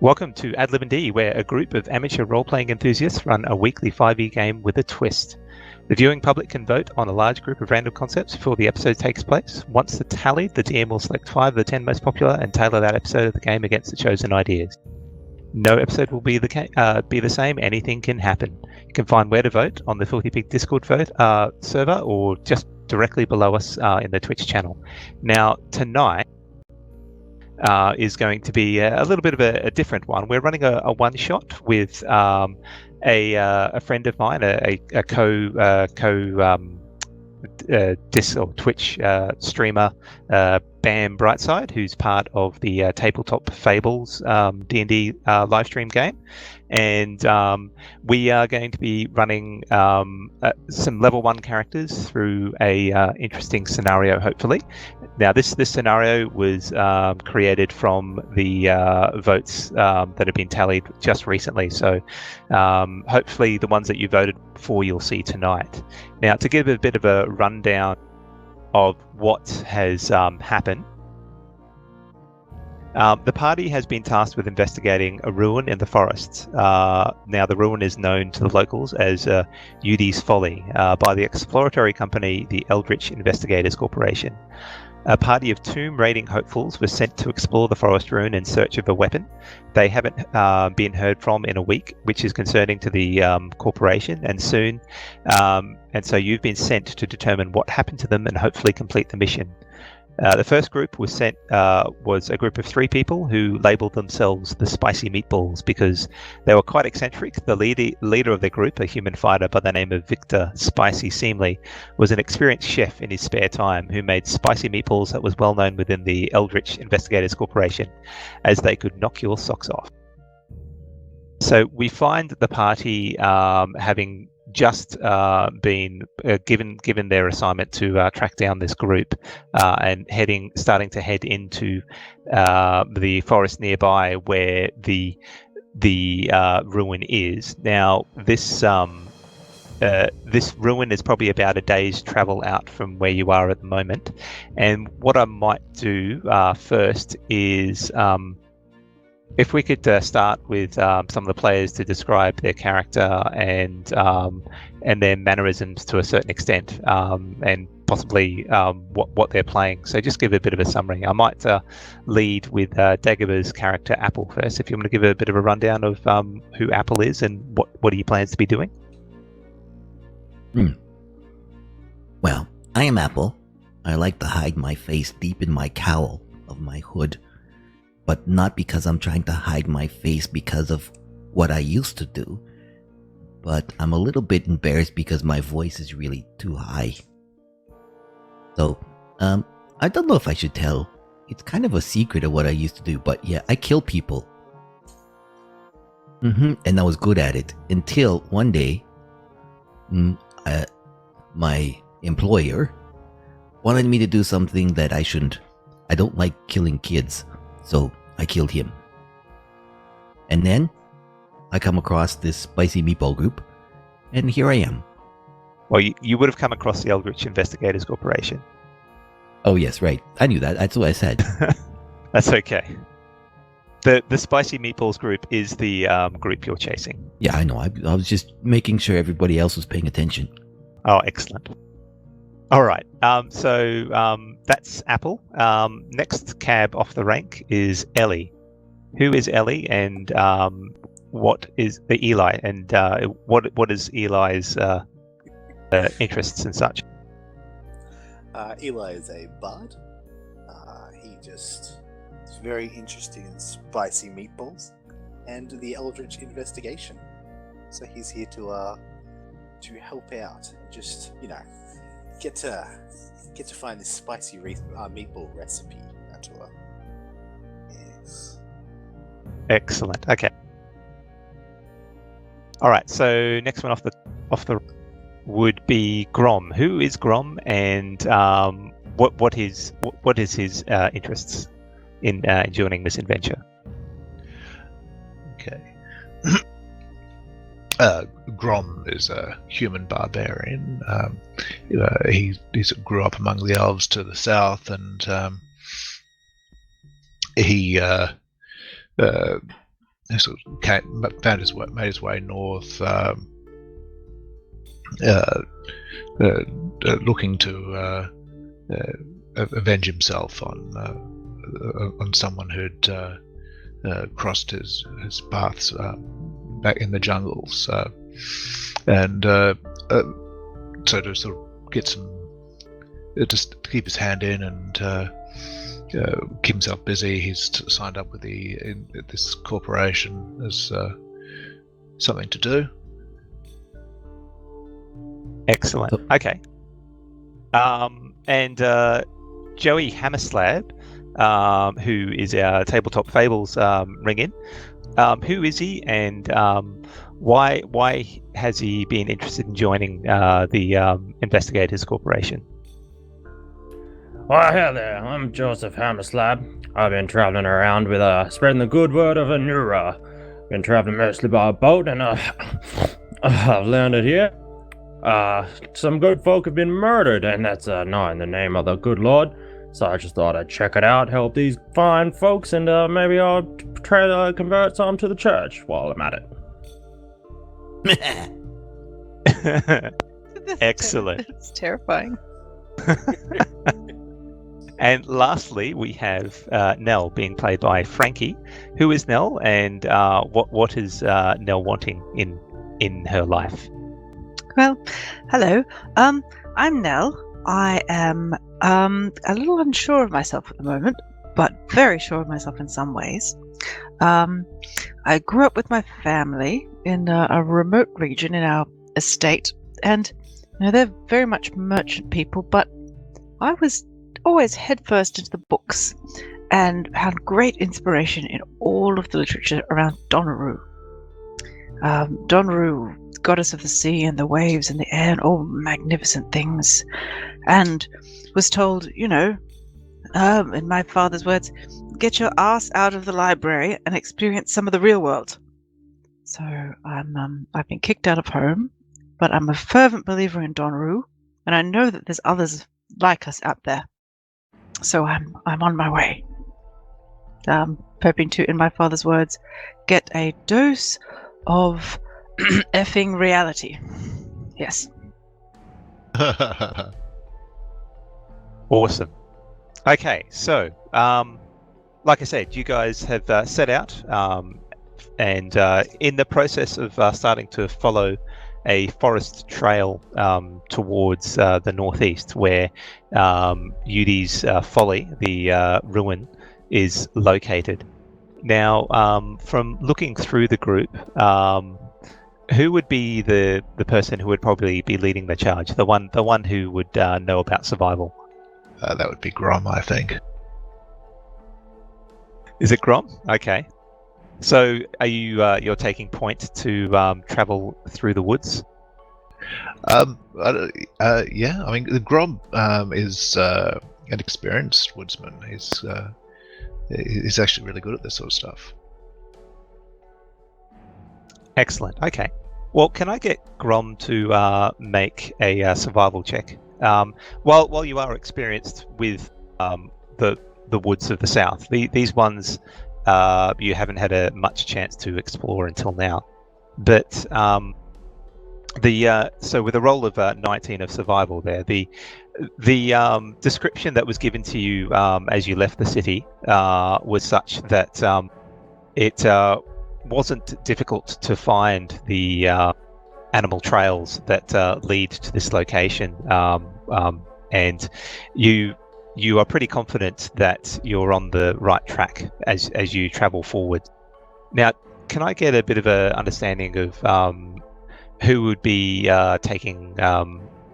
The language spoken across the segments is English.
Welcome to ADlib&D, where a group of amateur role-playing enthusiasts run a weekly 5e game with a twist. The viewing public can vote on a large group of random concepts before the episode takes place. Once they're tallied, the DM will select 5 of the 10 most popular and tailor that episode of the game against the chosen ideas. No episode will be the same. Anything can happen. You can find where to vote on the Filthy Pig Discord vote server or just directly below us in the Twitch channel. Now, tonight is going to be a little bit of a different one. We're running a one-shot with a friend of mine, a Dis or Twitch streamer, Bam Brightside, who's part of the Tabletop Fables D&D live stream game, and we are going to be running some level 1 characters through a interesting scenario, hopefully. Now, this scenario was created from the votes that have been tallied just recently, so hopefully the ones that you voted for you'll see tonight. Now, to give a bit of a rundown of what has happened, the party has been tasked with investigating a ruin in the forest. Now, the ruin is known to the locals as Yudi's Folly by the exploratory company, the Eldritch Investigators Corporation. A party of tomb raiding hopefuls was sent to explore the forest ruin in search of a weapon. They haven't been heard from in a week, which is concerning to the corporation, and soon. And so you've been sent to determine what happened to them and hopefully complete the mission. The first group was sent was a group of 3 people who labelled themselves the Spicy Meatballs because they were quite eccentric. The leader of their group, a human fighter by the name of Victor Spicy Seamley, was an experienced chef in his spare time who made spicy meatballs that was well known within the Eldritch Investigators Corporation, as they could knock your socks off. So we find the party having just been given their assignment to track down this group and starting to head into the forest nearby where the ruin is. Now, this ruin is probably about a day's travel out from where you are at the moment. And what I might do first is if we could start with some of the players to describe their character and their mannerisms to a certain extent, and possibly what they're playing. So just give a bit of a summary. I might lead with Dagobert's character Apple first. If you want to give a bit of a rundown of who Apple is and what he plans to be doing. Well, I am Apple. I like to hide my face deep in my cowl of my hood. But not because I'm trying to hide my face because of what I used to do. But I'm a little bit embarrassed because my voice is really too high. So, I don't know if I should tell. It's kind of a secret of what I used to do, but yeah, I kill people. And I was good at it until one day, my employer wanted me to do something that I shouldn't. I don't like killing kids. So I killed him. And then I come across this spicy meatball group, and here I am. Well, you would have come across the Eldritch Investigators Corporation. Oh yes, right. I knew that. That's what I said. That's okay. The Spicy Meatballs group is the group you're chasing. Yeah, I know. I was just making sure everybody else was paying attention. Oh, excellent. All right, so that's Apple. Next cab off the rank is Ellie. Who is Ellie, and what is the Eli, and what is Eli's interests and such? Eli is a bard. He's very interested in spicy meatballs and the Eldritch investigation. So he's here to help out, and just get to find this spicy meatball recipe. Yes. Excellent. Okay. All right. So next one off the would be Grom. Who is Grom, and what is his interests in joining this adventure? Okay. Grom is a human barbarian. He grew up among the elves to the south, and he sort of made his way north, looking to avenge himself on someone who'd crossed his paths back in the jungles, and so to sort of get some, just to keep his hand in and keep himself busy, he's signed up with this corporation as something to do. Excellent. Okay. And Joey Hammerslab, who is our Tabletop Fables ring-in, who is he, and why has he been interested in joining the Investigators Corporation? Well, hey there, I'm Joseph Hammerslab. I've been traveling around with spreading the good word of Anura. Been traveling mostly by boat, and I've landed here. Some good folk have been murdered, and that's not in the name of the good Lord. So I just thought I'd check it out, help these fine folks, and maybe I'll try to convert some to the church while I'm at it. Excellent. It's terrifying. And lastly, we have Nell, being played by Frankie. Who is Nell, and what is Nell wanting in her life? Well, hello. I'm Nell. I am a little unsure of myself at the moment, but very sure of myself in some ways. I grew up with my family in a remote region in our estate, and they're very much merchant people, but I was always headfirst into the books and found great inspiration in all of the literature around Donaru. Donaru, goddess of the sea and the waves and the air and all magnificent things, and was told, in my father's words, get your ass out of the library and experience some of the real world. So I've been kicked out of home, but I'm a fervent believer in Donaru, and I know that there's others like us out there. So I'm on my way. Hoping to, in my father's words, get a dose of effing reality. Yes. Awesome. Okay, so like I said, you guys have set out, and in the process of starting to follow a forest trail towards the northeast, where Yudi's Folly, the ruin, is located. Now, from looking through the group, who would be the person who would probably be leading the charge? The one who would know about survival? That would be Grom, I think. Is it Grom? Okay. So, are you you're taking point to travel through the woods? Yeah. I mean, the Grom is an experienced woodsman. He's actually really good at this sort of stuff. Excellent. Okay. Well, can I get Grom to make a survival check? While you are experienced with the woods of the south, these ones you haven't had much chance to explore until now. But so with a roll of 19 of survival there, the description that was given to you as you left the city was such that it wasn't difficult to find the animal trails that lead to this location, and you are pretty confident that you're on the right track as you travel forward. Now, can I get a bit of an understanding of who would be taking?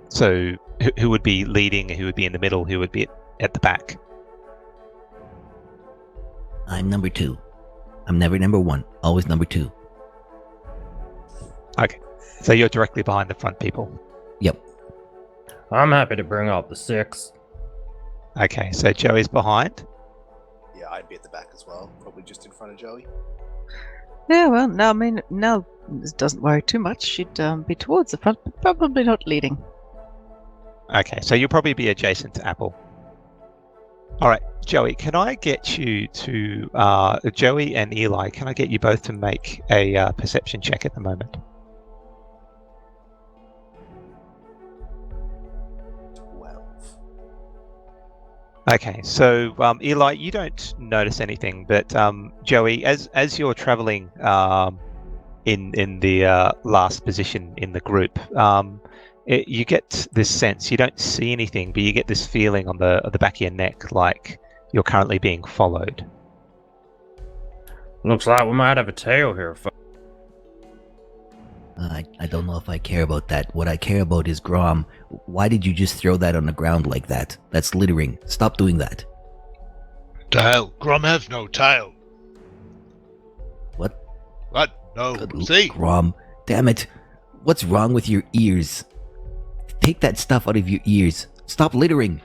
So who would be leading? Who would be in the middle? Who would be at the back? I'm number 2. I'm never number 1. Always number 2. Okay, so you're directly behind the front people. Yep. I'm happy to bring up the 6. Okay, so Joey's behind. Yeah, I'd be at the back as well, probably just in front of Joey. Yeah, well, no, I mean, Nell doesn't worry too much. She'd be towards the front, but probably not leading. Okay, so you'll probably be adjacent to Apple. All right, Joey, can I get you to Joey and Eli? Can I get you both to make a perception check at the moment? 12. Okay, so Eli, you don't notice anything, but Joey, as you're traveling in the last position in the group, you get this sense. You don't see anything, but you get this feeling on the back of your neck, like you're currently being followed. Looks like we might have a tail here. I don't know if I care about that. What I care about is Grom. Why did you just throw that on the ground like that? That's littering. Stop doing that. Tail. Grom have no tail. What? What? No. Good See? Grom. Damn it. What's wrong with your ears? Take that stuff out of your ears. Stop littering.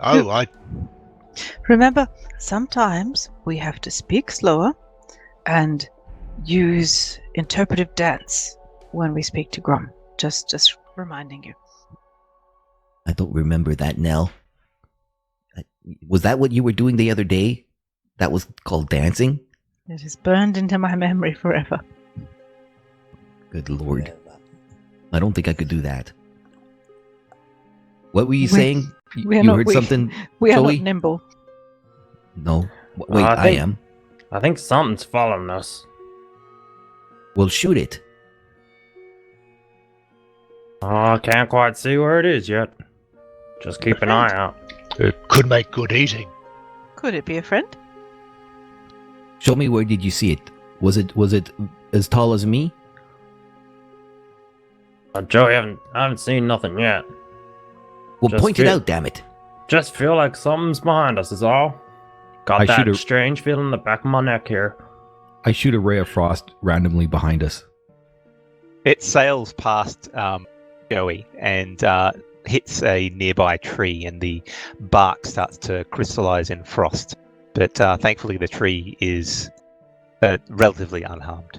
Oh, I. Remember, sometimes we have to speak slower and use interpretive dance when we speak to Grom. Just reminding you. I don't remember that, Nell. Was that what you were doing the other day? That was called dancing? It is burned into my memory forever. Good lord. Never. I don't think I could do that. What were you saying? we are You not- heard we- something? We are Joey? not nimble. No. Wait, I I think- am. I think something's following us. Well, shoot it. Oh, I can't quite see where it is yet. Just keep an eye out. It could make good eating. Could it be a friend? Show me, where did you see it? Was it as tall as me? Joey, I haven't seen nothing yet. Well, Just point it feel- out, damn it. Just feel like something's behind us is all. Got I that should've- strange feeling in the back of my neck here. I shoot a ray of frost randomly behind us. It sails past Joey and hits a nearby tree, and the bark starts to crystallize in frost. But thankfully, the tree is relatively unharmed.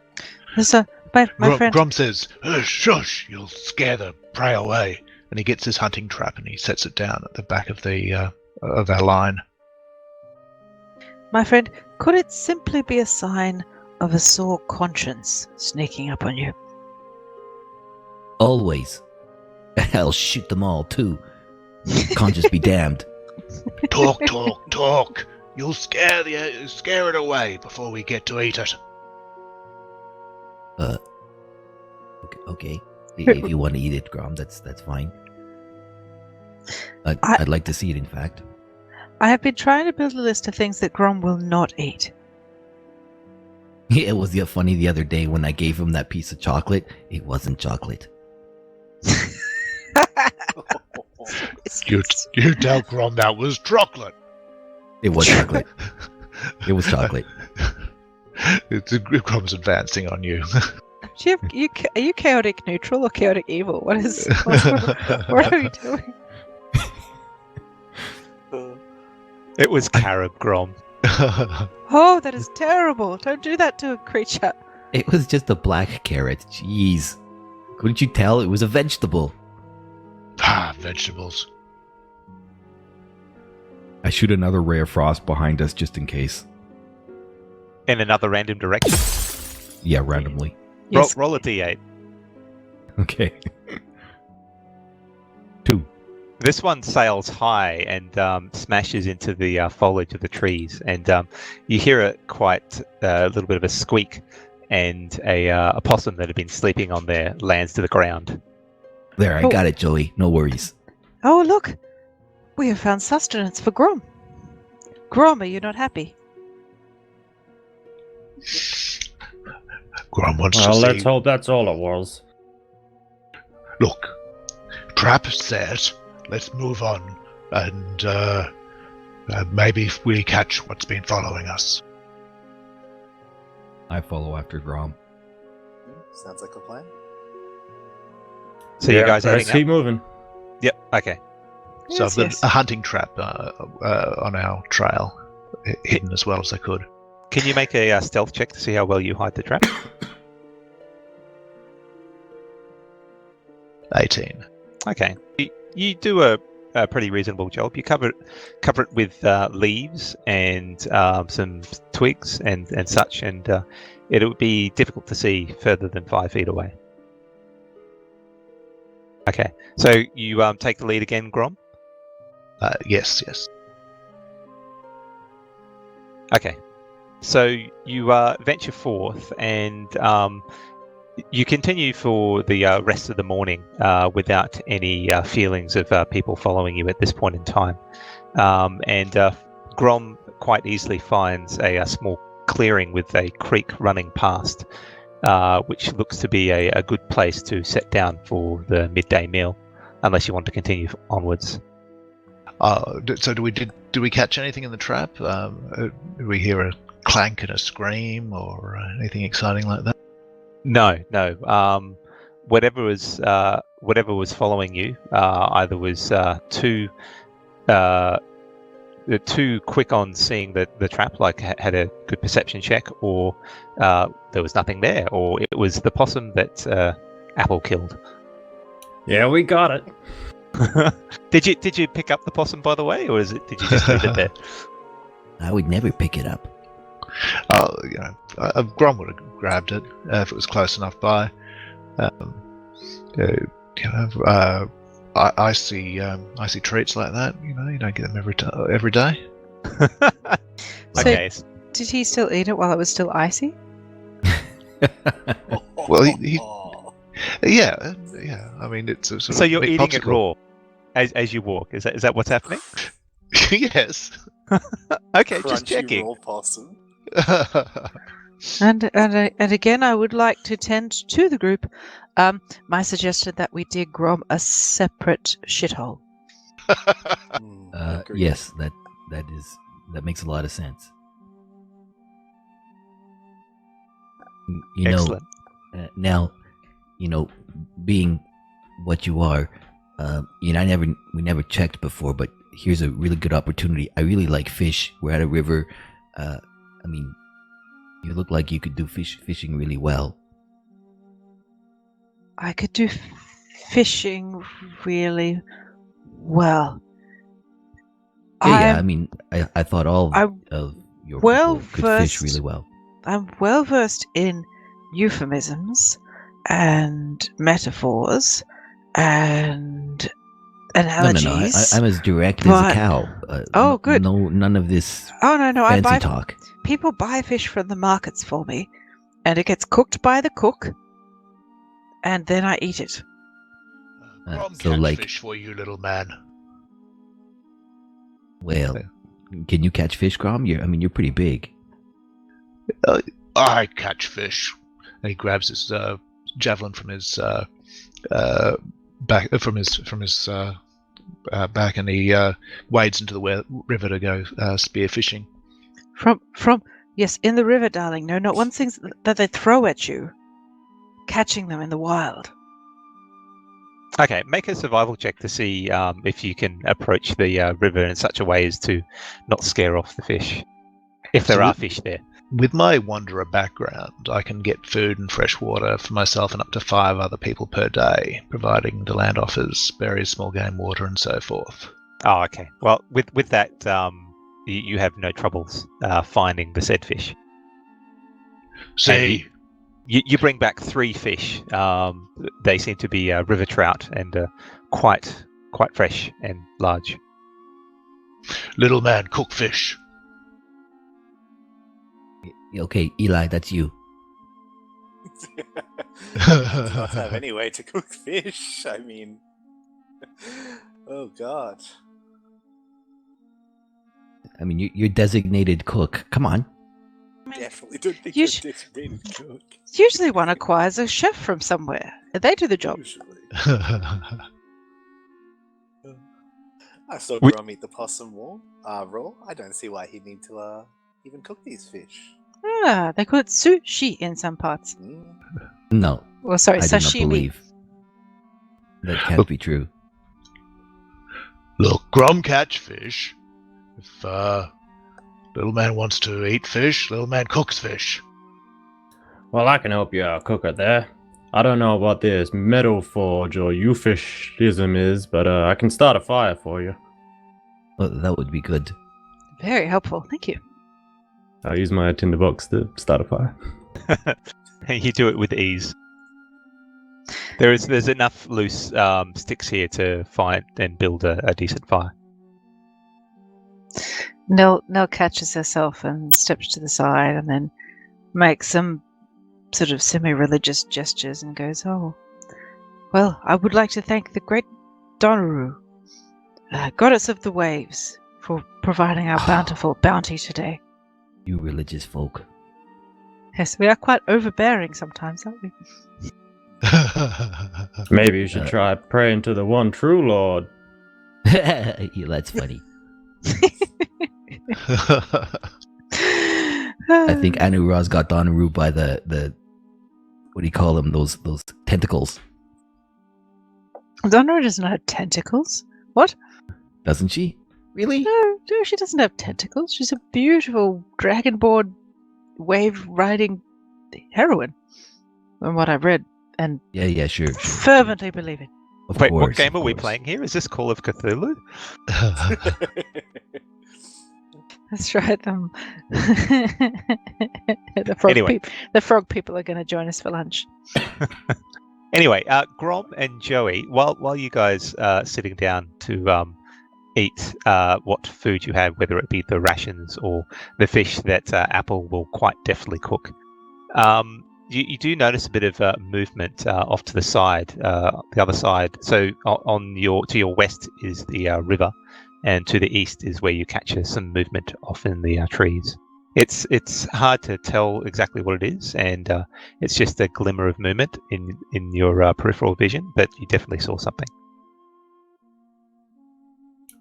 So, my friend. Grom says, shush, you'll scare the prey away. And he gets his hunting trap and he sets it down at the back of the of our line. My friend, could it simply be a sign of a sore conscience sneaking up on you? Always. I'll shoot them all, too. Conscience be damned. Talk, talk, talk. You'll scare it away before we get to eat it. Okay. If you want to eat it, Grom, that's fine. I'd like to see it, in fact. I have been trying to build a list of things that Grom will not eat. It was funny the other day when I gave him that piece of chocolate. It wasn't chocolate. You tell Grom that was chocolate. It was chocolate. It was chocolate. Grom's advancing on you. Are you chaotic neutral or chaotic evil? What are we doing? It was Carob Grom. Oh, that is terrible. Don't do that to a creature. It was just a black carrot. Jeez. Couldn't you tell? It was a vegetable. Vegetables. I shoot another ray of frost behind us just in case. In another random direction. Yeah, randomly. Yes. Roll a d8. Okay. 2. This one sails high and smashes into the foliage of the trees, and you hear a little bit of a squeak, and a possum that had been sleeping on there lands to the ground. There, I Oh. got it, Joey. No worries. Oh, look. We have found sustenance for Grom. Grom, are you not happy? Grom wants Well, to let's see. hope that's all it was. Look, trap set. Let's move on, and maybe we catch what's been following us. I follow after Grom. Sounds like a plan. So you guys are let's heading keep moving. up? Yep. Okay. So Yes, I've got yes. a hunting trap on our trail, hidden as well as I could. Can you make a stealth check to see how well you hide the trap? 18. Okay. You do a a pretty reasonable job. You cover it with leaves and some twigs and such, and it would be difficult to see further than 5 feet away. Okay, so you take the lead again, Grom? Yes. Okay, so you venture forth and you continue for the rest of the morning without any feelings of people following you at this point in time. And Grom quite easily finds a small clearing with a creek running past, which looks to be a good place to set down for the midday meal, unless you want to continue onwards. So do we catch anything in the trap? Do we hear a clank and a scream or anything exciting like that? No. Whatever was following you either was too quick on seeing the trap, like had a good perception check, or there was nothing there, or it was the possum that Apple killed. Yeah, we got it. Did you pick up the possum, by the way, or did you just leave it there? I would never pick it up. Grom would have grabbed it if it was close enough by. I see treats like that. You don't get them every day. Okay. Did he still eat it while it was still icy? Well, yeah. I mean, it's a sort So of you're big eating it popsicle. raw as you walk. Is that what's happening? Yes. Okay, just Crunchy checking. raw possum. And again, I would like to tend to the group my suggestion that we dig Grom a separate shithole. Agreed. Yes, that makes a lot of sense. Excellent. Now, being what you are, we never checked before, but here's a really good opportunity. I really like fish. We're at a river. You look like you could do fishing really well. I could do fishing really well. Yeah, I thought all of your well people could fish versed- really well. I'm well versed in euphemisms and metaphors and analogies. No. I'm as direct as a but- cow. Good. No, none of this Oh no! I fancy buy talk. people buy fish from the markets for me, and it gets cooked by the cook, and then I eat it. Grom So, catch like- fish for you, little man. Well, can you catch fish, Grom? You're pretty big. I catch fish. And he grabs his javelin from his back, back, and he wades into the river to go spear fishing. From yes, in the river, darling. No, not one thing that they throw at you. Catching them in the wild. Okay, make a survival check to see if you can approach the river in such a way as to not scare off the fish, if there are fish there. With my wanderer background, I can get food and fresh water for myself and up to 5 other people per day, providing the land offers berries, small game water, and so forth. Oh, okay. Well, with that, you have no troubles finding the said fish. See, You bring back 3 fish. They seem to be river trout and quite fresh and large. little man, cook fish. Okay, Eli, that's you. Does not have any way to cook fish. I mean, oh god. You're designated cook. Come on. Definitely don't think You you're sh- designated cook. Usually, one acquires a chef from somewhere. They do the job. Usually. I saw We- Grom eat the possum raw. I don't see why he'd need to even cook these fish. Ah, they call it sushi in some parts. Mm. No, Well, sorry, I do not sashimi. believe. That can't be true. Look, Grom catch fish. If little man wants to eat fish, little man cooks fish. Well, I can help you cook it there. I don't know what this metal forge or euphishism is, but I can start a fire for you. Well, that would be good. Very helpful. Thank you. I'll use my tinderbox to start a fire. You do it with ease. There's enough loose sticks here to find and build a decent fire. Nell catches herself and steps to the side and then makes some sort of semi-religious gestures and goes, "Oh, well, I would like to thank the great Donaru, goddess of the waves, for providing our bountiful bounty today." You religious folk. Yes, we are quite overbearing sometimes, aren't we? Maybe you should try praying to the one true Lord. Yeah, that's funny. I think Anu-Ra's got Donaru by the what do you call them? Those tentacles. Donaru doesn't have tentacles. What? Doesn't she? Really? No, she doesn't have tentacles. She's a beautiful dragonborn wave-riding heroine, from what I've read and Yeah, sure. fervently believe it. Of Wait, course, what game of are we course. playing here? Is this Call of Cthulhu? That's right. The frog Anyway. the frog people are going to join us for lunch. Anyway, Grom and Joey, while you guys are sitting down to eat what food you have, whether it be the rations or the fish that Apple will quite deftly cook, you do notice a bit of movement off to the side, the other side. So to your west is the river, and to the east is where you catch some movement off in the trees. It's hard to tell exactly what it is, and it's just a glimmer of movement in your peripheral vision, but you definitely saw something.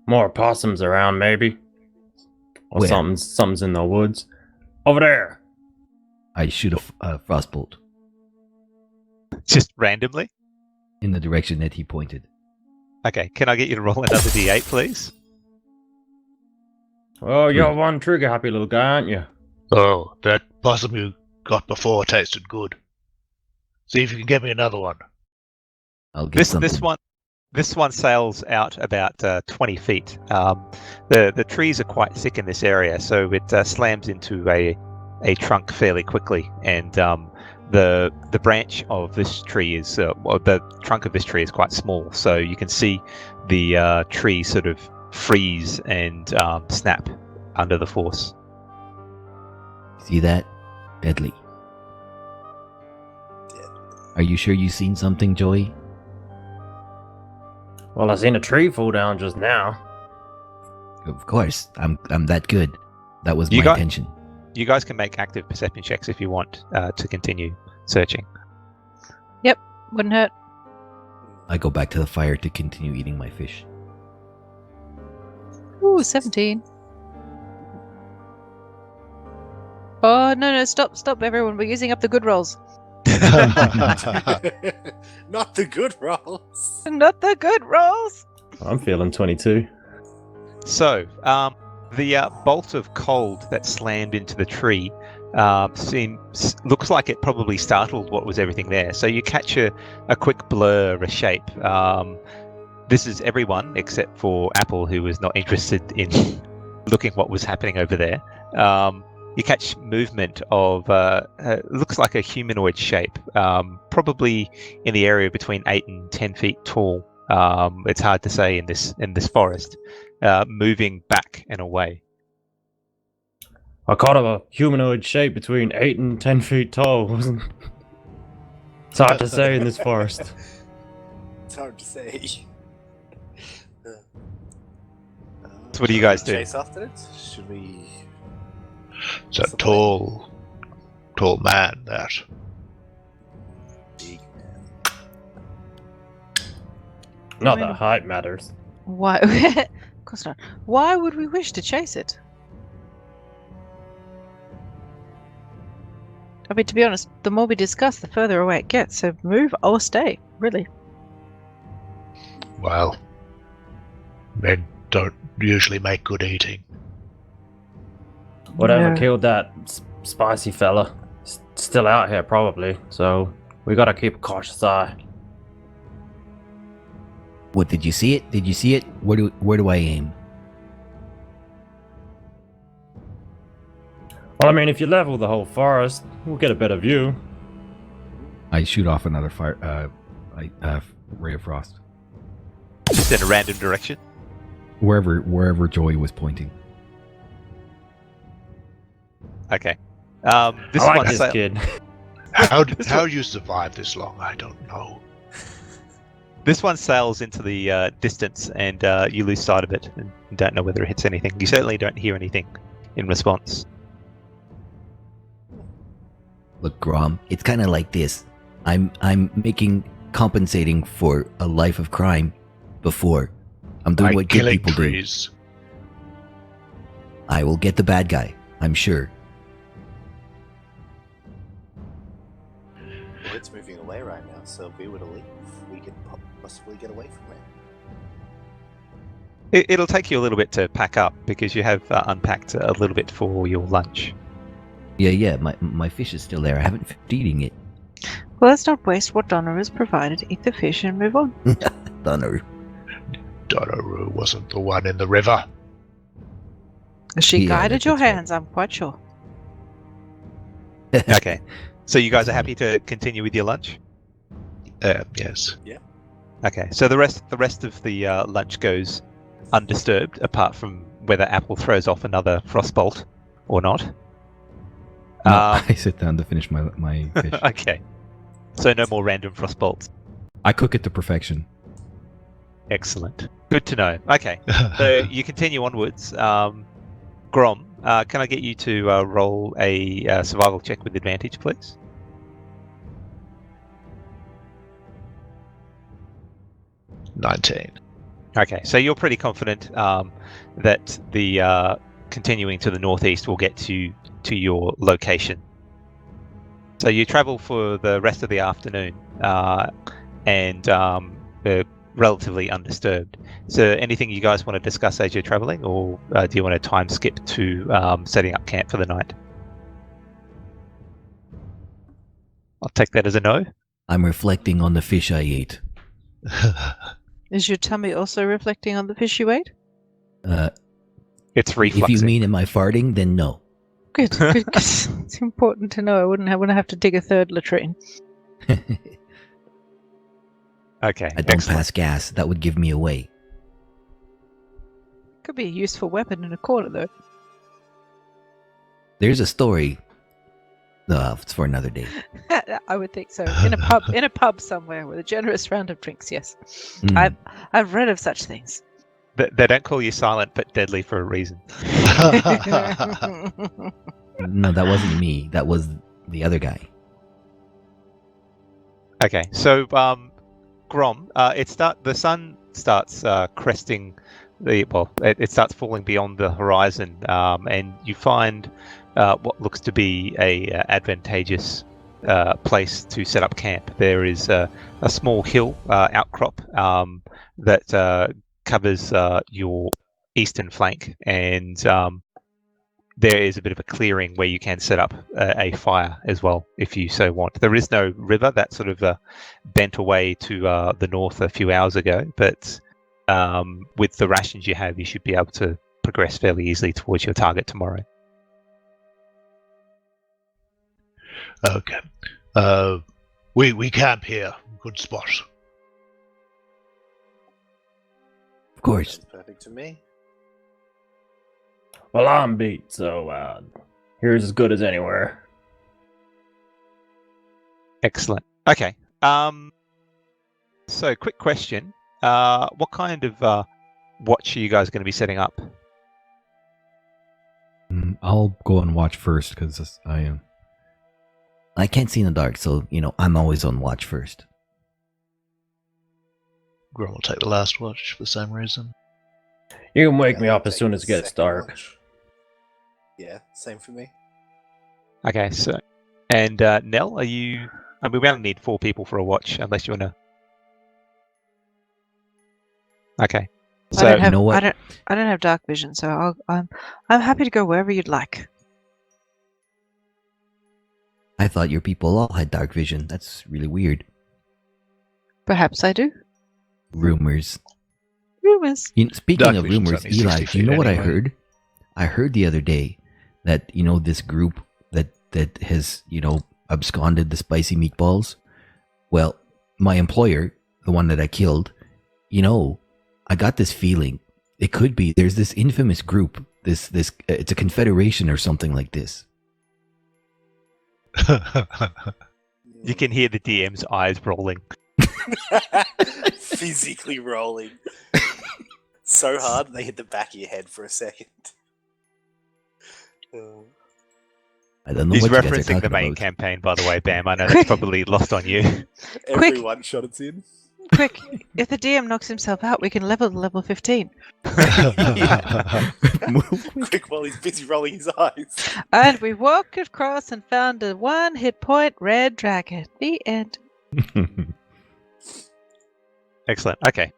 More possums around, maybe. Or Where? something's in the woods. Over there. I shoot a frostbolt Just randomly. in the direction that he pointed. Okay, can I get you to roll another d8, please? Oh, you're one trigger happy little guy, aren't you? Oh, that possum you got before tasted good. See if you can get me another one. I'll get something. This one sails out about 20 feet. The trees are quite thick in this area, so it slams into a trunk fairly quickly, and the branch of this tree is the trunk of this tree is quite small, so you can see the tree sort of freeze and snap under the force. See that? Deadly. Are you sure you seen something, Joey? Well, I seen a tree fall down just now. Of course. I'm that good. That was You my got- intention. You guys can make active perception checks if you want to continue searching. Wouldn't hurt. I go back to the fire to continue eating my fish. Ooh, 17. Oh, no, stop, everyone. We're using up the good rolls. Not the good rolls. Not the good rolls. I'm feeling 22. So, the bolt of cold that slammed into the tree looks like it probably startled what was everything there. So you catch a quick blur of a shape. This is everyone except for Apple, who was not interested in looking what was happening over there. You catch movement of looks like a humanoid shape, probably in the area between 8 and 10 feet tall. It's hard to say in this forest, moving back and away. I caught a humanoid shape between 8 and 10 feet tall. It's hard to say in this forest. It's hard to say. So what do you guys do? Chase after it? Should we? It's a tall man, that. Big man. Not I mean- that height matters. Why? Of course not. Why would we wish to chase it? I mean, to be honest, the more we discuss, the further away it gets. So move or stay, really. Well, men don't usually make good eating. Whatever Yeah. killed that spicy fella. Still out here, probably. So We gotta keep a cautious eye. What, did you see it? Did you see it? Where do I aim? Well, I mean, if you level the whole forest, we'll get a better view. I shoot off another ray of frost. Just in a random direction. Wherever Joey was pointing. Okay. This I like one this kid. How you survive this long, I don't know. This one sails into the distance, and you lose sight of it, and don't know whether it hits anything. You certainly don't hear anything in response. Look, Grom, it's kind of like this. I'm compensating for a life of crime before. I'm doing what good people trees. do. I will get the bad guy, I'm sure. Well, it's moving away right now, so if we were to leave, we could possibly get away from it. It'll take you a little bit to pack up because you have unpacked a little bit for your lunch. Yeah, my fish is still there. I haven't finished eating it. Well, let's not waste what Donna has provided. Eat the fish and move on. Donner. Donaroo wasn't the one in the river. She Yeah, guided your that's right. hands, I'm quite sure. Okay. So you guys are happy to continue with your lunch? Yes. Okay. So the rest of the lunch goes undisturbed, apart from whether Apple throws off another frostbolt or not. No, I sit down to finish my fish. Okay. So no more random frostbolts. I cook it to perfection. Excellent. Good to know. Okay. So you continue onwards. Grom, can I get you to roll a survival check with advantage, please? $19. Okay, so you're pretty confident that the continuing to the northeast will get you to your location. So you travel for the rest of the afternoon and relatively undisturbed. So anything you guys want to discuss as you're traveling, or do you want to time skip to setting up camp for the night? I'll take that as a no. I'm reflecting on the fish I ate. Is your tummy also reflecting on the fish you ate? It's refluxing. If you mean am I farting, then no. Good. It's important to know. I wouldn't have to dig a third latrine. Okay, I don't excellent. pass gas. That would give me away. Could be a useful weapon in a corner, though. There's a story. It's for another day. I would think so. In a pub somewhere with a generous round of drinks. Yes, Mm. I've read of such things. They don't call you silent but deadly for a reason. No, that wasn't me. That was the other guy. Okay, so Grom, the sun starts cresting it starts falling beyond the horizon, and you find what looks to be a advantageous place to set up camp. There is a small hill outcrop that covers your eastern flank, and there is a bit of a clearing where you can set up a fire as well, if you so want. There is no river. That sort of bent away to the north a few hours ago, but with the rations you have, you should be able to progress fairly easily towards your target tomorrow. Okay. We camp here. Good spot. Of course. That's perfect to me. Well, I'm beat, so here's as good as anywhere. Excellent. Okay. So, quick question. What kind of watch are you guys going to be setting up? I'll go and watch first because I am. I can't see in the dark, so, I'm always on watch first. Grom will take the last watch for the same reason. You can wake Yeah, me I'll up as take soon the as it gets second dark. watch. Yeah, same for me. Okay, so, and Nell, are you? I mean, we only need 4 people for a watch, unless you want to. Okay, I so don't have, know what? I don't have dark vision, so I'm happy to go wherever you'd like. I thought your people all had dark vision. That's really weird. Perhaps I do. Rumors. Rumors. Speaking Dark of vision's rumors, only Eli, 60 do you know feet what I anyway. heard? I heard the other day that, this group that has, absconded the spicy meatballs. Well, my employer, the one that I killed, I got this feeling. It could be there's this infamous group, this it's a confederation or something like this. You can hear the DM's eyes rolling. Physically rolling. So hard they hit the back of your head for a second. I don't know He's what you guys are referencing the talking main about. campaign, by the way, Bam. I know that's probably lost on you. Every one shot it's in. Quick, if the DM knocks himself out, we can level to level 15. Move quick. Quick while he's busy rolling his eyes. And we walked across and found a 1 hit point red dragon. The end. Excellent. Okay.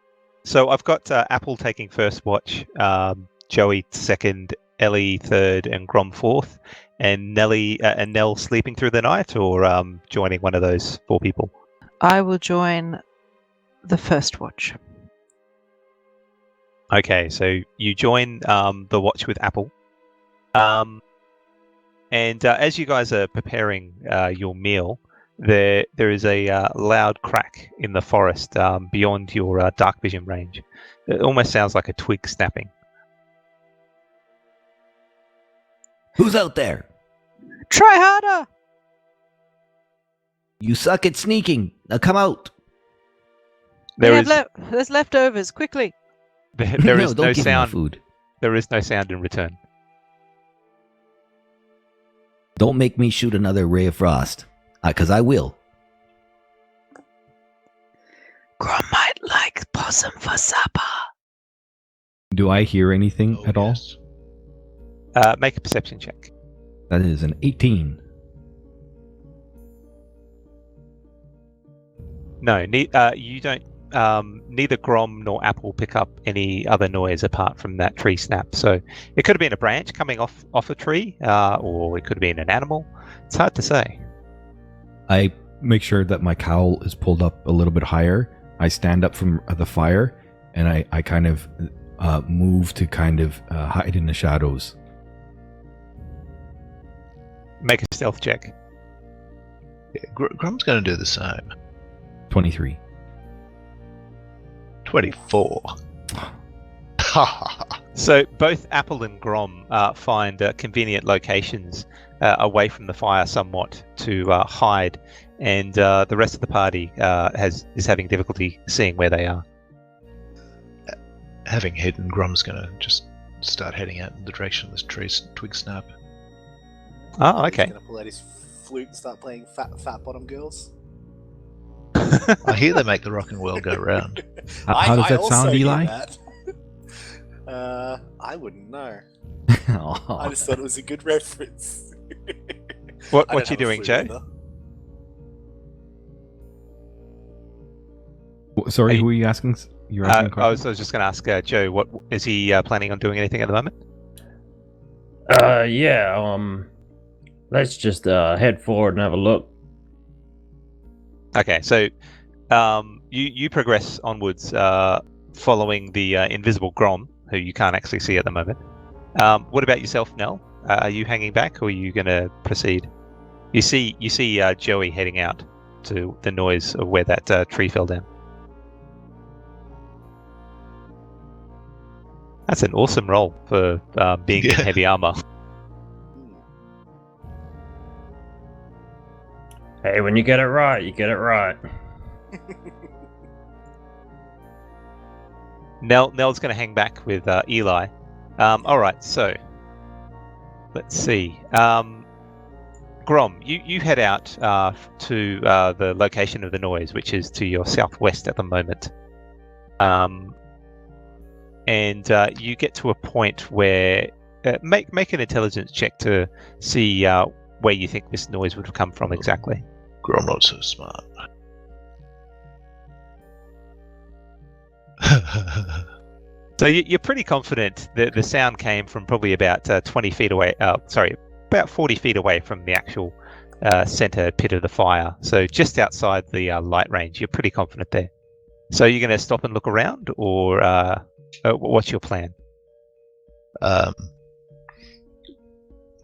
So I've got Apple taking first watch, Joey second, Ellie third, and Grom fourth, and Nell sleeping through the night, or joining one of those 4 people. I will join the first watch. Okay, so you join the watch with Apple, and as you guys are preparing your meal, there is a loud crack in the forest beyond your dark vision range. It almost sounds like a twig snapping. Who's out there? Try harder! You suck at sneaking. Now come out. There's leftovers, quickly. There is don't no give me my sound. food. There is no sound in return. Don't make me shoot another ray of frost, because I will. Grom might like possum for supper. Do I hear anything Oh, at all? yes. Make a perception check. That is an 18. No, you don't. Neither Grom nor Apple pick up any other noise apart from that tree snap. So it could have been a branch coming off a tree, or it could have been an animal. It's hard to say. I make sure that my cowl is pulled up a little bit higher. I stand up from the fire, and I kind of move to kind of hide in the shadows. Make a stealth check. Yeah, Grum's going to do the same. 23. 24. So both Apple and Grom find convenient locations away from the fire somewhat to hide, and the rest of the party is having difficulty seeing where they are. Having hidden, Grum's going to just start heading out in the direction of this twig snap. Oh, okay. He's going to pull out his flute and start playing Fat Bottom Girls. I hear they make the rocking world go round. How does that also sound, hear Eli? that. I wouldn't know. Aw. I just thought it was a good reference. What I you don't have a doing, flute Joe? either. Sorry, Hey, who are you asking? You're asking a I was question? just going to ask Joe. What is he planning on doing? Anything at the moment? Yeah, let's just head forward and have a look. Okay, so you progress onwards, following the invisible Grom, who you can't actually see at the moment. What about yourself, Nell? Are you hanging back, or are you going to proceed? You see Joey heading out to the noise of where that tree fell down. That's an awesome roll for being in Yeah. heavy armor. Hey, when you get it right, you get it right. Nell's going to hang back with Eli. All right, so let's see. Grom, you head out to the location of the noise, which is to your southwest at the moment. And you get to a point where make an intelligence check to see where you think this noise would have come from exactly. Grum not so smart. So you're pretty confident that the sound came from probably about 20 feet away. Sorry, about 40 feet away from the actual center pit of the fire. So just outside the light range. You're pretty confident there. So you're going to stop and look around, or what's your plan?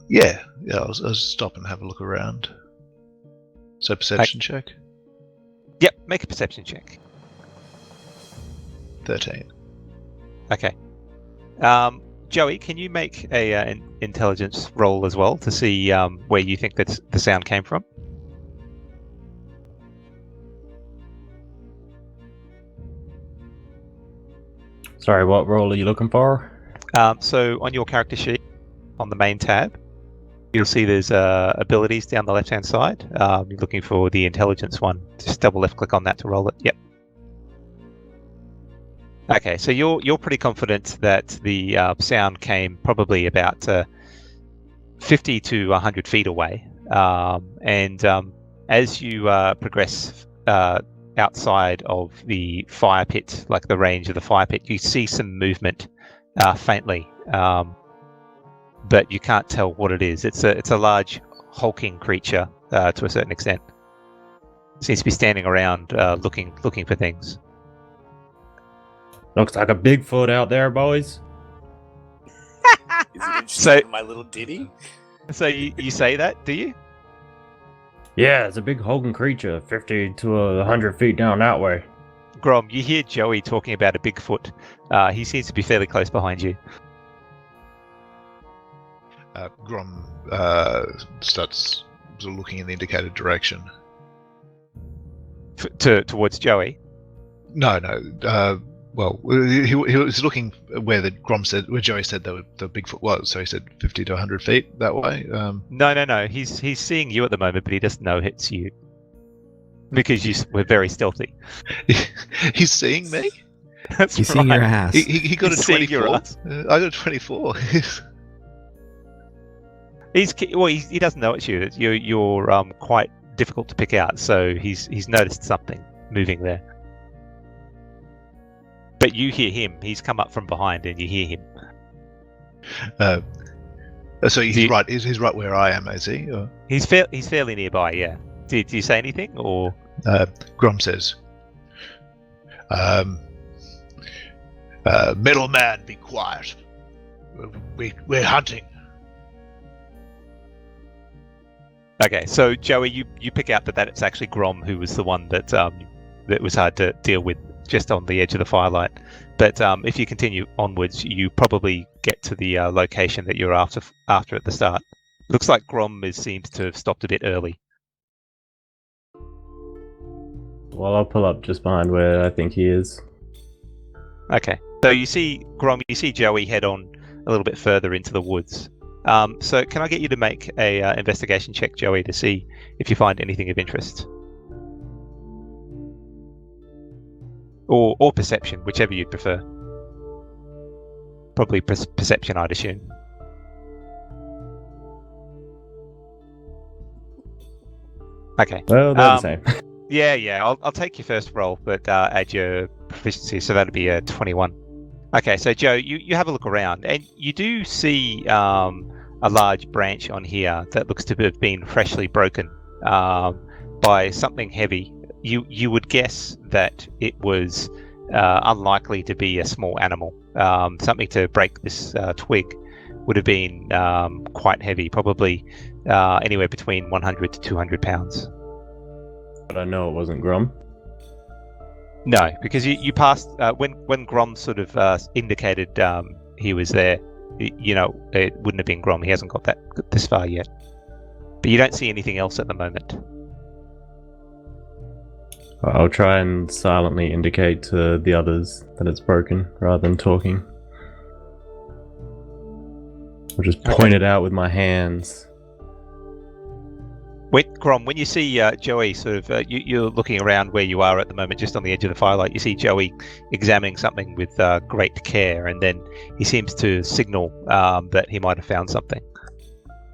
Yeah, I'll stop and have a look around. So perception check. Yep, make a perception check. 13. Okay. Joey, can you make an intelligence roll as well to see where you think that the sound came from? Sorry, what role are you looking for? So on your character sheet, on the main tab, you'll see there's abilities down the left-hand side. You're looking for the intelligence one. Just double left-click on that to roll it. Yep. Okay, so you're pretty confident that the sound came probably about 50 to 100 feet away, and as you progress outside of the fire pit, like the range of the fire pit, you see some movement faintly, but you can't tell what it is. It's a large hulking creature to a certain extent. Seems to be standing around looking for things. Looks like a Bigfoot out there, boys. Is it interested in my little ditty? So you say that, do you? Yeah, it's a big hulking creature, 50 to 100 feet down that way. Grom, you hear Joey talking about a Bigfoot. He seems to be fairly close behind you. Grom starts sort of looking in the indicated direction. Towards Joey? No. Well, he was looking where Joey said the Bigfoot was, so he said 50 to 100 feet that way. No. He's seeing you at the moment, but he doesn't know it's you because you were very stealthy. He's seeing me. That's He's right. seeing your ass. He got He's a seeing your 24. ass. I got a 24. He doesn't know it's you. You're quite difficult to pick out. So he's noticed something moving there. But you hear him. He's come up from behind, and you hear him. So he's right. He's right where I am, is he? Or? He's fairly nearby. Yeah. Did you say anything, or? Grom says, "Middle man, be quiet. We're hunting." Okay, so Joey, you pick out that it's actually Grom who was the one that was hard to deal with, just on the edge of the firelight. But if you continue onwards, you probably get to the location that you're after at the start. Looks like Grom seems to have stopped a bit early. Well, I'll pull up just behind where I think he is. Okay, so you see Grom, you see Joey head on a little bit further into the woods. So can I get you to make a investigation check, Joey, to see if you find anything of interest? Or perception, whichever you'd prefer. Probably perception, I'd assume. Okay. Well, they're the same. Yeah. I'll take your first roll, but add your proficiency, so that'd be a 21. Okay, so Joe, you have a look around, and you do see a large branch on here that looks to have been freshly broken by something heavy. You would guess that it was unlikely to be a small animal. Something to break this twig would have been quite heavy, probably anywhere between 100 to 200 pounds. But I know it wasn't Grom. No, because you passed when Grom sort of indicated he was there. It wouldn't have been Grom. He hasn't got this far yet. But you don't see anything else at the moment. I'll try and silently indicate to the others that it's broken rather than talking. I'll just point it out with my hands. Grom, when you see Joey sort of, you're looking around where you are at the moment, just on the edge of the firelight, you see Joey examining something with great care, and then he seems to signal that he might have found something.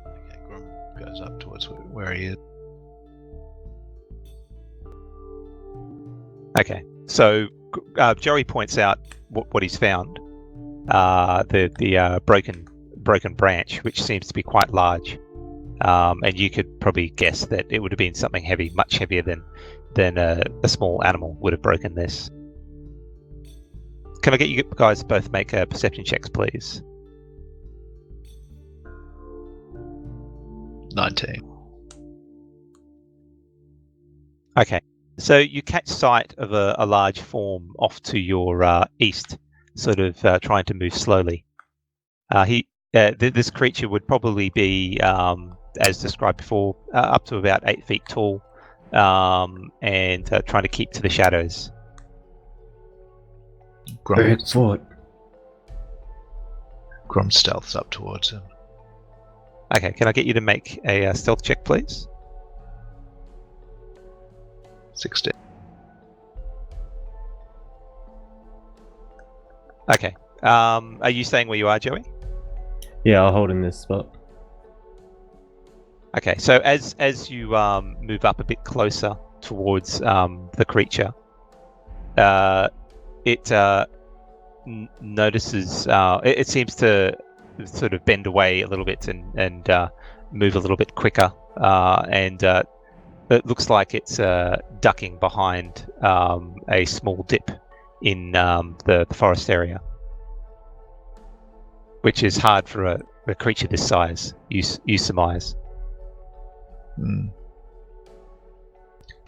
Okay, Grom goes up towards where he is. Okay, so Joey points out what he's found, the broken branch, which seems to be quite large. and you could probably guess that it would have been something heavy, much heavier than a small animal would have broken this. Can I get you guys to both make perception checks, please? 19. Okay, so you catch sight of a large form off to your east, sort of trying to move slowly. This creature would probably be, as described before, up to about 8 feet tall, and trying to keep to the shadows. Grom Bigfoot. stealths up towards him. Okay, can I get you to make a stealth check, please? 16. Okay. Are you staying where you are, Joey? Yeah, I'll hold in this spot. Okay, so as you move up a bit closer towards the creature, it notices. It seems to sort of bend away a little bit and move a little bit quicker, and it looks like it's ducking behind a small dip in the forest area, which is hard for a creature this size. You surmise.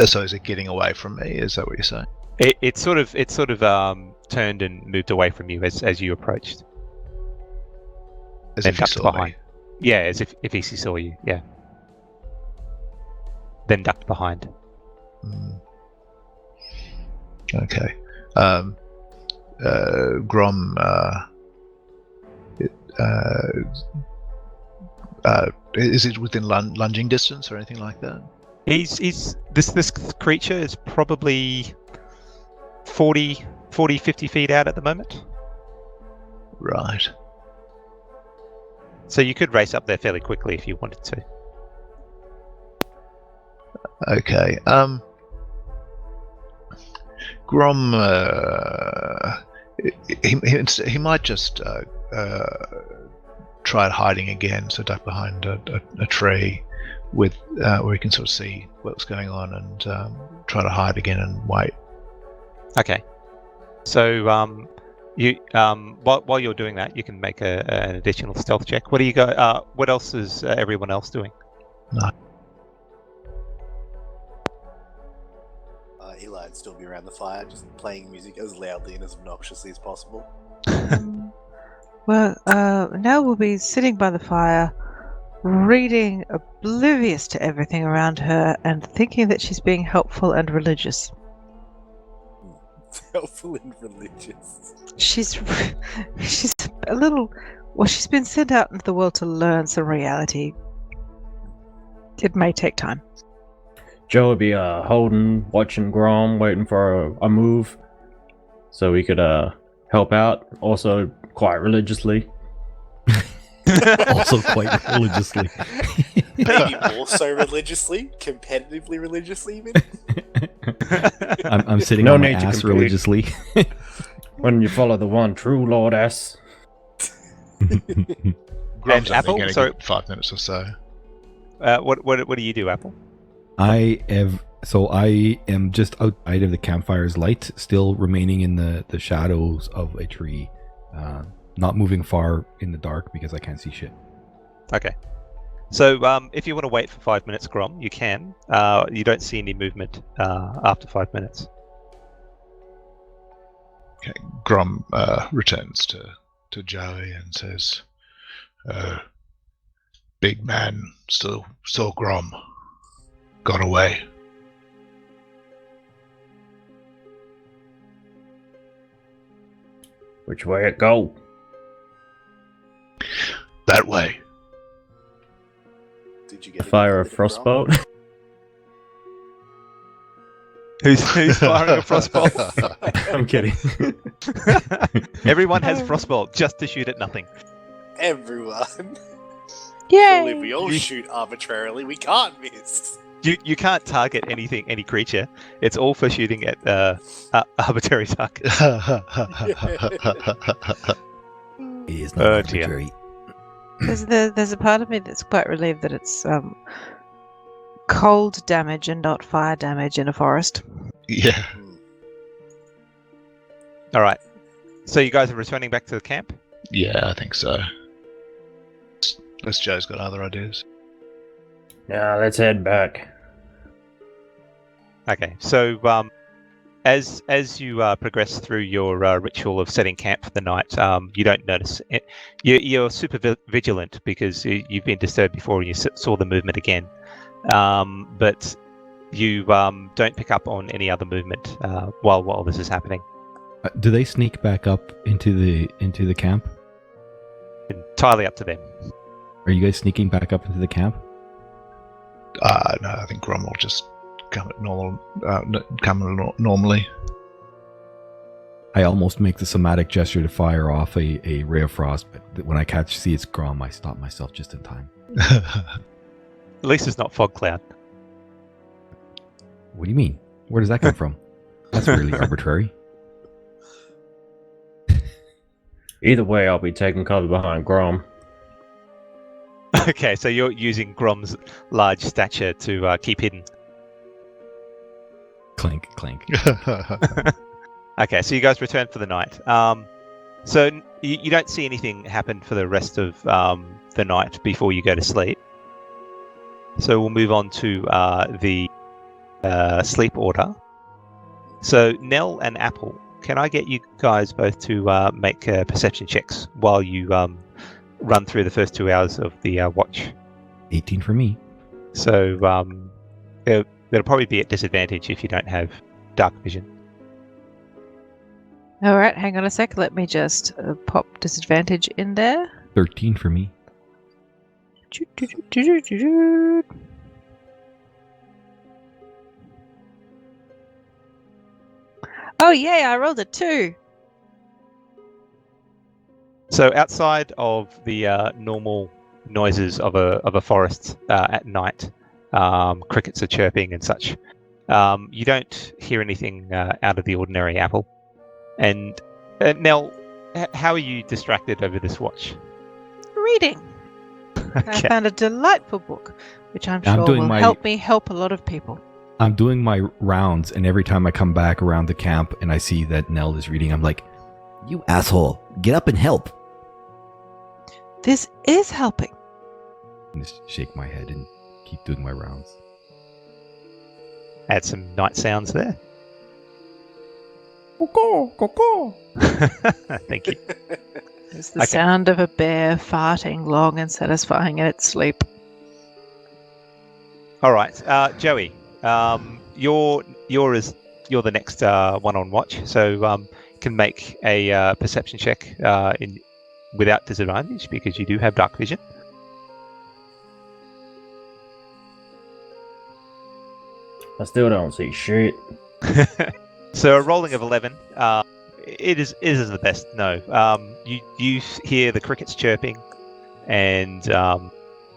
So is it getting away from me? Is that what you're saying? It sort of turned and moved away from you as you approached. As Then if he ducked saw behind. me. Yeah, as if he saw you. Yeah. Then ducked behind. Okay. Grom. Is it within lunging distance or anything like that? This creature is probably 40, 50 feet out at the moment. Right. So you could race up there fairly quickly if you wanted to. Okay. Grom. He might just try hiding again, so duck behind a tree with where he can sort of see what's going on, and try to hide again and wait. Okay. So you while you're doing that, you can make an additional stealth check. What do you go? What else is everyone else doing? No. Eli'd still be around the fire, just playing music as loudly and as obnoxiously as possible. Well, Nell will be sitting by the fire, reading, oblivious to everything around her, and thinking that she's being helpful and religious. Helpful and religious. She's a little. Well, she's been sent out into the world to learn some reality. It may take time. Joe would be holding, watching Grom, waiting for a move, so we could help out. Also, quite religiously. Also quite religiously. Maybe more so religiously, competitively religiously, even. I'm sitting No on my need to ass compete. religiously. When you follow the one true Lord S. Grom's only Apple? getting Sorry. 5 minutes or so. What do you do, Apple? I am just outside of the campfire's light, still remaining in the shadows of a tree, not moving far in the dark because I can't see shit. Okay. So if you want to wait for 5 minutes, Grom, you can. You don't see any movement after 5 minutes. Okay. Grom returns to Joey and says, "Big man still Grom. Got away." Which way it go? That way. Did you get Fire a frostbolt? Who's firing a frostbolt? I'm kidding. Everyone has frostbolt just to shoot at nothing. Everyone. Surely Yay! we all shoot arbitrarily. We can't miss. You can't target any creature. It's all for shooting at arbitrary targets. It is not Oh, dear. arbitrary. There's a part of me that's quite relieved that it's cold damage and not fire damage in a forest. Yeah. All right. So you guys are returning back to the camp? Yeah, I think so. Unless Joe's got other ideas. Now let's head back. Okay. So as you progress through your ritual of setting camp for the night, you don't notice it. You're super vigilant because you've been disturbed before and you saw the movement again. But you don't pick up on any other movement while this is happening. Do they sneak back up into the camp? Entirely up to them. Are you guys sneaking back up into the camp? No, I think Grom will just come at normally. I almost make the somatic gesture to fire off a ray of frost, but when I see it's Grom, I stop myself just in time. At least it's not fog cloud. What do you mean? Where does that come from? That's really arbitrary. Either way, I'll be taking cover behind Grom. Okay, so you're using Grom's large stature to keep hidden. Clink, clink. Okay, so you guys return for the night. So you don't see anything happen for the rest of the night before you go to sleep. So we'll move on to the sleep order. So Nell and Apple, can I get you guys both to make perception checks while you run through the first 2 hours of the watch? 18 for me. So it'll probably be at disadvantage if you don't have dark vision. All right, hang on a sec. Let me just pop disadvantage in there. 13 for me. Oh yay! I rolled a 2. So outside of the normal noises of a forest at night, crickets are chirping and such, you don't hear anything out of the ordinary, Apple. And Nell, how are you distracted over this watch? Reading. Okay. I found a delightful book, which I'm sure will help me help a lot of people. I'm doing my rounds, and every time I come back around the camp and I see that Nell is reading, I'm like, You asshole, get up and help. This is helping. and just shake my head and keep doing my rounds. Add some night sounds there. Thank you. It's the sound of a bear farting long and satisfying in its sleep. All right, Joey, you're the next one on watch, so can make a perception check without disadvantage because you do have dark vision. I still don't see shit. So a rolling of 11. It is the best. No, you hear the crickets chirping, and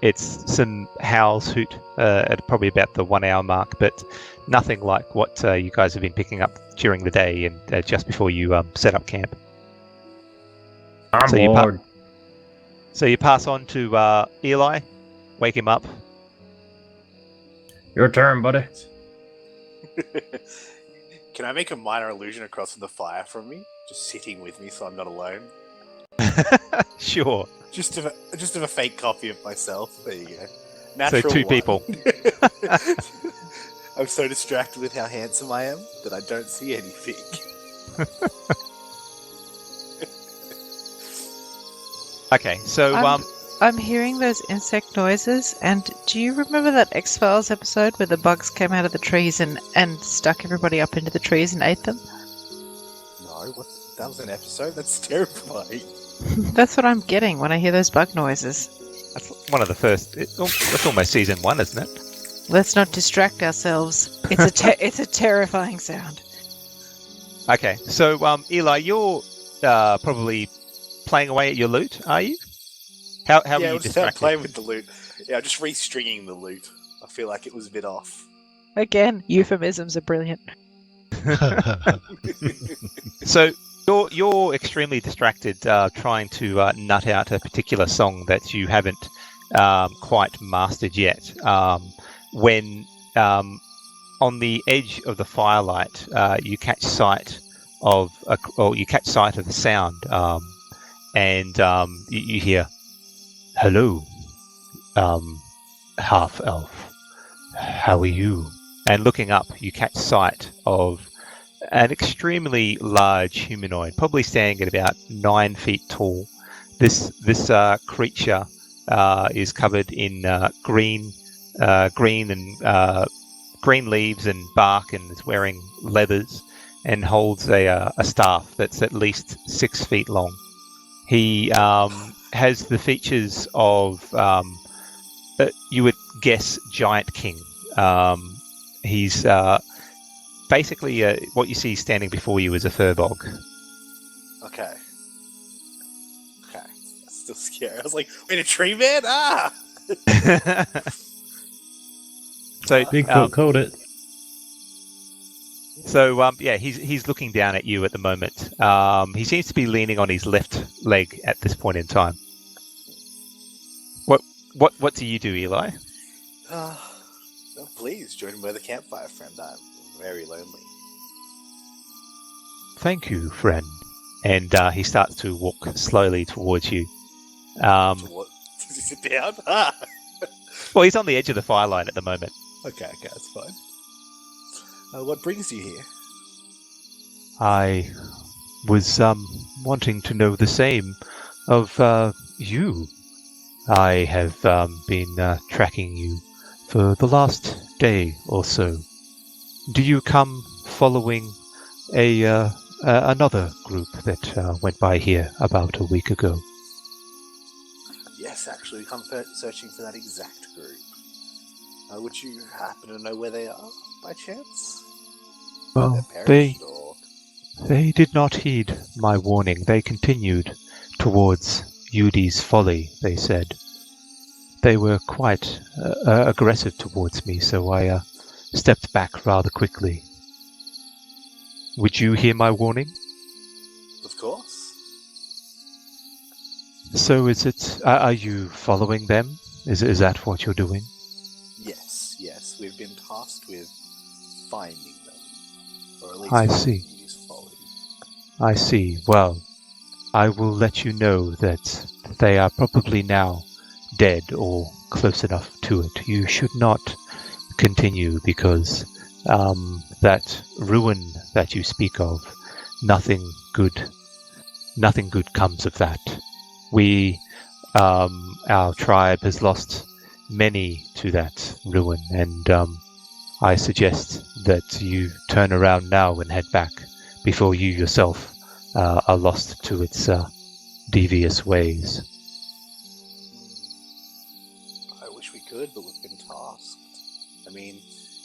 it's some howls hoot at probably about the 1 hour mark, but nothing like what you guys have been picking up during the day and just before you set up camp. I'm bored. So you pass on to Eli, wake him up. Your turn, buddy. Can I make a minor illusion across from the fire from me? Just sitting with me so I'm not alone. Sure. Just of a fake copy of myself. There you go. Natural so two one. people. I'm so distracted with how handsome I am that I don't see anything. Okay, so I'm hearing those insect noises, and do you remember that X-Files episode where the bugs came out of the trees and stuck everybody up into the trees and ate them? No, that was an episode? That's terrifying. That's what I'm getting when I hear those bug noises. that's one of the first. That's almost season 1, isn't it? Let's not distract ourselves. It's a terrifying sound. Okay, so Eli, you're probably playing away at your loot, are you? How are you distracted? Playing with the loot. Yeah, I'm just restringing the loot. I feel like it was a bit off. Again, euphemisms are brilliant. So You're extremely distracted trying to nut out a particular song that you haven't quite mastered yet. When on the edge of the firelight, you catch sight of the sound, and you hear, "Hello, half elf. How are you?" And looking up, you catch sight of an extremely large humanoid, probably standing at about 9 feet tall. This creature is covered in green leaves and bark, and is wearing leathers, and holds a staff that's at least 6 feet long. He has the features of you would guess Giant King. He's basically what you see standing before you is a furbog. Okay. That's still scary. I was like, wait, a tree man? Ah! So Bigfoot called it. So he's looking down at you at the moment. He seems to be leaning on his left leg at this point in time. What do you do, Eli? Well, please join me by the campfire, friend. I'm very lonely. Thank you, friend. And he starts to walk slowly towards you. What? Does he sit down? Well, he's on the edge of the firelight at the moment. Okay, that's fine. What brings you here? I was wanting to know the same of you. I have been tracking you for the last day or so. Do you come following another group that went by here about a week ago? Yes, actually, we come searching for that exact group. Would you happen to know where they are, by chance? Well, they did not heed my warning. They continued towards Yudi's Folly, they said. They were quite aggressive towards me, so I stepped back rather quickly. Would you hear my warning? Of course. So is it... are you following them? Is that what you're doing? Yes. We've been tasked with finding them. Or at least I see. Yudi's Folly. I see. Well, I will let you know that they are probably now dead or close enough to it. You should not continue because that ruin that you speak of, nothing good comes of that. Our tribe has lost many to that ruin, and I suggest that you turn around now and head back before you yourself are lost to its devious ways. I wish we could, but we've been tasked. I mean,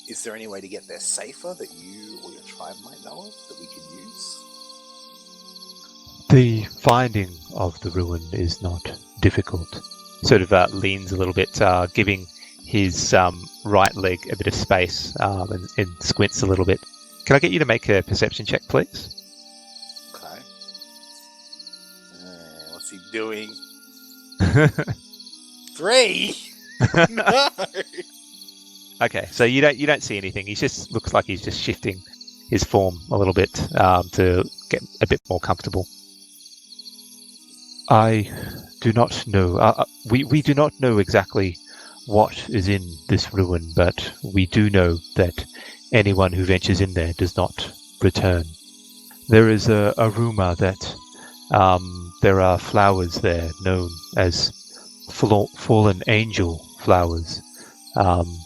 is there any way to get there safer that you or your tribe might know of that we could use? The finding of the ruin is not difficult. Sort of leans a little bit, giving his right leg a bit of space and squints a little bit. Can I get you to make a perception check, please? Okay. What's he doing? 3? No! Okay, so you don't see anything. He just looks like he's just shifting his form a little bit to get a bit more comfortable. I do not know. We do not know exactly what is in this ruin, but we do know that anyone who ventures in there does not return. There is a rumor that there are flowers there known as fallen angel flowers.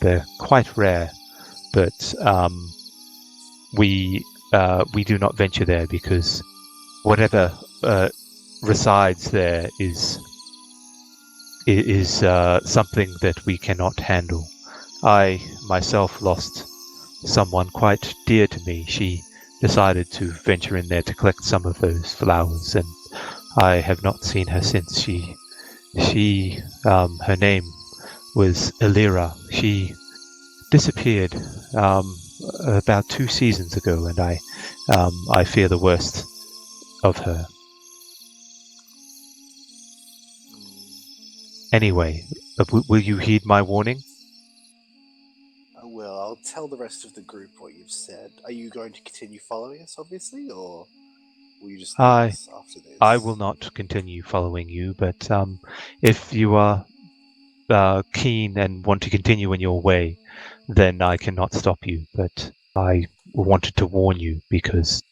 They're quite rare, but we do not venture there because whatever resides there is something that we cannot handle. I myself lost someone quite dear to me. She decided to venture in there to collect some of those flowers, and I have not seen her since. Her name was Elira. She disappeared about 2 seasons ago, and I fear the worst of her. Anyway, will you heed my warning? Well, I'll tell the rest of the group what you've said. Are you going to continue following us, obviously, or will you just leave us after this? I will not continue following you, but if you are keen and want to continue in your way, then I cannot stop you. But I wanted to warn you because,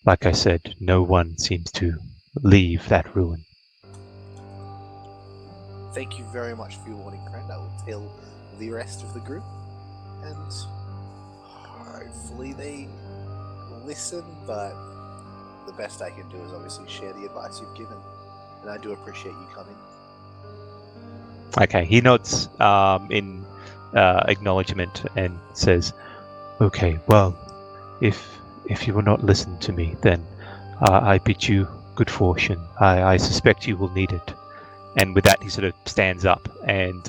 like I said, no one seems to leave that ruin. Thank you very much for your warning, friend. I will tell the rest of the group, and hopefully they listen, but the best I can do is obviously share the advice you've given, and I do appreciate you coming. Okay, he nods in acknowledgement and says, "Okay, well, if you will not listen to me, then I bid you good fortune. I suspect you will need it." And with that, he sort of stands up and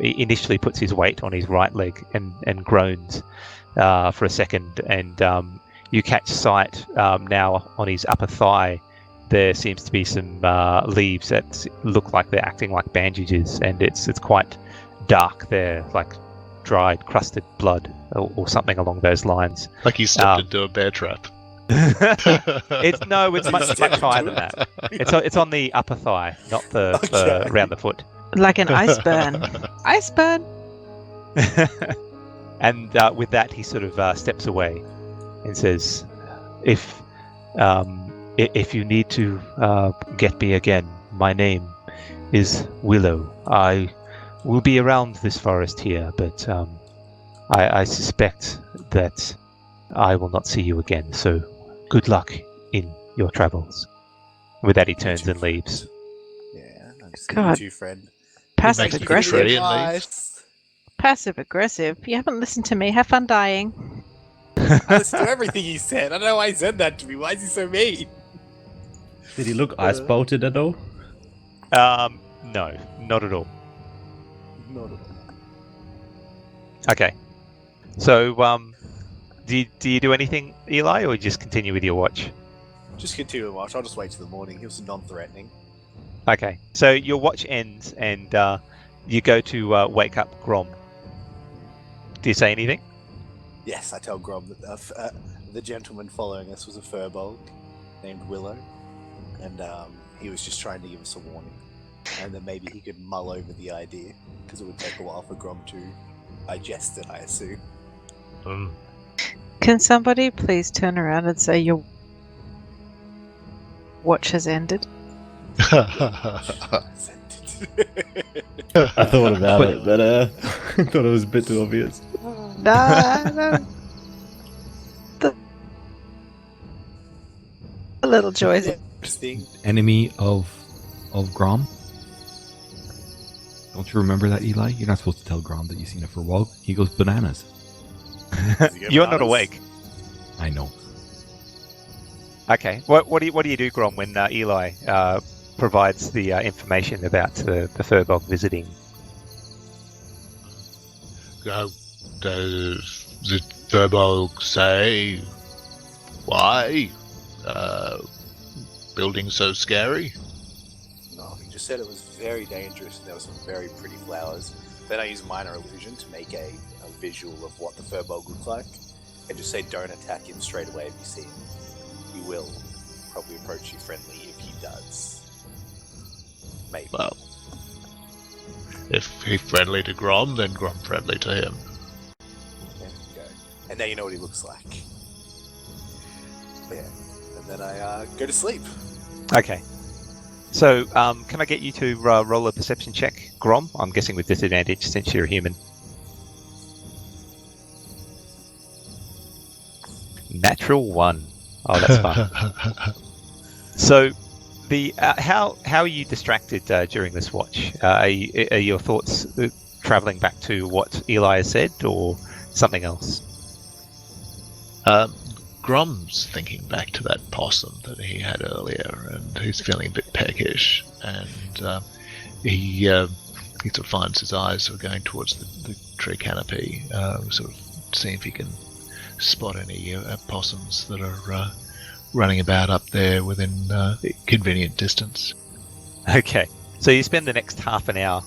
he initially puts his weight on his right leg and groans for a second. And you catch sight now on his upper thigh. There seems to be some leaves that look like they're acting like bandages, and it's quite dark there, like dried, crusted blood or something along those lines. Like he stepped into a bear trap. It's much higher than that. It's on the upper thigh, not the around the foot. Like an ice burn. Ice burn! And with that, he sort of steps away and says, if you need to get me again, my name is Willow. I will be around this forest here, but I suspect that I will not see you again, so good luck in your travels. With that, he turns and leaves. Yeah, I'm just God. you, friend. Passive Thank you, aggressive. Trey, and leaves. Passive aggressive. You haven't listened to me. Have fun dying. I listened to everything he said. I don't know why he said that to me. Why is he so mean? Did he look ice bolted at all? No, not at all. Not at all. Okay. So, do you do anything, Eli, or you just continue with your watch? Just continue to watch. I'll just wait till the morning. He was non-threatening. Okay. So your watch ends, and you go to wake up Grom. Do you say anything? Yes, I tell Grom that the gentleman following us was a furbolg named Willow, and he was just trying to give us a warning, and that maybe he could mull over the idea, because it would take a while for Grom to digest it, I assume. Can somebody please turn around and say your watch has ended? I thought about it, but I thought it was a bit too obvious. No. The little joys. Interesting. Enemy of Grom. Don't you remember that, Eli? You're not supposed to tell Grom that you've seen a furbolg. He goes bananas. You're not awake. I know. Okay. What do you do, Grom, when Eli provides the information about the furbolg visiting? Does the furbolg say why? Building so scary? No, he just said it was very dangerous and there were some very pretty flowers. Then I use minor illusion to make a visual of what the furbolg looks like, and just say don't attack him straight away if you see him. He will probably approach you friendly if he does. Maybe. Well, if he's friendly to Grom, then Grom friendly to him. There you go. And now you know what he looks like. Yeah. And then I go to sleep. Okay. So, can I get you to roll a perception check, Grom? I'm guessing with disadvantage since you're a human. Natural 1. Oh, that's fun. So, the how are you distracted during this watch? Are your thoughts traveling back to what Eli has said, or something else? Grom's thinking back to that possum that he had earlier, and he's feeling a bit peckish, and he sort of finds his eyes sort of going towards the tree canopy, sort of seeing if he can spot any possums that are running about up there within convenient distance. Okay, so you spend the next half an hour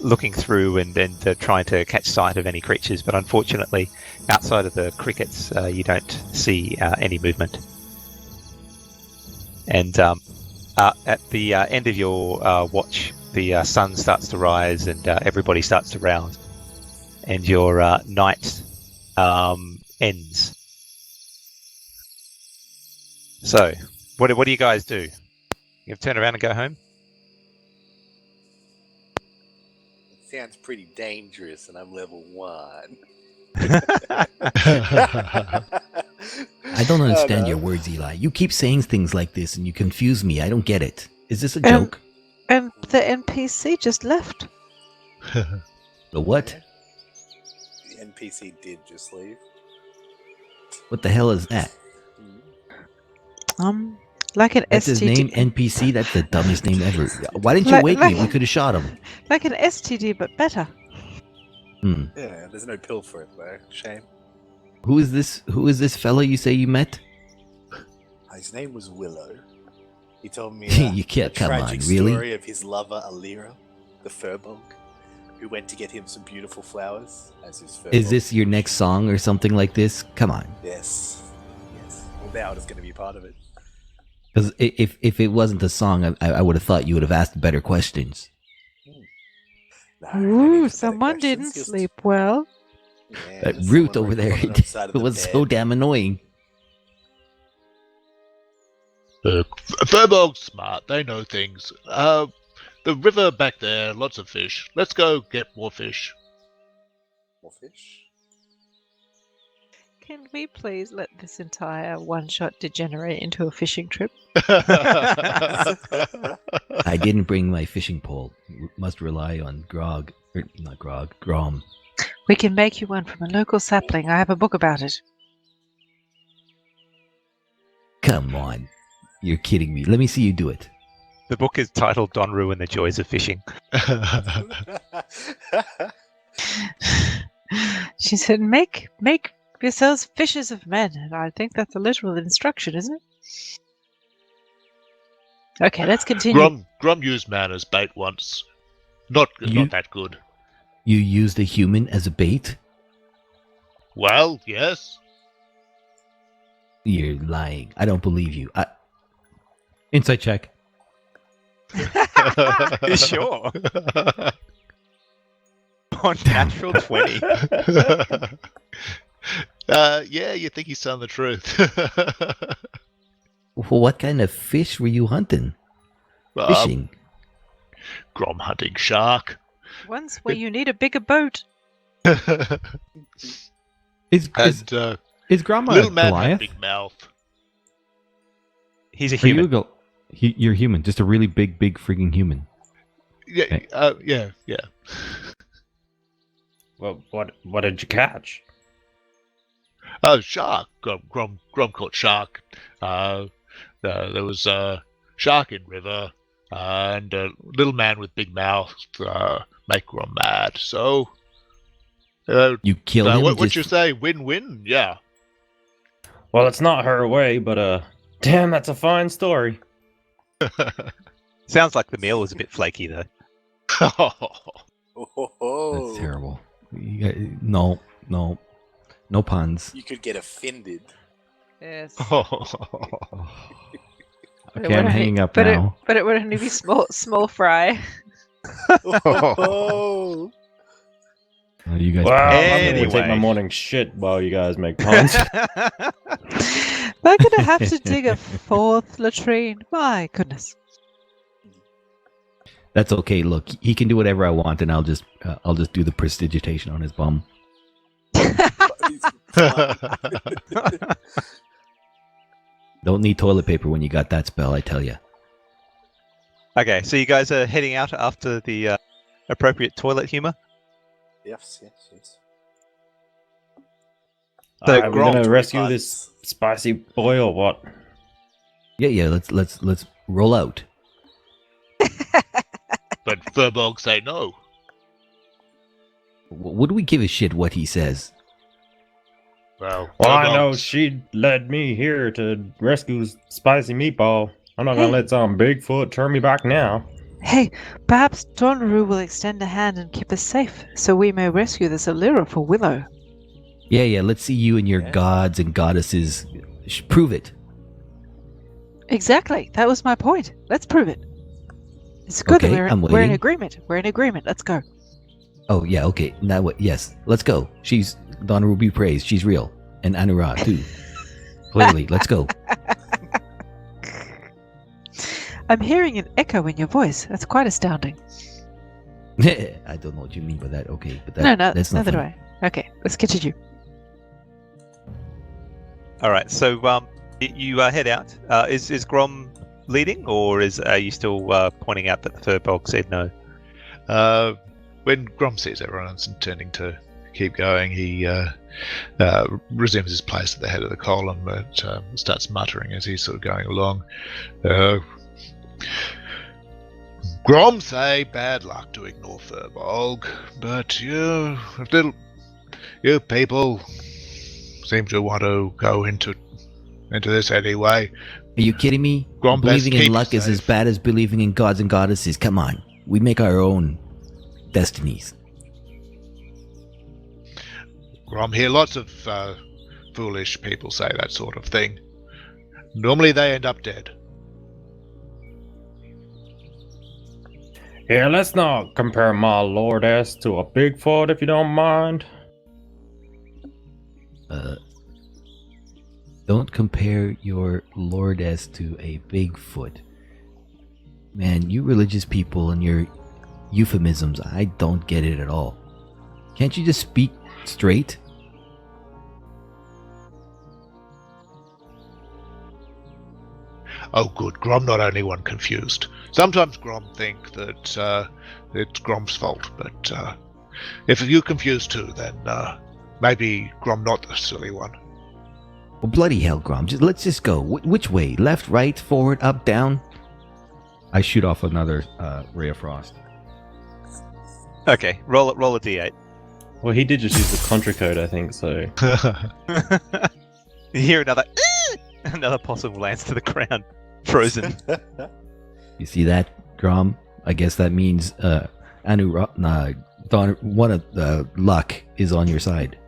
looking through and trying to catch sight of any creatures, but unfortunately, outside of the crickets, you don't see any movement. And at the end of your watch, the sun starts to rise and everybody starts to rouse, and your night ends. So, what do you guys do? You have to turn around and go home? It sounds pretty dangerous, and I'm level 1. I don't understand no. your words, Eli. You keep saying things like this and you confuse me. I don't get it. Is this a joke? And the NPC just left. The what? The NPC did just leave. What the hell is that? Like an That's his STD. name, NPC? That's the dumbest name ever. Why didn't you wake me? We could have shot him. Like an STD, but better. Yeah, there's no pill for it though. Shame. Who is this fellow you say you met? His name was Willow. He told me You can't a come on, tragic really? story of his lover Alira, the furbog, who went to get him some beautiful flowers as his furbog. Is this your next song or something like this? Come on. Yes. Well, now it is going to be part of it. Because if it wasn't a song, I would have thought you would have asked better questions. No, no need Ooh, for better someone didn't questions, just- sleep well. Yeah, That just Root someone over there, reclining on the side of it the was so bed. damn annoying. Furbog's smart. They know things. The river back there, lots of fish. Let's go get more fish. More fish? Can we please let this entire one-shot degenerate into a fishing trip? I didn't bring my fishing pole. Must rely on Grom. We can make you one from a local sapling. I have a book about it. Come on. You're kidding me. Let me see you do it. The book is titled Donru and the Joys of Fishing. She said, make yourselves fishers of men. And I think that's a literal instruction, isn't it? Okay, let's continue. Grom used man as bait once. Not that good. You used a human as a bait? Well, yes. You're lying. I don't believe you. Insight check. Sure. On natural 20. Yeah, you think he's telling the truth. What kind of fish were you hunting? Fishing? Grom hunting shark. Ones where you need a bigger boat. Is Grandma little man Goliath? with big mouth. He's a Are you human. you're human, just a really big freaking human. Yeah, yeah. Well, what did you catch? Shark. Grom caught shark. There was a shark in river, and a little man with big mouth make Grom mad. So, You killed him? what would just- you say? Win-win? Yeah. Well, it's not her way, but damn, that's a fine story. Sounds like the meal was a bit flaky, though. Oh, That's terrible. No puns. You could get offended. Yes. Okay, I'm hanging up but now. But it would only be small fry. Oh, You guys. Wow, I'm Anyway. gonna take my morning shit while you guys make puns. We're gonna have to dig a fourth latrine. My goodness. That's okay. Look, he can do whatever I want, and I'll just do the prestidigitation on his bum. Don't need toilet paper when you got that spell, I tell you. Okay, so you guys are heading out after the appropriate toilet humor? yes. So Are we Grom, gonna rescue puns. this spicy boy or what? Yeah. Let's roll out. But Furbog say no. What do we give a shit what he says? Well, I know Firbolgs. she led me here to rescue Spicy Meatball. I'm not Hey. gonna let some Bigfoot turn me back now. Hey, perhaps Donru will extend a hand and keep us safe, so we may rescue this Allura for Willow. Yeah, let's see you and your Yeah. gods and goddesses. Prove it. Exactly. That was my point. Let's prove it. It's good Okay, that I'm we're in waiting. agreement. We're in agreement. Let's go. Oh, yeah, okay. Now what? Yes, let's go. She's Donna Ruby praised. She's real. And Anura, too. Clearly, let's go. I'm hearing an echo in your voice. That's quite astounding. I don't know what you mean by that. Okay, but that's not neither do funny. I. Okay, let's continue. All right, so you head out. Is Grom leading, or are you still pointing out that the Furbog said no? When Grom sees everyone's intending to keep going, he resumes his place at the head of the column, but starts muttering as he's sort of going along. Grom say bad luck to ignore Furbog, but you people seem to want to go into this anyway. Are you kidding me? Grom, best Believing in keep luck is safe. as bad as believing in gods and goddesses. Come on. We make our own destinies. Grom, hear lots of foolish people say that sort of thing. Normally they end up dead. Yeah, let's not compare my lordess to a Bigfoot, if you don't mind. Don't compare your lordess to a Bigfoot. Man, you religious people and your euphemisms, I don't get it at all. Can't you just speak straight? Oh, good. Grom not only one confused. Sometimes Grom think that it's Grom's fault, but if you're confused too, then maybe Grom not the silly one. Well, bloody hell, Grom. Let's just go. Which way? Left, right, forward, up, down? I shoot off another ray of frost. Okay, roll a d8. Well, he did just use the contra code, I think, so... You hear another possum lands to the ground, frozen. You see that, Grom? I guess that means one of the luck is on your side.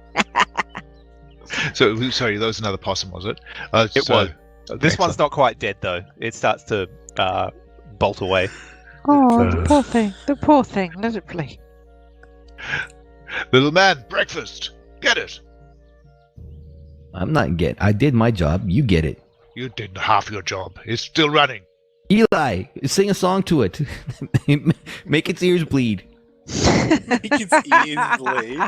So, sorry, that was another possum, was it? It was. This Excellent. one's not quite dead though. It starts to bolt away. Oh, the poor thing. The poor thing. Let it play. Little man, breakfast! Get it! I'm not I did my job. You get it. You did half your job. It's still running. Eli, sing a song to it. Make its ears bleed. Make its ears bleed.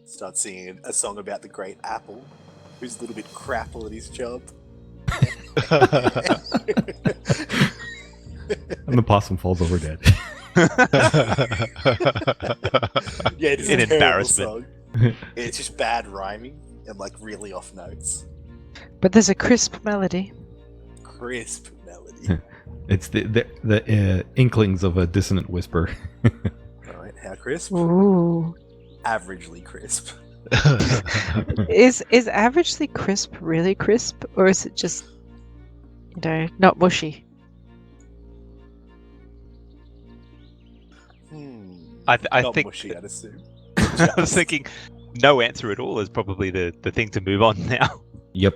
Start singing a song about the great apple, who's a little bit crapple at his job. And the possum falls over dead. Yeah, it's In a terrible embarrassment. song. It's just bad rhyming and like really off notes. But there's a crisp melody. Crisp melody. It's the inklings of a dissonant whisper. Alright, how crisp? Ooh. Averagely crisp. Is averagely crisp really crisp, or is it just, not mushy? I Not think mushy, I'd assume. I was thinking no answer at all is probably the thing to move on now. Yep.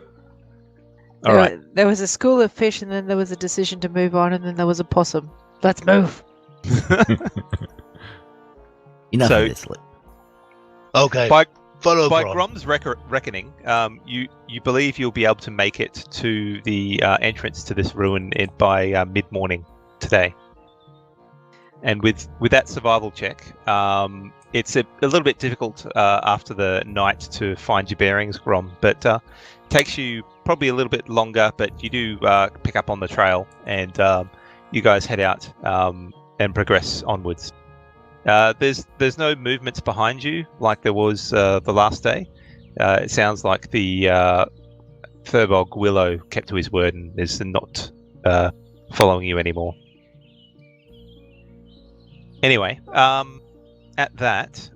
All right. There was a school of fish, and then there was a decision to move on, and then there was a possum. Let's move. Enough So- of this. Okay, By follow by Grom. Grom's reckoning, you believe you'll be able to make it to the entrance to this ruin by mid-morning today. And with that survival check, it's a little bit difficult after the night to find your bearings, Grom, but takes you probably a little bit longer, but you do pick up on the trail, and you guys head out and progress onwards. There's no movements behind you like there was the last day. It sounds like the Furbog Willow kept to his word and is not following you anymore. Anyway, at that,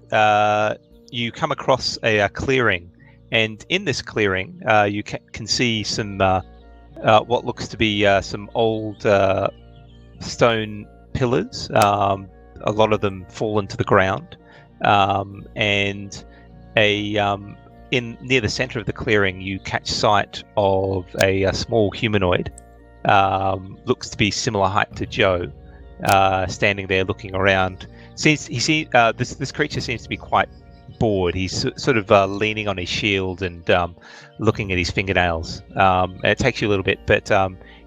you come across a clearing, and in this clearing, you can see some what looks to be some old stone pillars. A lot of them fallen to the ground, and in near the center of the clearing, you catch sight of a small humanoid. Looks to be similar height to Joe, standing there looking around. This creature seems to be quite bored. He's sort of leaning on his shield and looking at his fingernails. It takes you a little bit, but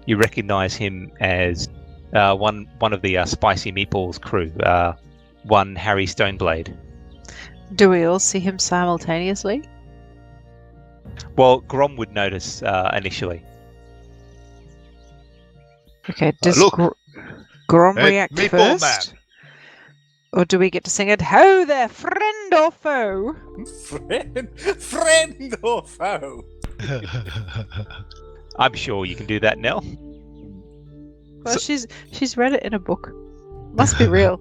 you recognize him as one of the Spicy Meatballs crew, one Harry Stoneblade. Do we all see him simultaneously? Well, Grom would notice initially. Okay, does look. Grom Hey, react Meatball first? Or do we get to sing it, ho there, friend or foe? Friend or foe? I'm sure you can do that, Nell. Well, she's read it in a book. Must be real.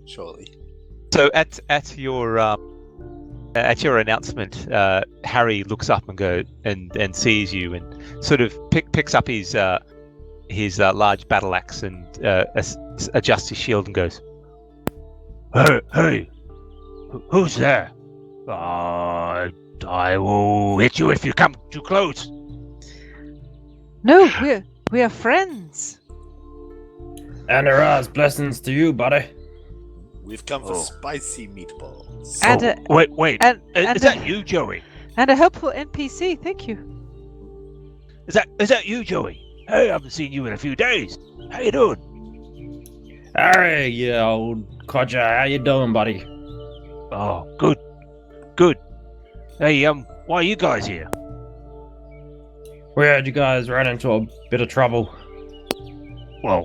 Surely. So at your announcement, Harry looks up and sees you and sort of picks up his large battle axe and adjusts his shield and goes, "Hey, who's there? I will hit you if you come too close." No, we are friends. And Araz, blessings to you, buddy. We've come for spicy meatballs. And Wait, and is that you, Joey? and a helpful NPC, thank you. Is that you, Joey? Hey, I haven't seen you in a few days. How you doing? Harry, you old codger, how you doing, buddy? Oh, good. Hey, why are you guys here? We heard you guys ran into a bit of trouble. Well,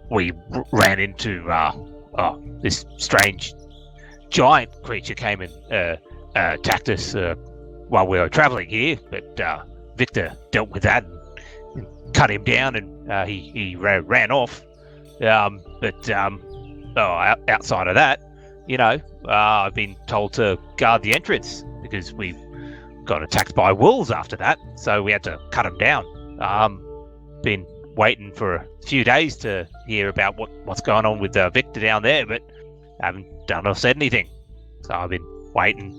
we ran into this strange giant creature came and attacked us while we were traveling here, but Victor dealt with that and cut him down, and he ran off. Outside of that, I've been told to guard the entrance because we got attacked by wolves after that, so we had to cut him down. Been waiting for a few days to hear about what's going on with Victor down there, but haven't done or said anything. So I've been waiting.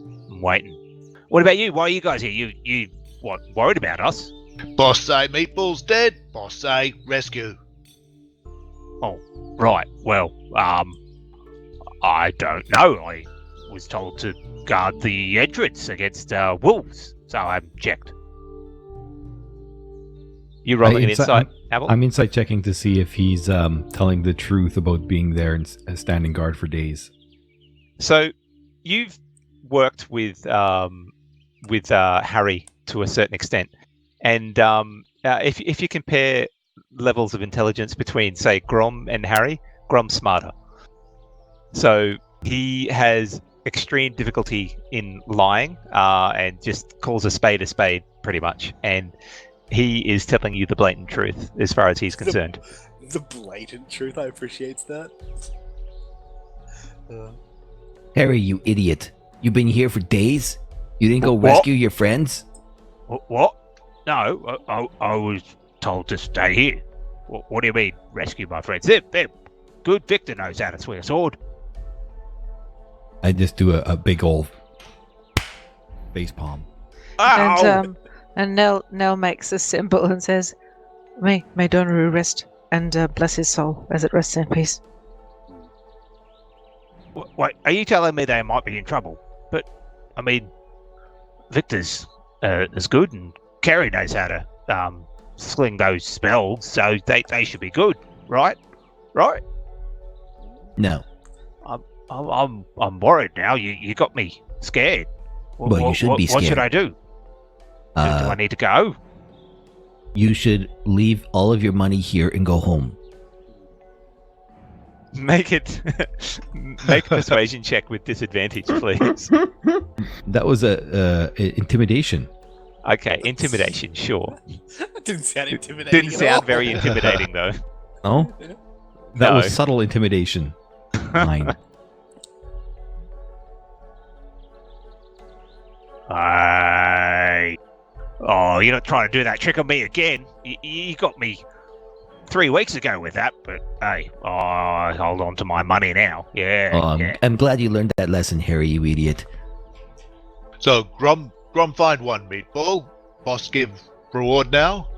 What about you? Why are you guys here? You what, worried about us? Boss say Meatball's dead. Boss say rescue. Oh, right. Well, I don't know. I was told to guard the entrance against wolves, so I haven't checked. You rolling an insight, Abel? I'm insight checking to see if he's telling the truth about being there and standing guard for days. So you've worked with Harry to a certain extent, and if you compare levels of intelligence between, say, Grom and Harry, Grom's smarter. So he has extreme difficulty in lying, and just calls a spade, pretty much. And he is telling you the blatant truth as far as he's concerned. The blatant truth, I appreciate that. Harry, you idiot. You've been here for days? You didn't go rescue your friends? What? No, I was told to stay here. What do you mean, rescue my friends? They're good. Victor knows how to swing a sword. I just do a big old face palm. Ow! And Nell makes a symbol and says, May Donru rest and bless his soul as it rests in peace. Wait, are you telling me they might be in trouble? But, I mean, Victor's is good, and Kerry knows how to sling those spells, so they should be good, right? Right? No. I'm worried now. You got me scared. Well, you should be scared. What should I do? Do I need to go? You should leave all of your money here and go home. Make a persuasion check with disadvantage, please. That was a intimidation. Okay, intimidation, sure. That didn't sound intimidating. Didn't at sound all. very intimidating, though. No? That No. was subtle intimidation. 9. Hey. Oh, you're not trying to do that trick on me again. You got me 3 weeks ago with that, but hey, I hold on to my money now. Yeah, yeah. I'm glad you learned that lesson, Harry, you idiot. So, Grom find one meatball. Boss give reward now.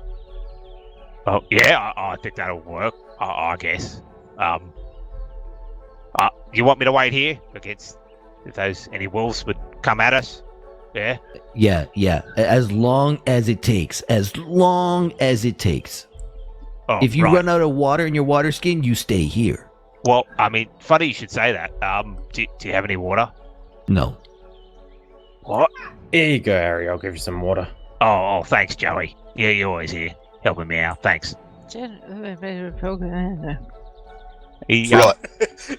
Oh, yeah, I think that'll work, I guess. You want me to wait here against if any wolves would come at us? Yeah? Yeah. As long as it takes. As long as it takes. Oh, If you right. run out of water in your water skin, you stay here. Well, I mean, funny you should say that. Do you have any water? No. What? Here you go, Harry. I'll give you some water. Oh, thanks, Joey. Yeah, you're always here, helping me out. Thanks. He Right.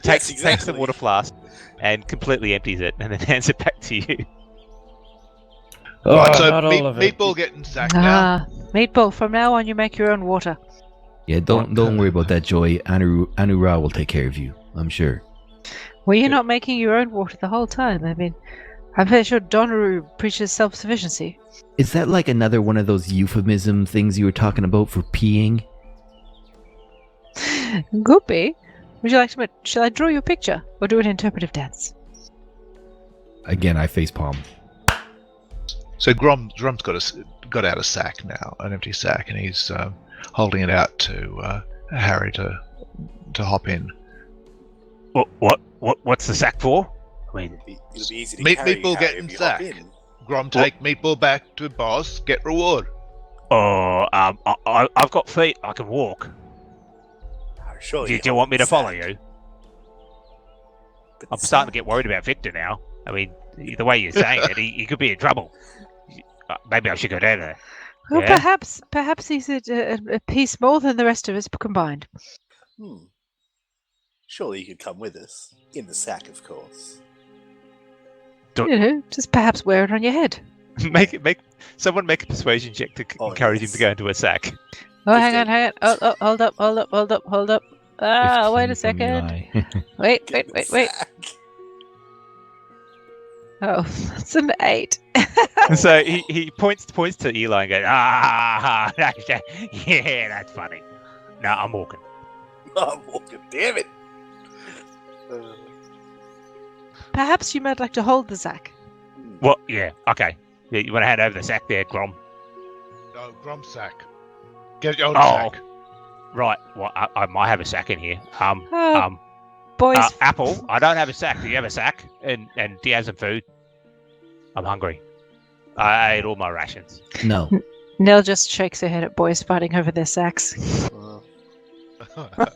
takes the exactly. water flask and completely empties it and then hands it back to you. Right, so not all of it. meatball getting sacked now. Meatball, from now on you make your own water. Yeah, don't worry about that, Joy. Anura will take care of you, I'm sure. Well, you're not making your own water the whole time. I mean, I'm pretty sure Donaru preaches self-sufficiency. Is that like another one of those euphemism things you were talking about for peeing? Goopy, would you like to? Shall I draw you a picture or do an interpretive dance? Again, I facepalm. So Grom's got out a sack now, an empty sack, and he's holding it out to Harry to hop in. What's the sack for? I mean, It'll be easy to Meat- carry, meatball Harry, getting if you hop sacked. in. Grom take meatball back to boss, get reward. I've got feet. I can walk. Oh, surely Do you want me to follow sack. you? But I'm the starting to sack- get worried about Victor now. I mean, the way you're saying it, he could be in trouble. Maybe I should go down there. Well, Yeah? perhaps he's a piece more than the rest of us combined. Surely you could come with us. In the sack, of course. You know, just perhaps wear it on your head. Someone make a persuasion check to Oh, encourage him yes. to go into a sack. Oh, hang on. 15. Oh, hold up. Ah, wait a 15 from second. Eli. Wait. Get in the sack. Oh, that's an 8. So he points to Eli and goes, yeah, that's funny. No, I'm walking. I'm walking, damn it. Perhaps you might like to hold the sack. What? Yeah, okay. Yeah, you want to hand over the sack there, Grom? No, Grom sack. Get your own Oh. sack. Right. Well, I might have a sack in here. Boys, Apple, I don't have a sack. Do you have a sack? And do you have some food? I'm hungry. I ate all my rations. No. Nell just shakes her head at boys fighting over their sacks.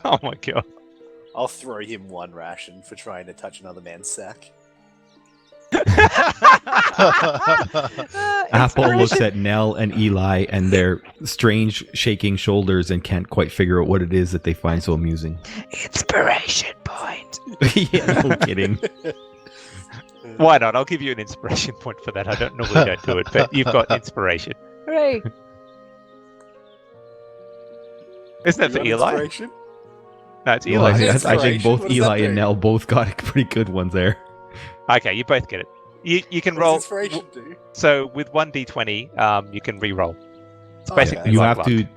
Oh my god. I'll throw him one ration for trying to touch another man's sack. Apple looks at Nell and Eli and their strange shaking shoulders and can't quite figure out what it is that they find so amusing. Inspiration point. Yeah, no kidding. Why not? I'll give you an inspiration point for that. I don't normally do it, but you've got inspiration. Hooray. Isn't that You for want Eli? inspiration? No, it's Well, Eli. I Inspiration. think both What does that Eli and do? Nell both got pretty good ones there. Okay, you both get it. You can What roll. does inspiration do? So with 1d20, you can re-roll. It's Oh, basically You like have luck. you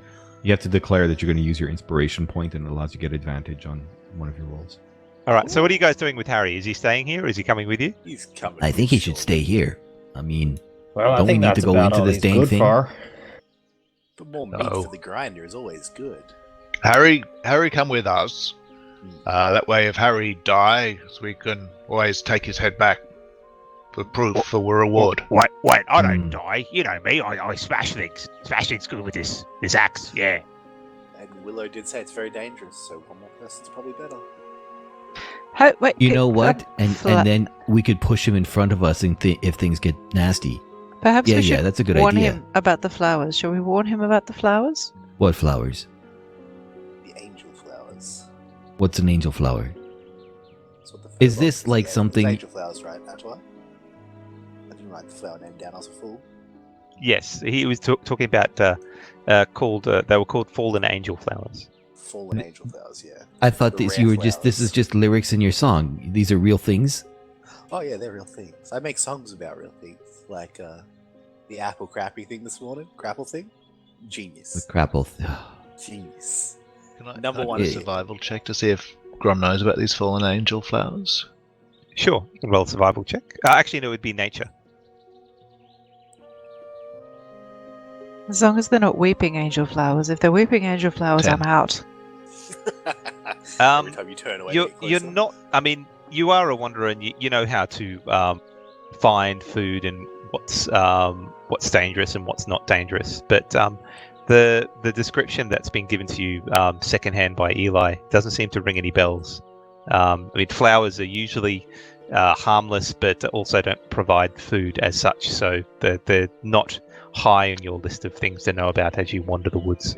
have to declare that you're going to use your inspiration point, and it allows you to get advantage on one of your rolls. All right. So what are you guys doing with Harry? Is he staying here, or is he coming with you? He's coming. I think he should surely. stay here. I mean, Well, I Don't we think need that's to go about into all this he's dang good thing? for. But more meat No. for the grinder is always good. Harry, come with us. That way, if Harry dies, we can always take his head back for proof for a reward. Wait! I don't Hmm. die. You know me. I smash things. Smash things good with this axe. Yeah. And Willow did say it's very dangerous, so one more person's probably better. Wait, you know what? And Fla- then we could push him in front of us and if things get nasty. Perhaps Yeah, we yeah, should that's a good warn idea. him about the flowers. Shall we warn him about the flowers? What flowers? The angel flowers. What's an angel flower? That's what the Is flower this is. like Yeah, something- It's angel flowers, right, Atwa? I didn't write the flower name down. I was a fool. Yes. He was talking about they were called fallen angel flowers. Fallen angel flowers, yeah. I thought The this rare this is flowers. just lyrics in your song. These are real things. Oh yeah, they're real things. I make songs about real things, like the apple crappy thing this morning, crapple thing. The Genius, crapple. genius. Can I Number do one a hit. survival check to see if Grom knows about these fallen angel flowers? Sure, you can roll a survival check. Actually, no, it would be nature. As long as they're not weeping angel flowers. If they're weeping angel flowers, 10. I'm out. Every time you turn away, You're they get closer. not. I mean, you are a wanderer, and you know how to find food and what's dangerous and what's not dangerous. But the description that's been given to you secondhand by Eli doesn't seem to ring any bells. I mean, flowers are usually harmless, but also don't provide food as such. So they're not high on your list of things to know about as you wander the woods.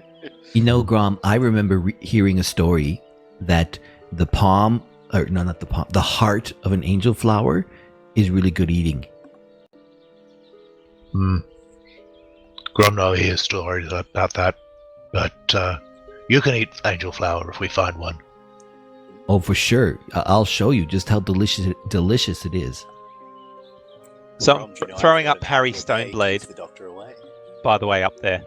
You know, Grom, I remember hearing a story that the palm, or no, not the palm, the heart of an angel flower is really good eating. Grom know he has stories about that, but you can eat angel flower if we find one. Oh, for sure. I'll show you just how delicious it is. So Grom, do you know I'm throwing I've up got an Harry apple a day, Stoneblade, keeps the doctor away. by the way, up there.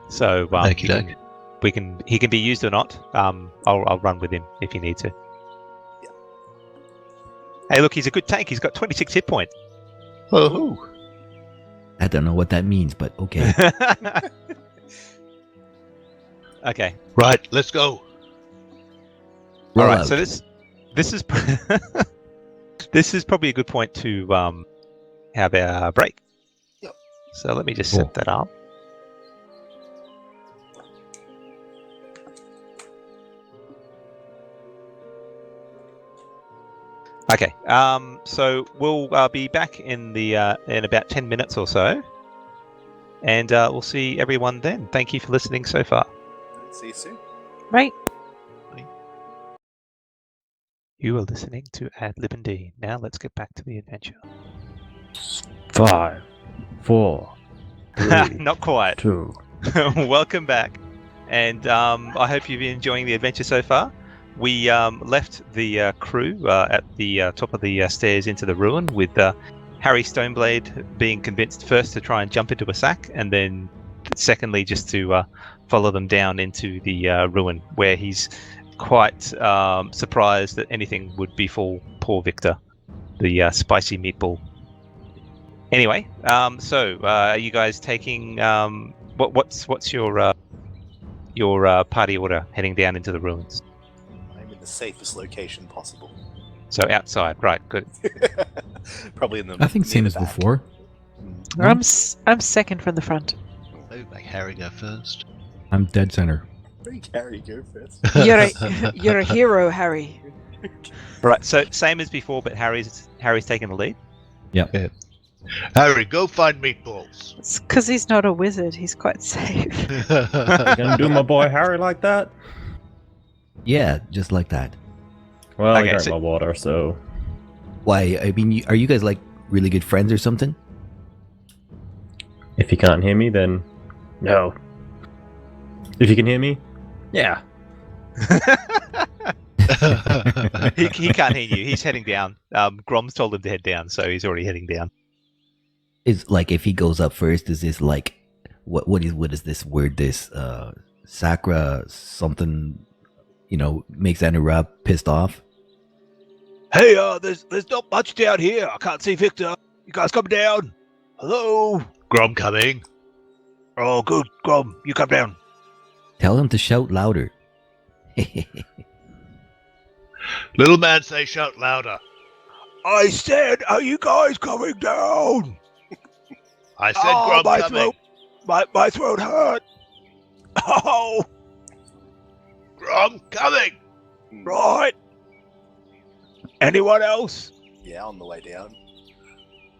So Thank you, you Doug. he can be used or not. I'll run with him if you need to. Yeah. Hey, look, he's a good tank. He's got 26 hit points. Oh, I don't know what that means, but okay. Okay. right, let's go. Roll All right. out. So this is this is probably a good point to have our break. Yep. So let me just Cool. set that up. Okay. So we'll be back in about 10 minutes or so, and we'll see everyone then. Thank you for listening so far. See you soon. Right. You are listening to ADlibnd. Now let's get back to the adventure. 5, 4, 3, Not quite. 2. Welcome back, and I hope you've been enjoying the adventure so far. We left the crew at the top of the stairs into the ruin, with Harry Stoneblade being convinced first to try and jump into a sack, and then secondly just to follow them down into the ruin, where he's quite surprised that anything would befall poor Victor, the spicy meatball. Anyway, so are you guys taking what's your party order heading down into the ruins? I'm in the safest location possible. So outside, right? Good. Probably in the. I think same near as the back. before. I'm second from the front. Maybe make Harry go first. I'm dead center. Harry, go first. You're a hero, Harry. Right. So same as before, but Harry's taking the lead. Harry, go find meatballs. It's because he's not a wizard. He's quite safe. You gonna do my boy Harry like that? Yeah, just like that. Well, I Okay, drank so- my water, so Why? I mean, are you guys like really good friends or something? if you can't hear me, then no. If you can hear me, yeah. he can't hear you. He's heading down. Grom's told him to head down, so he's already heading down. Is like if he goes up first, is this like what is this word? This Sakra something, makes Anurab pissed off. Hey, there's not much down here. I can't see Victor. You guys come down. Hello. Grom coming. Oh, good. Grom, you come down. Tell him to shout louder. Little man, say shout louder. I said, are you guys coming down? I said Grom my coming. throat. My throat hurt. Oh, Grom coming. right. Anyone else? Yeah, on the way down.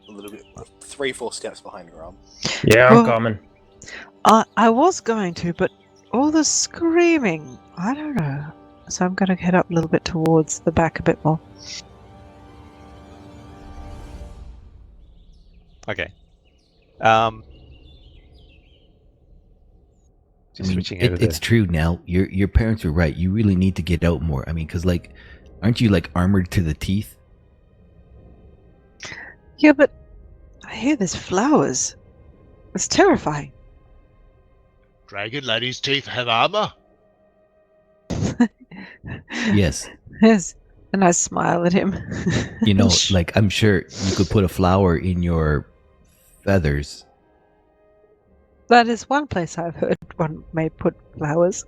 A little bit, 3-4 steps behind Grom. Yeah, I'm Well- coming. I was going to, but all the screaming, I don't know. So I'm going to head up a little bit towards the back a bit more. Okay. Just I mean, switching over it's true now. Your parents were right. You really need to get out more. I mean, because aren't you like armored to the teeth? Yeah, but I hear there's flowers. It's terrifying. Dragon lady's teeth have armor. Yes. Yes. And I smile at him. You know, like, I'm sure you could put a flower in your feathers. That is one place I've heard one may put flowers.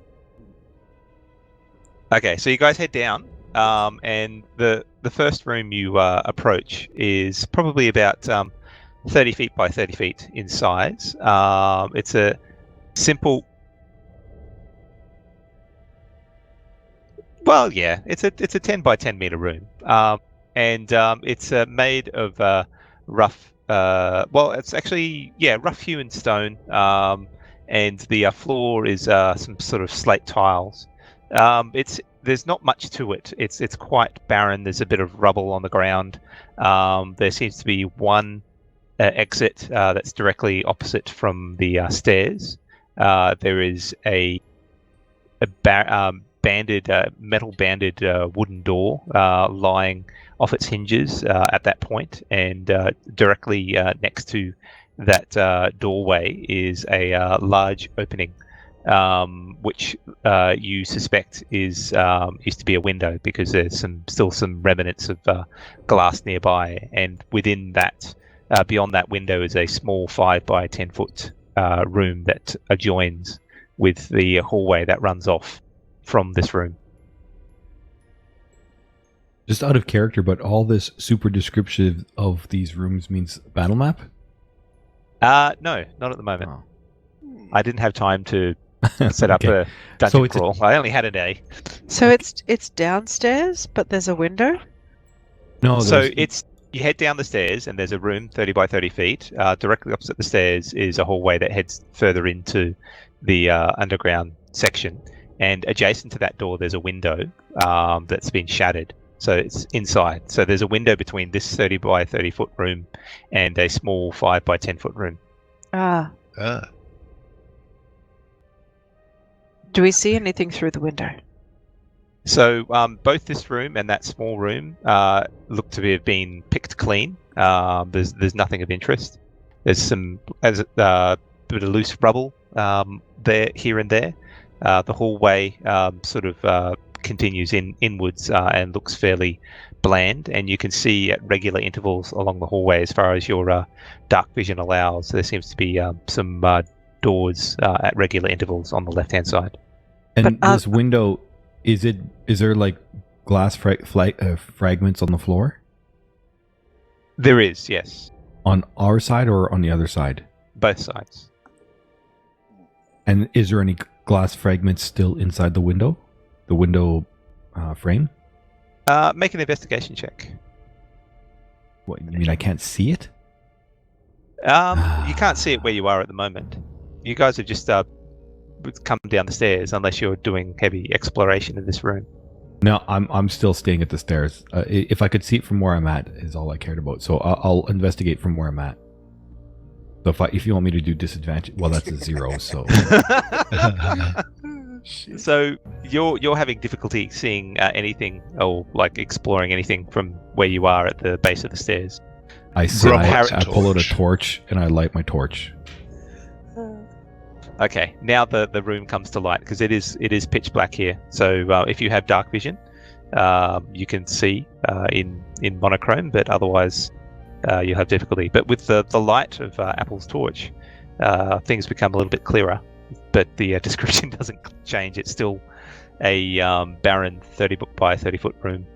Okay, so you guys head down, and the first room you approach is probably about 30 feet by 30 feet in size. It's a simple. Well, yeah, it's a 10 by 10 meter room, and it's made of rough. Well, it's actually rough hewn stone, and the floor is some sort of slate tiles. There's not much to it. It's quite barren. There's a bit of rubble on the ground. There seems to be one exit that's directly opposite from the stairs. There is a metal banded wooden door lying off its hinges at that point, and directly next to that doorway is a large opening, which you suspect is used to be a window, because there's still some remnants of glass nearby, and within that, beyond that window, is a small 5 by 10 foot room that adjoins with the hallway that runs off from this room. Just out of character, but all this super descriptive of these rooms means battle map? No, not at the moment. Oh. I didn't have time to set up Okay. a dungeon So it's crawl. I only had a day. So it's downstairs, but there's a window? No, So you head down the stairs, and there's a room 30 by 30 feet. Directly opposite the stairs is a hallway that heads further into the underground section. And adjacent to that door, there's a window that's been shattered. So it's inside. So there's a window between this 30 by 30 foot room and a small 5 by 10 foot room. Ah. Do we see anything through the window? So both this room and that small room look to have been picked clean. There's nothing of interest. There's some bit of loose rubble there, here and there. The hallway sort of continues inwards and looks fairly bland, and you can see at regular intervals along the hallway, as far as your dark vision allows, there seems to be some doors at regular intervals on the left-hand side. And But, this window, is there like glass fragments on the floor? There is, yes, On our side or on the other side? both sides. And is there any glass fragments still inside the window? The window frame? Make an investigation check. What, you mean I can't see it? You can't see it where you are at the moment. You guys have just come down the stairs, unless you're doing heavy exploration in this room. No, I'm still staying at the stairs. If I could see it from where I'm at, is all I cared about. So I'll investigate from where I'm at. So if you want me to do disadvantage, well, that's a 0. So So you're having difficulty seeing anything, or like exploring anything from where you are at the base of the stairs. I pull out a torch and I light my torch. Okay, now the room comes to light, because it is pitch black here. So if you have dark vision, you can see in monochrome, but otherwise you'll have difficulty. But with the light of Apple's torch, things become a little bit clearer. But the description doesn't change. It's still a barren 30 by 30 foot room.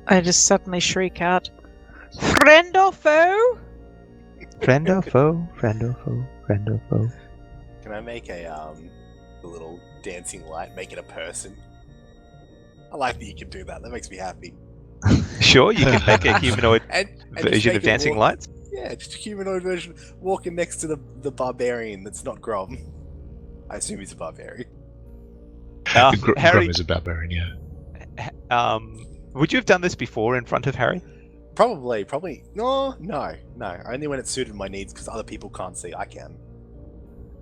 I just suddenly shriek out, "Friend or foe?" Friend or foe? Friend or foe? Friend or foe? Can I make a little dancing light, make it a person? I like that you can do that. That makes me happy. Sure, you can make a humanoid And just version make of it dancing walk- lights. Yeah, just a humanoid version walking next to the barbarian that's not Grom. I assume he's a barbarian. Harry, Grum is a barbarian, yeah. would you have done this before in front of Harry? Probably. No. Only when it suited my needs, because other people can't see. I can.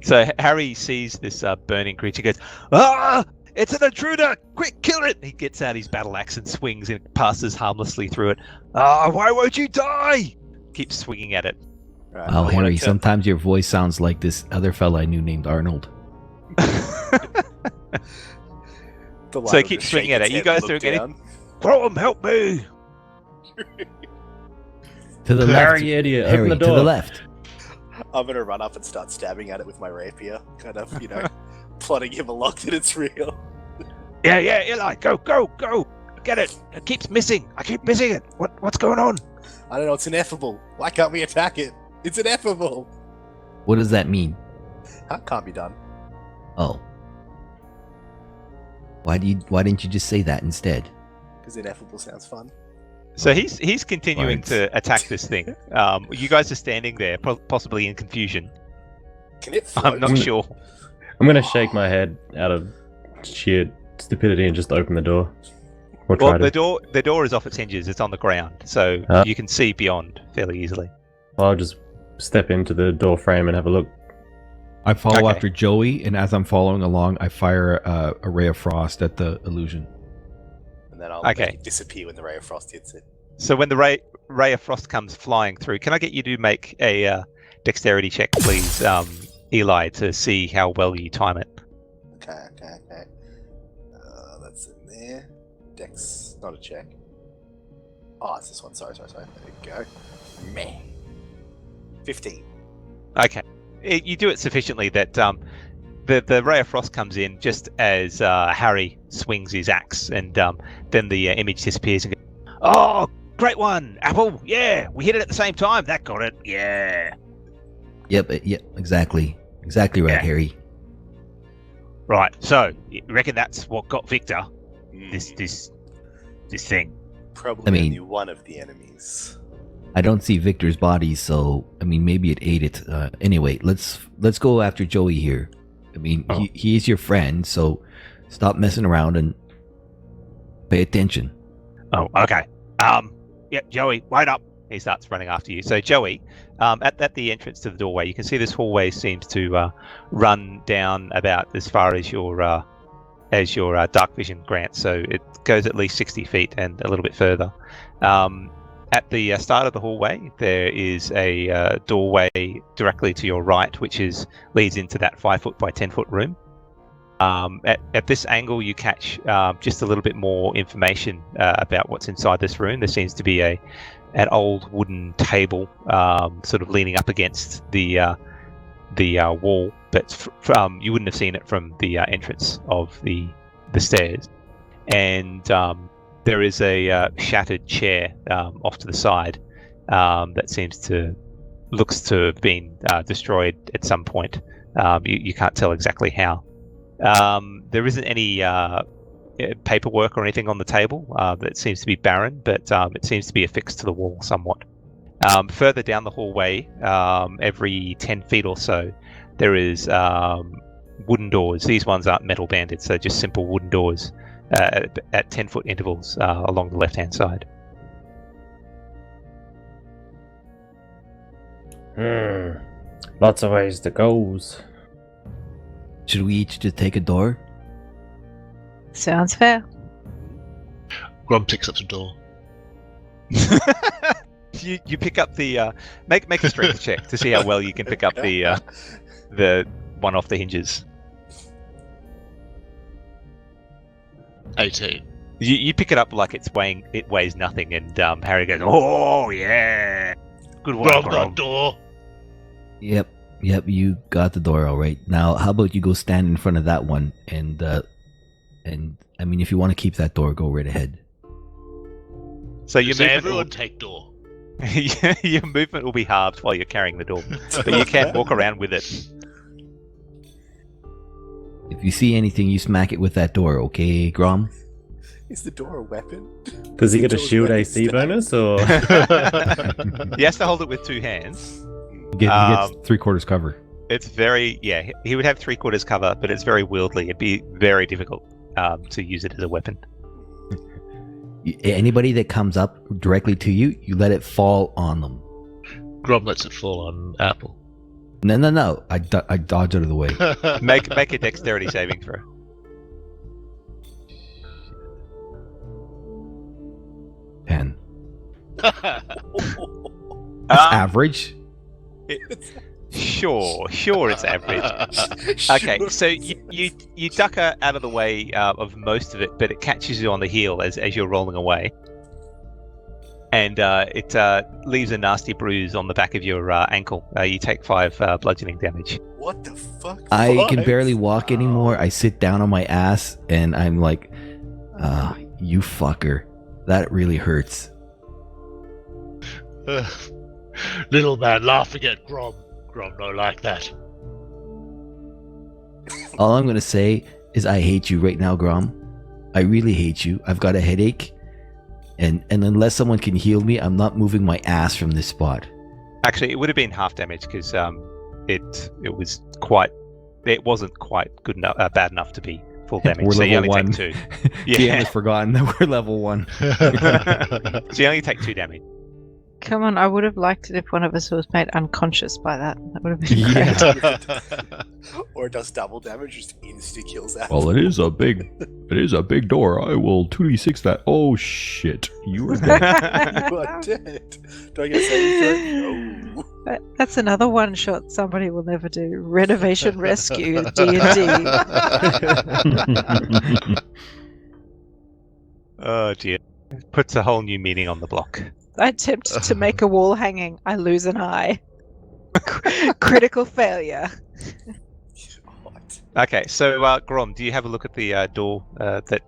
So Harry sees this burning creature, goes, "Ah!" It's an intruder! Quick, kill it! He gets out his battle axe and swings and passes harmlessly through it. Why won't you die? Keeps swinging at it. Right, Wow, I wanna Henry, turn- sometimes your voice sounds like this other fella I knew named Arnold. the line So will keep just swinging shake at its it. You head guys and look doing down. Grom, help me! To the Harry, left. idiot, Harry, open the to door. the left. I'm gonna run up and start stabbing at it with my rapier, kind of, plotting him along that it's real. Yeah, Eli, go! Get it! It keeps missing. I keep missing it. What's going on? I don't know, it's ineffable. Why can't we attack it? It's ineffable. What does that mean? That can't be done. Oh. Why didn't you just say that instead? Because ineffable sounds fun. So he's continuing Right. to attack this thing. You guys are standing there, possibly in confusion. Can it float? I'm not sure. I'm gonna shake my head out of sheer stupidity and just open the door. Or Well, try to. the door is off its hinges. It's on the ground, so you can see beyond fairly easily. I'll just step into the door frame and have a look. I follow Okay. after Joey, and as I'm following along, I fire a ray of frost at the illusion. And then I'll Okay. make it disappear when the ray of frost hits it. So when the ray of frost comes flying through, can I get you to make a dexterity check, please, Eli, to see how well you time it? Okay. That's in there. Dex, not a check. Oh, it's this one. Sorry. There we go. Meh. 15. Okay, you do it sufficiently that the ray of frost comes in just as Harry swings his axe, and then the image disappears. And goes, oh, great one, Apple! Yeah, we hit it at the same time. That got it. Yeah. Yep, exactly. Exactly right, Yeah. Harry. Right. So you reckon that's what got Victor? This thing. Probably I mean- only one of the enemies. I don't see Victor's body, so I mean maybe it ate it. Anyway, let's go after Joey here. I mean, Oh. he is your friend, so stop messing around and pay attention. Oh, okay. Yeah, Joey, wait up. He starts running after you. So Joey, at the entrance to the doorway, you can see this hallway seems to run down about as far as your dark vision grants. So it goes at least 60 feet and a little bit further. At the start of the hallway, there is a doorway directly to your right, which leads into that 5 foot by 10 foot room. At this angle, you catch just a little bit more information about what's inside this room. There seems to be an old wooden table, sort of leaning up against the wall, but you wouldn't have seen it from the entrance of the stairs. And there is a shattered chair off to the side that looks to have been destroyed at some point. You can't tell exactly how. There isn't any paperwork or anything on the table. That seems to be barren, but it seems to be affixed to the wall somewhat. Further down the hallway, every 10 feet or so, there is wooden doors. These ones aren't metal banded, so just simple wooden doors at 10 foot intervals along the left hand side. Lots of ways to goes. Should we each just take a door? Sounds fair. Grom picks up the door. You pick up the make a strength check to see how well you can pick up the one off the hinges. 18. You pick it up like it weighs nothing, and Harry goes, "Oh yeah, good work, Grom, Grom." that door. Yep, you got the door all right. Now, how about you go stand in front of that one, and I mean, if you want to keep that door, go right ahead. So your Does movement, everyone take door? your movement will be halved while you're carrying the door, but you can walk around with it. If you see anything, you smack it with that door, okay, Grom? Is the door a weapon? Does he get a Door's shield weapon AC stab. bonus or? He has to hold it with two hands. He gets 3/4 cover. It's very he would have 3/4 cover, but it's very wieldy. It'd be very difficult to use it as a weapon. Anybody that comes up directly to you, you let it fall on them. Grom lets it fall on Apple. No. I dodge out of the way. Make a dexterity saving throw. Average. Sure, it's average. Okay, so you duck out of the way of most of it, but it catches you on the heel as you're rolling away, and it leaves a nasty bruise on the back of your ankle. You take 5 bludgeoning damage. What the fuck? I can barely walk anymore. I sit down on my ass and I'm like, you fucker. That really hurts. Little man laughing at Grom. Grom no like that. All I'm going to say is I hate you right now, Grom. I really hate you. I've got a headache. And unless someone can heal me, I'm not moving my ass from this spot. Actually, it would have been half damage because it wasn't quite good enough, bad enough to be full damage. We're so you level only 1. take 2. DM Yeah, has forgotten that we're level 1. so you only take 2 damage. Come on, I would have liked it if one of us was made unconscious by that. That would have been great. Or it does double damage, just insta kills out. Well, it is a big door. I will 2d6 that. Oh shit! You are dead. You are dead. Do I get saving throw? No. That's another one shot somebody will never do. Renovation Rescue D&D. Oh dear, puts a whole new meaning on the block. I attempt to make a wall hanging. I lose an eye. Critical failure. What? Okay, so Grom, do you have a look at the door that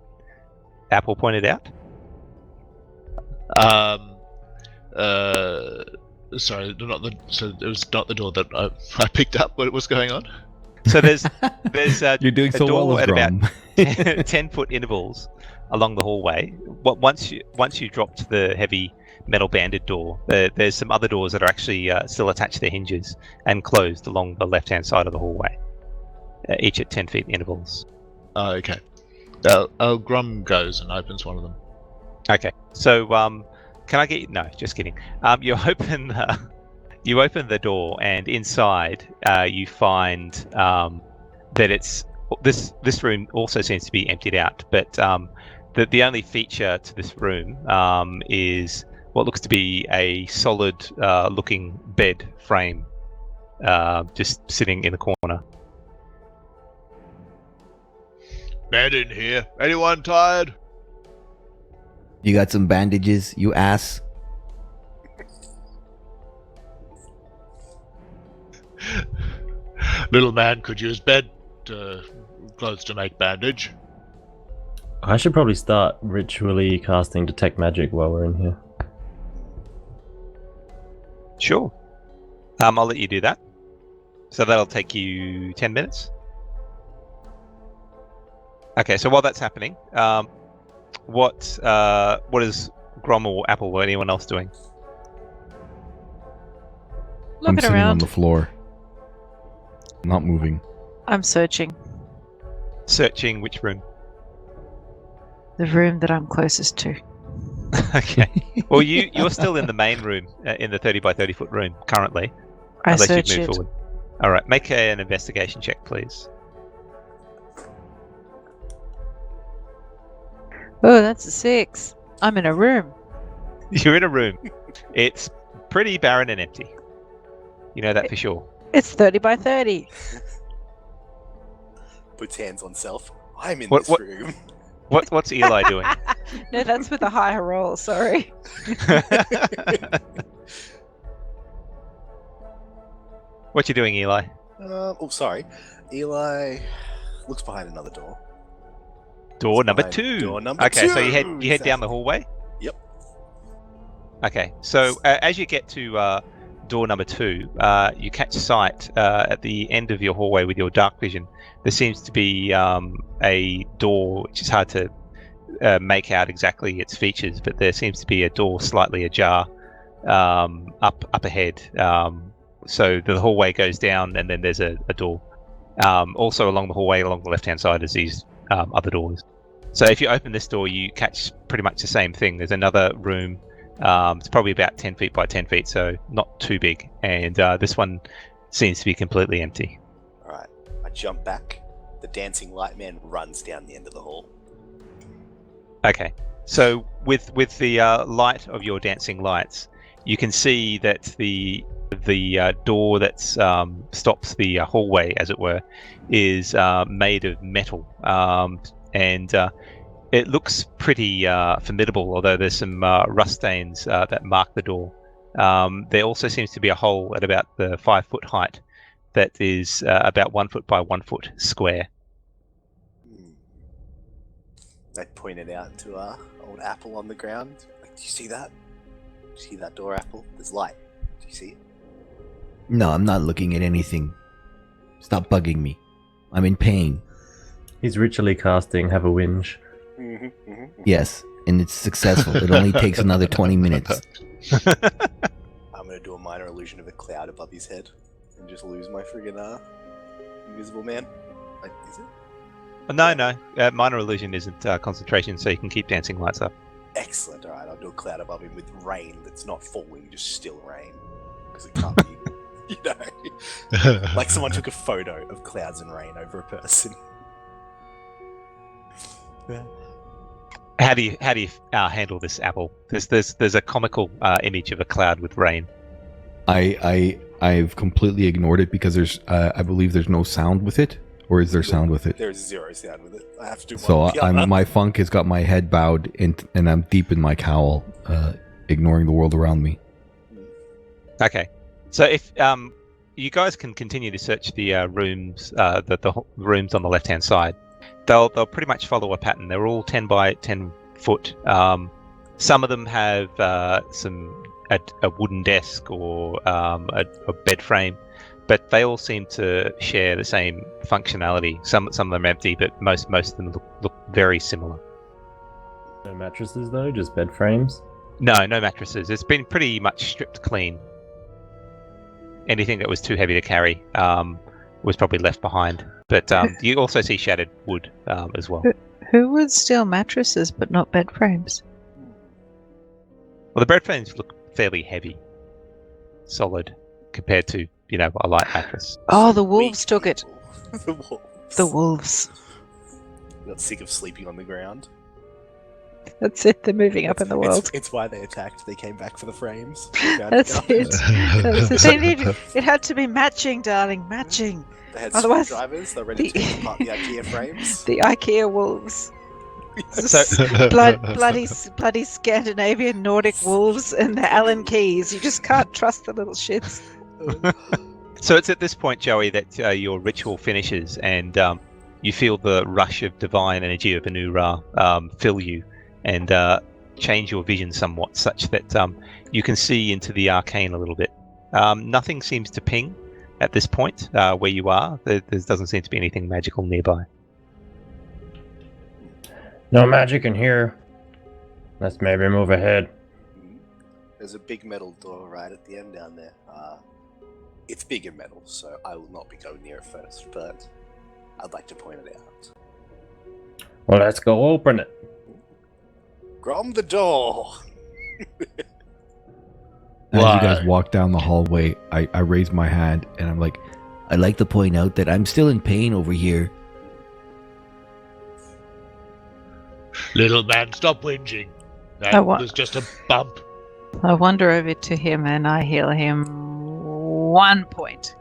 Apple pointed out? Sorry, so it was not the door that I picked up. What was going on? So there's You're doing a so door well, at about Grom. 10-foot intervals along the hallway. Once you dropped the heavy metal banded door, there's some other doors that are actually still attached to their hinges and closed along the left-hand side of the hallway, each at 10 feet intervals. Oh, okay. Grum goes and opens one of them. Okay, so can I get you? No, just kidding. You open the door, and inside you find that it's this room also seems to be emptied out, but the only feature to this room is what looks to be a solid looking bed frame just sitting in the corner. Bed in here. Anyone tired? You got some bandages, you ass? Little man could use bed clothes to make bandage. I should probably start ritually casting Detect Magic while we're in here. Sure. I'll let you do that. So that'll take you 10 minutes. Okay, so while that's happening, what is Grom or Apple or anyone else doing? Looking I'm sitting on around. the floor, not moving. I'm searching. Searching which room? The room that I'm closest to. Okay. Well, you're still in the main room, in the 30 by 30 foot room currently, I unless search you've it. moved forward. All right, make an investigation check, please. Oh, that's a 6. I'm in a room. You're in a room. It's pretty barren and empty. You know that for sure. It's 30 by 30. Puts hands on self. I'm in What- this what- room. What's Eli doing? No, that's with a higher roll. Sorry. What you doing, Eli? Oh, sorry. Eli looks behind another door. Door number Behind 2. door number Okay, so two, you head down the hallway. Yep. Okay, so as you get to door number 2, you catch sight at the end of your hallway with your dark vision. There seems to be a door, which is hard to make out exactly its features, but there seems to be a door slightly ajar up ahead. So the hallway goes down, and then there's a door. Also along the hallway, along the left-hand side, is these other doors. So if you open this door, you catch pretty much the same thing. There's another room. It's probably about 10 feet by 10 feet, so not too big. And this one seems to be completely empty. Alright. I jump back. The dancing light man runs down the end of the hall. Okay. So with the light of your dancing lights, you can see that the door that stops the hallway, as it were, is made of metal, and it looks pretty formidable. Although there's some rust stains that mark the door. There also seems to be a hole at about the 5-foot height that is about 1 foot by 1 foot square. I pointed out to old Apple on the ground. Like, do you see that? Do you see that door, Apple? There's light. Do you see it? No, I'm not looking at anything. Stop bugging me. I'm in pain. He's ritually casting Have a Whinge. Yes, and it's successful. It only takes another 20 minutes. I'm gonna do a minor illusion of a cloud above his head and just lose my friggin' invisible man. Like, is it? No. Minor illusion isn't concentration, so you can keep dancing lights up. Excellent. All right, I'll do a cloud above him with rain that's not falling, just still rain, because it can't be. You know, like someone took a photo of clouds and rain over a person. How do you handle this, Apple? There's a comical image of a cloud with rain. I've completely ignored it because there's I believe there's no sound with it, or is there sound with it? There's zero sound with it. I have to do So one. my funk has got my head bowed and I'm deep in my cowl, ignoring the world around me. Okay, so if you guys can continue to search the rooms, the rooms on the left-hand side, they'll pretty much follow a pattern. They're all 10 by 10 foot. Some of them have a wooden desk or a bed frame, but they all seem to share the same functionality. Some of them are empty, but most of them look very similar. No mattresses though, just bed frames. No mattresses. It's been pretty much stripped clean. Anything that was too heavy to carry was probably left behind. But you also see shattered wood as well. Who would steal mattresses but not bed frames? Well, the bed frames look fairly heavy, solid, compared to, a light mattress. Oh, the wolves took it. The wolves. The wolves. Got sick of sleeping on the ground. That's it. They're moving up in the world. It's why they attacked. They came back for the frames. That's it. That's it. It had to be matching, darling. Matching. They had Otherwise, screwdrivers. They're ready to take apart the IKEA frames. The IKEA wolves. So- bloody Scandinavian Nordic wolves and the Allen keys. You just can't trust the little shits. So it's at this point, Joey, that your ritual finishes and you feel the rush of divine energy of Anu Ra fill you and change your vision somewhat, such that you can see into the arcane a little bit. Nothing seems to ping at this point where you are. There doesn't seem to be anything magical nearby. No magic in here. Let's maybe move ahead. There's a big metal door right at the end down there. It's big and metal, so I will not be going near it first, but I'd like to point it out. Well, let's go open it. Grom the door! As Why? you guys walk down the hallway, I raise my hand and I'm like, I'd like to point out that I'm still in pain over here. Little man, stop whinging. That I wa- was just a bump. I wander over to him and I heal him 1 point.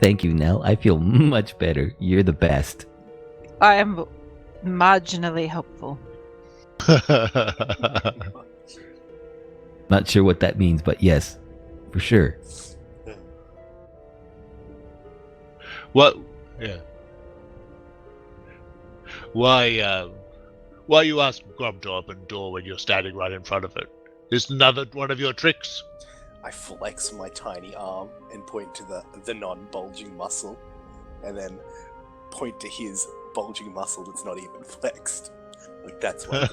Thank you, Nell. I feel much better. You're the best. I am marginally helpful. Not sure what that means, but yes, for sure. What? Yeah. Why you ask Grom to open door when you're standing right in front of it? Is another one of your tricks? I flex my tiny arm and point to the non-bulging muscle, and then point to his bulging muscle that's not even flexed. Like, that's why.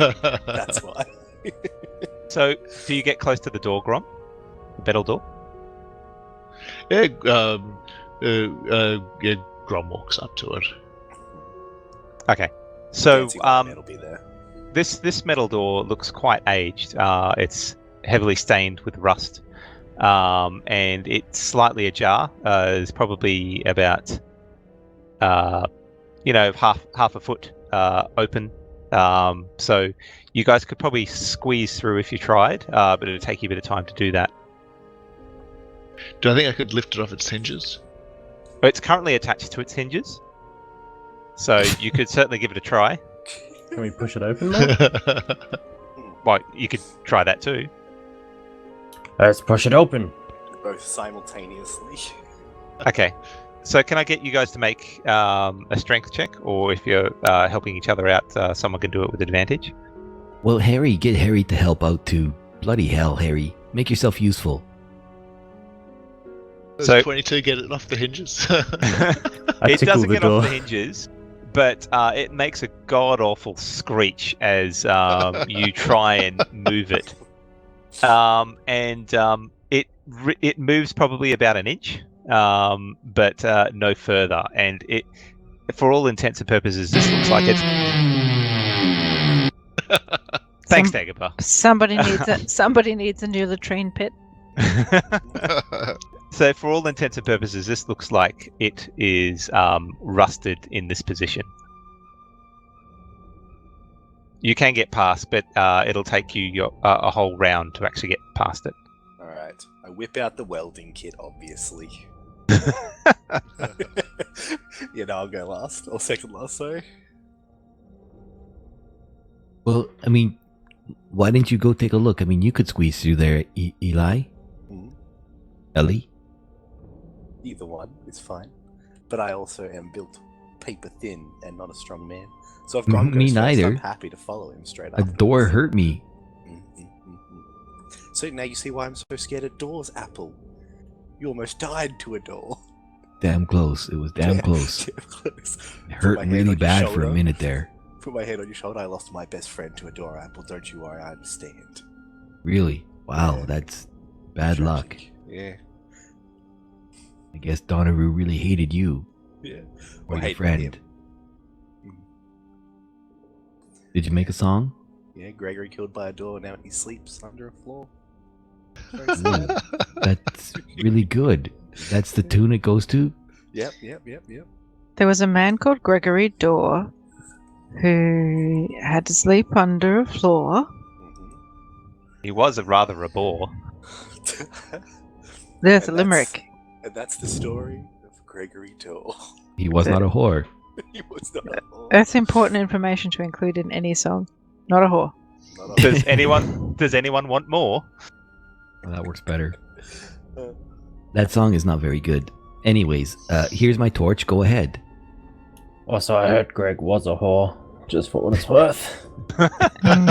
That's why. So, do you get close to the door, Grom? The metal door? Yeah, yeah, Grom walks up to it. Okay. So, Dancing light it'll be there. this metal door looks quite aged. It's heavily stained with rust, and it's slightly ajar. It's probably about half a foot open. So you guys could probably squeeze through if you tried, but it would take you a bit of time to do that. Do I think I could lift it off its hinges? It's currently attached to its hinges, so you could certainly give it a try. Can we push it open more? Well, you could try that too. Let's push it open. Both simultaneously. Okay. So can I get you guys to make a strength check, or if you're helping each other out, someone can do it with advantage? Well, Harry, get Harry to help out too. Bloody hell, Harry. Make yourself useful. So 22 get it off the hinges. It doesn't get off the hinges, but it makes a god-awful screech as you try and move it. It moves probably about an inch, but no further. And it, for all intents and purposes, this looks like it's... Thanks, Dagobah. Somebody needs a new latrine pit. So for all intents and purposes, this looks like it is rusted in this position. You can get past, but it'll take you a whole round to actually get past it. Alright. I whip out the welding kit, obviously. I'll go last. Or second last, sorry. Well, I mean, why didn't you go take a look? I mean, you could squeeze through there, Eli? Ellie? Either one is fine. But I also am built paper thin and not a strong man. So if Grom Me goes first, neither. I'm happy to follow him straight A after. door hurt me. So now you see why I'm so scared of doors, Apple. You almost died to a door. Damn close. It was damn close. Damn close. It hurt my hand really on your bad for a shoulder. minute there. Put my hand on your shoulder. I lost my best friend to a door, Apple. Don't you worry, I understand. Really? Wow, Yeah. that's bad luck. Tragic. Yeah. I guess Donaroo really hated you. Yeah. Or your hated friend. him. Did you make a song? Yeah, Gregory killed by a door. Now he sleeps under a floor. Very Ooh, sad. that's really good. That's the tune it goes to? Yep. There was a man called Gregory Dorr who had to sleep under a floor. He was rather a bore. There's a And limerick. And that's the story of Gregory Dorr. He was not a whore. He was not a whore. That's important information to include in any song. Not a whore. Not a Does whore. anyone want more? Well, that works better. Uh, That song is not very good. Anyways, here's my torch. Go ahead. Also, I heard Greg was a whore, just for what it's worth. And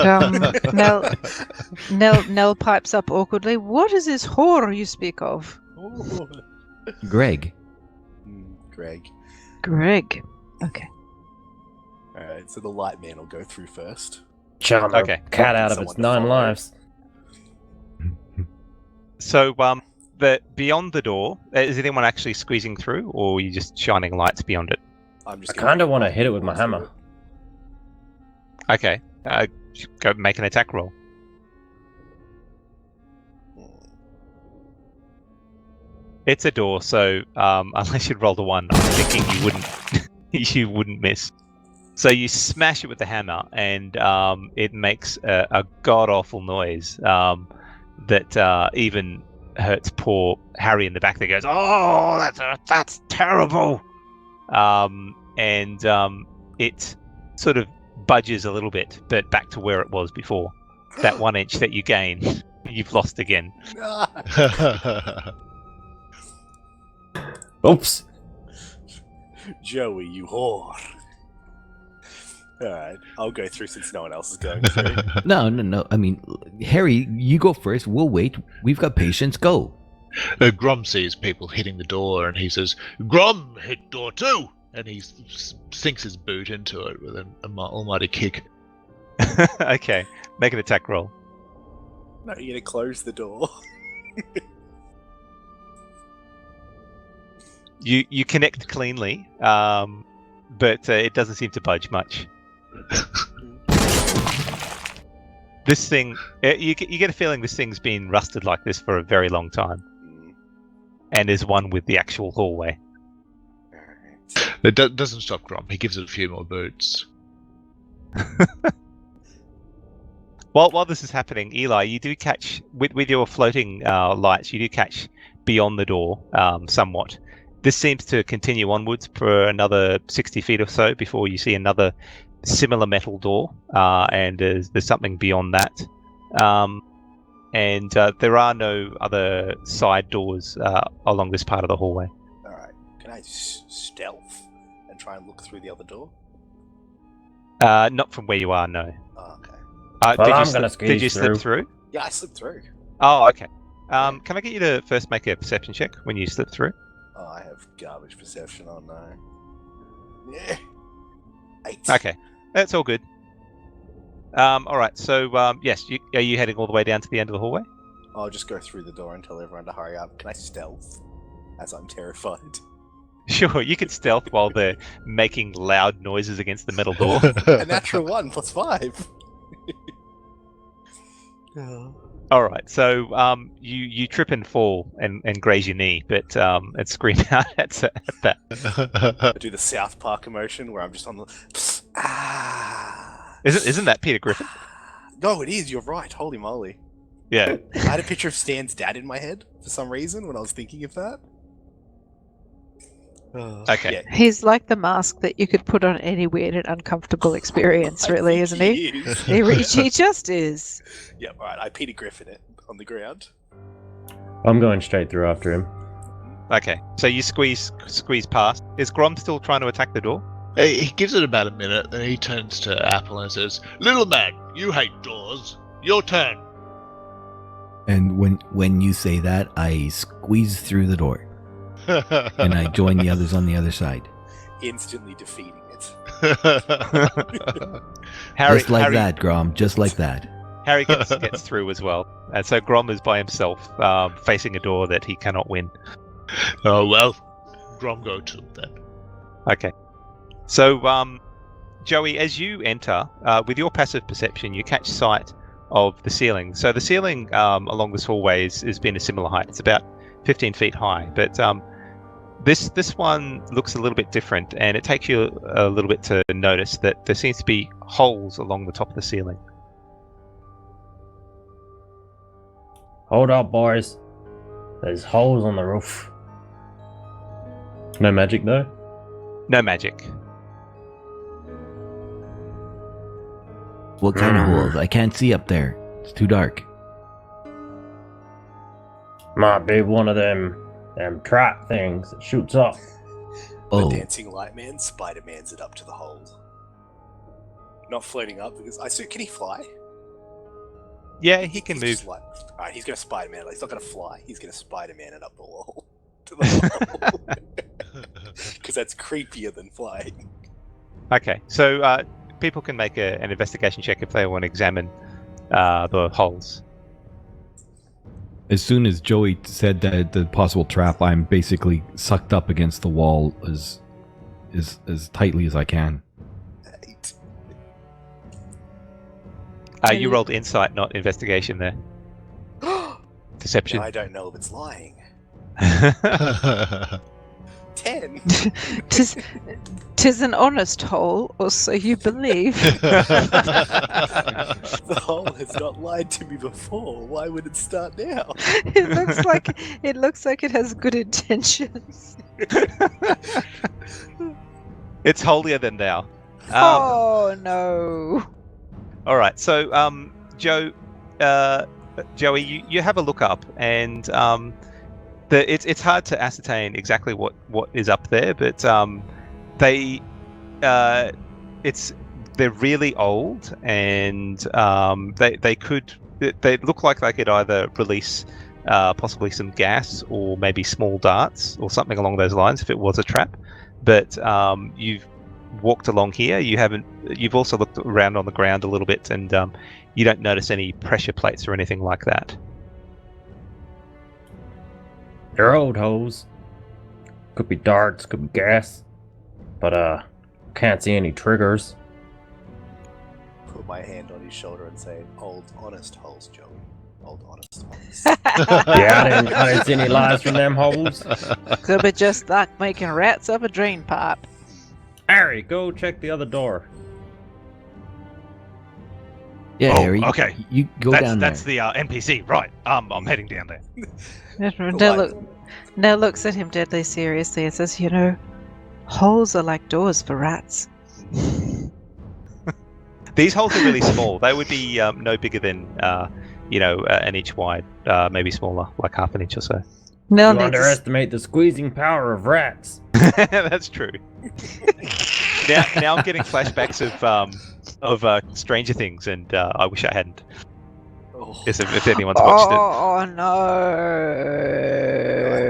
Nell pipes up awkwardly. What is this whore you speak of? Greg. Greg. Greg. Okay. Alright, so the light man will go through first. Charm Okay. a cat out of Someone its to 9 follow. lives. So, beyond the door, is anyone actually squeezing through, or are you just shining lights beyond it? I'm I just kind of want to hit it with my hammer. Okay, go make an attack roll. It's a door, so unless you'd rolled a 1, I'm thinking you wouldn't. You wouldn't miss. So you smash it with the hammer, and it makes a god awful noise that even hurts poor Harry in the back. That goes, "Oh, that's terrible!" And it sort of budges a little bit, but back to where it was before. That 1 inch that you gained, you've lost again. Oops. Joey, you whore. Alright, I'll go through since no one else is going through. No. I mean, Harry, you go first. We'll wait. We've got patience. Go. Grom sees people hitting the door and he says, "Grom, hit door 2!" And he sinks his boot into it with an almighty kick. Okay, make an attack roll. No, you're gonna close the door. You connect cleanly, but it doesn't seem to budge much. This thing, you get a feeling this thing's been rusted like this for a very long time, and is one with the actual hallway. Alright. It doesn't stop Grom. He gives it a few more boots. While this is happening, Eli, you do catch with your floating lights. You do catch beyond the door somewhat. This seems to continue onwards for another 60 feet or so before you see another similar metal door, and there's something beyond that. And there are no other side doors along this part of the hallway. All right. Can I stealth and try and look through the other door? Not from where you are, no. Oh, okay. Did you slip through? Yeah, I slipped through. Oh, okay. Can I get you to first make a perception check when you slip through? Oh, I have garbage perception. Oh no. Yeah. 8. Okay, that's all good. All right. So yes, are you heading all the way down to the end of the hallway? I'll just go through the door and tell everyone to hurry up. Can I stealth? As I'm terrified. Sure, you can stealth while they're making loud noises against the metal door. A natural 1 plus 5. All right, so you trip and fall and graze your knee, but and scream out at that. I do the South Park emotion where I'm just on the Isn't that Peter Griffin? No, it is. You're right. Holy moly! Yeah. I had a picture of Stan's dad in my head for some reason when I was thinking of that. Okay. Yeah. He's like the mask that you could put on any weird and uncomfortable experience, really, isn't he? is. He just is. Yeah, right. I Peter Griffin it on the ground. I'm going straight through after him. Okay, so you squeeze past. Is Grom still trying to attack the door? He gives it about a minute, then he turns to Apple and says, "Little man, you hate doors. Your turn." And when you say that, I squeeze through the door. And I join the others on the other side. Instantly defeating it. Harry, Just like that, Grom. Just like that. Harry gets through as well, and so Grom is by himself, facing a door that he cannot win. Oh well, Grom go too then. Okay. So, Joey, as you enter, with your passive perception, you catch sight of the ceiling. So the ceiling along this hallway has been a similar height. It's about 15 feet high, but this one looks a little bit different, and it takes you a little bit to notice that there seems to be holes along the top of the ceiling. Hold up, boys. There's holes on the roof. No magic, though? No magic. What kind of holes? I can't see up there. It's too dark. Might be one of them trap things that shoots up. Oh, The dancing light man, Spider-Man's it up to the hole. Not floating up because can he fly? Yeah, he can He's move. just Alright, he's gonna Spider-Man. He's not gonna fly. He's gonna Spider-Man it up the wall to the hole. Because that's creepier than flying. Okay, so people can make an investigation check if they want to examine the holes. As soon as Joey said that the possible trap, I'm basically sucked up against the wall as tightly as I can. Eight. You rolled insight, not investigation there. Deception. Now I don't know if it's lying. 10. Tis an honest hole, or so you believe. The hole has not lied to me before. Why would it start now? It looks like it has good intentions. It's holier than thou. Oh no! All right, so Joey, you have a look up, and it's hard to ascertain exactly what is up there, but they're really old, and they look like they could either release possibly some gas or maybe small darts or something along those lines if it was a trap. But you've walked along here. You've also looked around on the ground a little bit, and you don't notice any pressure plates or anything like that. They're old holes. Could be darts, could be gas. But can't see any triggers. Put my hand on his shoulder and say, "Old honest holes, Joey. Old honest holes." Yeah, I didn't see any lies from them holes. Could be just like making rats up a drain pipe. Harry, go check the other door. Yeah, Oh, Harry. okay. You go down there. That's the NPC, right? I'm heading down there. Nell looks at him deadly seriously and says, "You know, holes are like doors for rats." These holes are really small. They would be no bigger than an inch wide, maybe smaller, like half an inch or so. Nell You needs underestimate the squeezing power of rats. That's true. now I'm getting flashbacks of Stranger Things, and I wish I hadn't. Oh. If anyone's watched it. Oh no!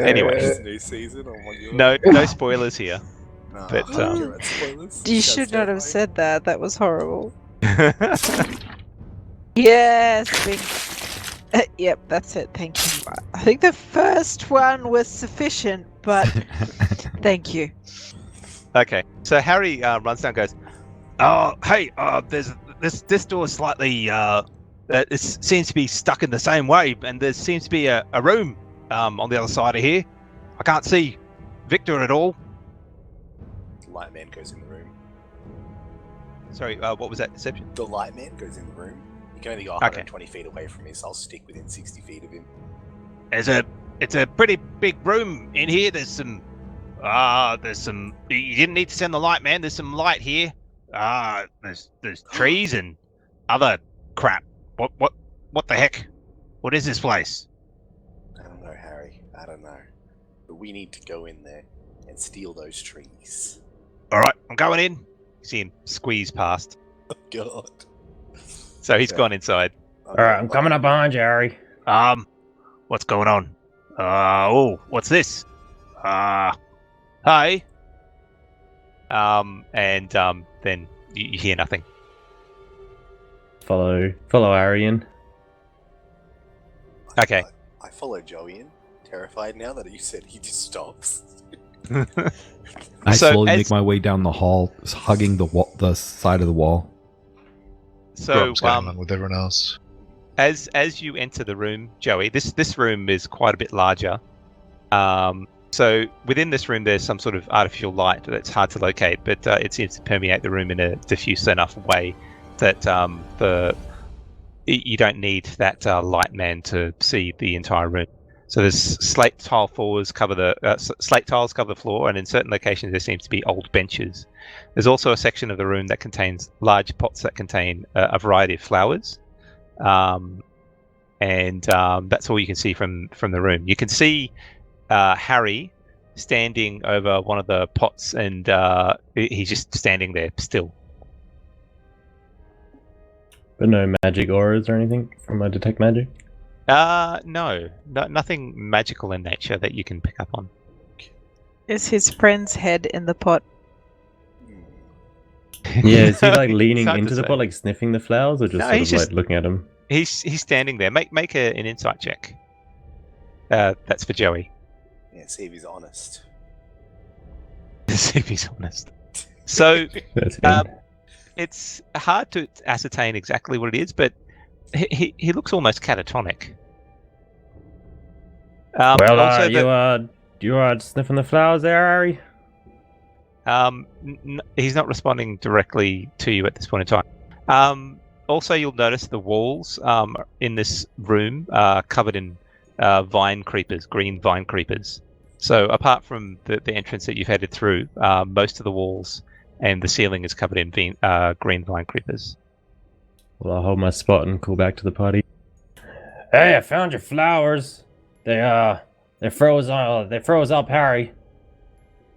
Anyway. New season. Oh my god. No spoilers here. No, but, I don't care about spoilers. You Sounds should not have terrifying. said that. That was horrible. Yes. Yep, that's it. Thank you. I think the first one was sufficient, but thank you. Okay, so Harry runs down and goes, "Oh, hey, there's this door is slightly it seems to be stuck in the same way, and there seems to be a room on the other side of here. I can't see Victor at all." Light man goes in the room. Sorry, what was that, Deception? The light man goes in the room. You can only go Okay. 120 feet away from me, so I'll stick within 60 feet of him. It's a pretty big room in here. There's some. You didn't need to send the light man. There's some light here. There's trees and other crap. What the heck? What is this place? I don't know, Harry. I don't know. But we need to go in there and steal those trees. All right, I'm going in. See him squeeze past. Oh god. So he's Okay. gone inside. Alright, I'm coming up behind you, Harry. What's going on? What's this? Hi. Then you hear nothing. Follow Harry in. Okay. I follow Joey in, terrified now that you said he just stops. I So slowly as- make my way down the hall, hugging the side of the wall. So Grub's going along with everyone else. as you enter the room, Joey, this room is quite a bit larger. So within this room, there's some sort of artificial light that's hard to locate, but it seems to permeate the room in a diffuse enough way that you don't need that light man to see the entire room. So there's slate tiles cover the floor, and in certain locations there seems to be old benches. There's also a section of the room that contains large pots that contain a variety of flowers, and that's all you can see from the room. You can see Harry standing over one of the pots, and he's just standing there still. But no magic auras or anything from my detect magic? No, nothing magical in nature that you can pick up on. Is his friend's head in the pot? Yeah, is he like leaning It's hard into to the say. pot, like sniffing the flowers, or just No, sort he's of just- like looking at him? He's standing there. Make an insight check. That's for Joey. Yeah, see if he's honest. See if he's honest. So That's good. it's hard to ascertain exactly what it is, but he looks almost catatonic. Well, also you are sniffing the flowers there, Harry? he's not responding directly to you at this point in time. Also, you'll notice the walls in this room are covered in vine creepers, green vine creepers. So apart from the entrance that you've headed through, most of the walls and the ceiling is covered in green vine creepers. Well, I'll hold my spot and call back to the party. Hey, I found your flowers. They froze up, Harry.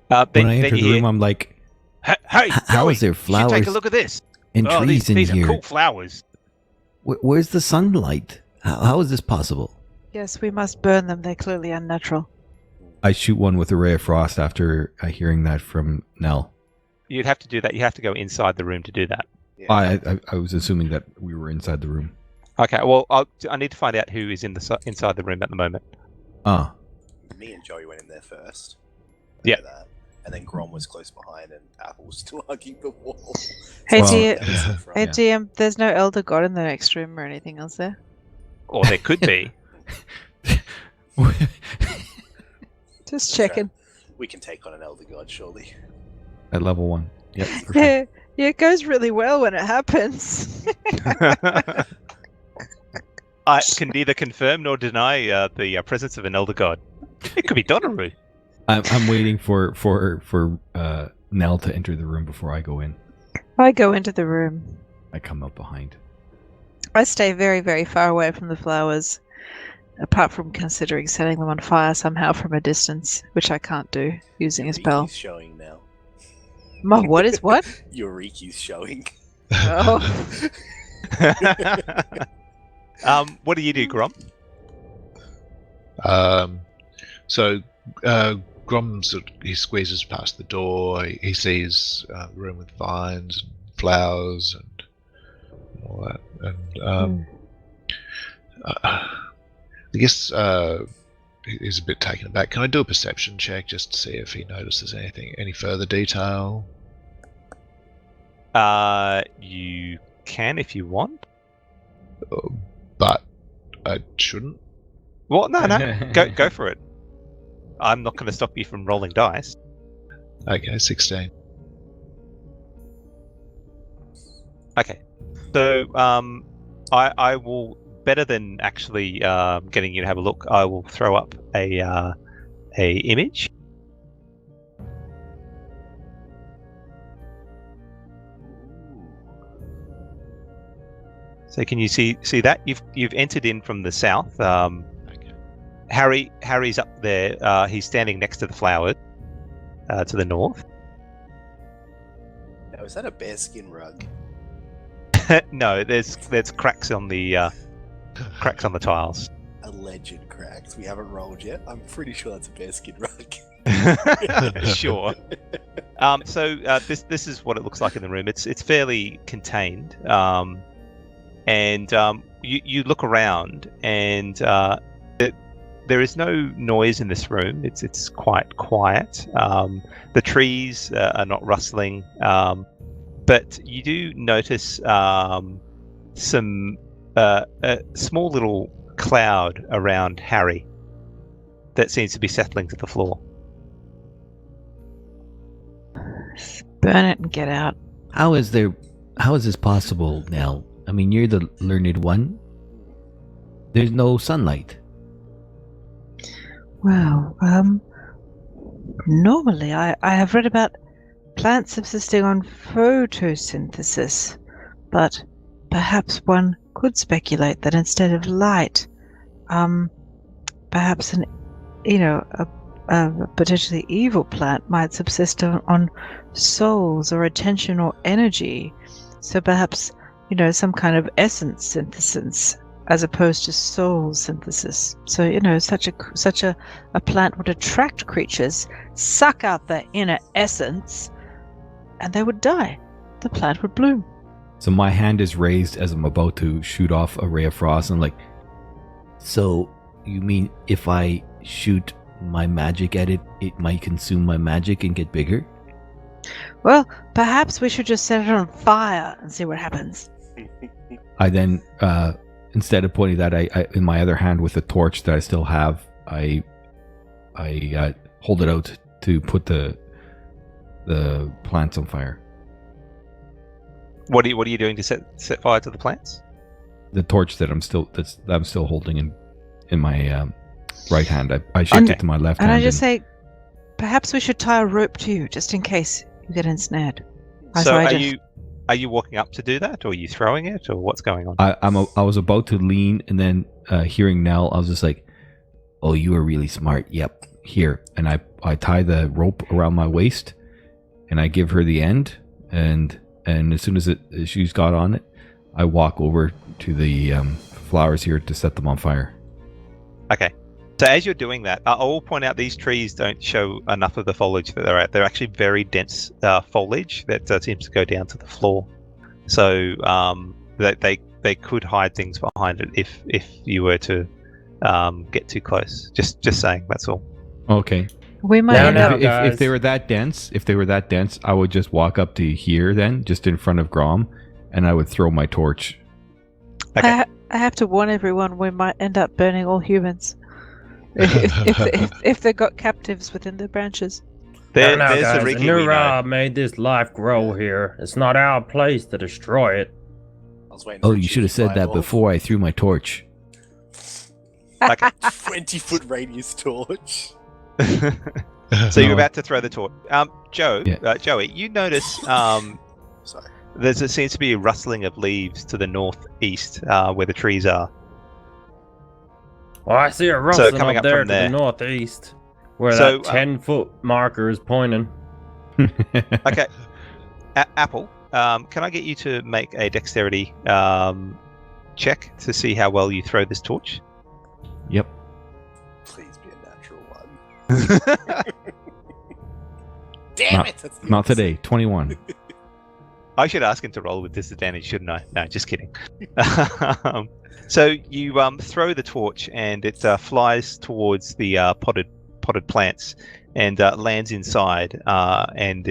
Then, When I then enter you the hear, room, I'm like, Hey, how Joey, is there you should flowers take a look at this. and Oh, trees in these here? are cool flowers. Where's the sunlight? How is this possible? Yes, we must burn them. They're clearly unnatural. I shoot one with a ray of frost after hearing that from Nell. You'd have to do that. You have to go inside the room to do that. Yeah. I was assuming that we were inside the room. Okay, well, I need to find out who is inside the room at the moment. Ah, Me and Joey went in there first. I Yeah. know that. And then Grom was close behind, and Apple was still hugging the wall. Hey, Well, DM, That was so front. hey, DM, there's no Elder God in the next room or anything else there? Or there could be. Just Okay. checking. We can take on an Elder God, surely. at level 1. Yep. Perfect. Yeah, it goes really well when it happens. I can neither confirm nor deny the presence of an elder god. It could be Donnaru. I'm waiting for Nell to enter the room before I go in. I go into the room. I come up behind. I stay very, very far away from the flowers, apart from considering setting them on fire somehow from a distance, which I can't do using a spell. Riki's showing now. My what is what? Your Riki's showing. Oh. What do you do, Grom? So Grom he squeezes past the door. He sees a room with vines and flowers and all that. And I guess he's a bit taken aback. Can I do a perception check just to see if he notices any further detail? You can if you want. But I shouldn't. Well, no, go for it. I'm not going to stop you from rolling dice. Okay, 16. Okay, so I will, better than actually getting you to have a look, I will throw up a image. So can you see that you've entered in from the south? Harry's up there. He's standing next to the flowers to the north. Now, is that a bearskin rug? No, there's cracks on the tiles. Alleged cracks. We haven't rolled yet. I'm pretty sure that's a bearskin rug. Sure. So this is what it looks like in the room. It's fairly contained. And you look around, and there is no noise in this room. It's quite quiet. The trees are not rustling, but you do notice some a small little cloud around Harry that seems to be settling to the floor. Burn it and get out. How is this possible, Nell? I mean, you're the learned one. There's no sunlight. Well, normally I have read about plants subsisting on photosynthesis, but perhaps one could speculate that instead of light, perhaps a potentially evil plant might subsist on souls or attention or energy. So perhaps, some kind of essence synthesis as opposed to soul synthesis. So, such a plant would attract creatures, suck out their inner essence, and they would die. The plant would bloom. So my hand is raised as I'm about to shoot off a ray of frost, and I'm like, So, you mean if I shoot my magic at it, it might consume my magic and get bigger? Well, perhaps we should just set it on fire and see what happens. I then, instead of pointing that, I in my other hand with the torch that I still have, I hold it out to put the plants on fire. What are you doing to set fire to the plants? The torch that I'm still holding in my right hand. I shift it to my left hand. And I just say, perhaps we should tie a rope to you just in case you get ensnared. So are you walking up to do that, or are you throwing it, or what's going on? I was about to lean, and then hearing Nell, I was just like, "Oh, you are really smart. Yep, here." And I tie the rope around my waist, and I give her the end, and as soon as she's got on it, I walk over to the flowers here to set them on fire. Okay. So as you're doing that, I will point out these trees don't show enough of the foliage that they're at. They're actually very dense foliage that seems to go down to the floor. So they could hide things behind it if you were to get too close. Just saying, that's all. Okay. We might end up. If they were that dense, I would just walk up to here then, just in front of Grom, and I would throw my torch. Okay. I have to warn everyone, we might end up burning all humans if they've got captives within their branches. There's guys, the Riki we know. Nura made this life grow here. It's not our place to destroy it. I was waiting Oh, for you Chief should have to said find that off. before I threw my torch. Okay. 20-foot radius torch. So you're No. about to throw the torch. Yeah. Joey, you notice Sorry. there seems to be a rustling of leaves to the northeast where the trees are. Well, I see a rustling coming up up there from to there. the northeast, where So, that 10-foot marker is pointing. Okay. Apple, can I get you to make a dexterity check to see how well you throw this torch? Yep. Please be a natural one. Damn Not- it! That's the Not opposite. today. 21. I should ask him to roll with disadvantage, shouldn't I? No, just kidding. So you throw the torch and it flies towards the potted plants and lands inside, and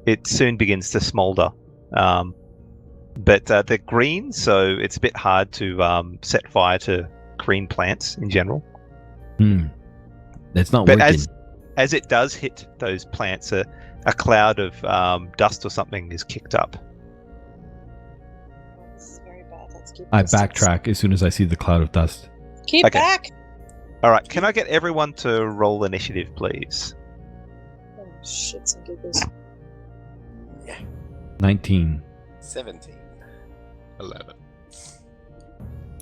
it soon begins to smolder. But they're green, so it's a bit hard to set fire to green plants in general. That's not But working. as it does hit those plants, a cloud of dust or something is kicked up. That's very bad. Let's keep I distance. backtrack as soon as I see the cloud of dust. Keep Okay. back. All right, can I get everyone to roll initiative, please? Oh, shits and giggles. 19. 17. 11.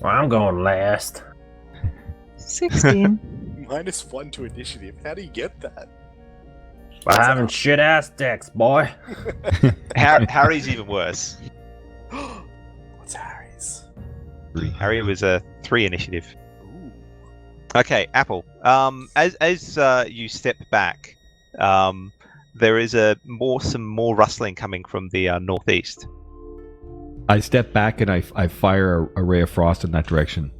Well, I'm going last. 16. -1 to initiative. How do you get that? By having shit-ass decks, boy. Harry's even worse. What's Harry's? Harry was a 3 initiative. Ooh. Okay, Apple. As you step back, there is some more rustling coming from the northeast. I step back and I fire a ray of frost in that direction.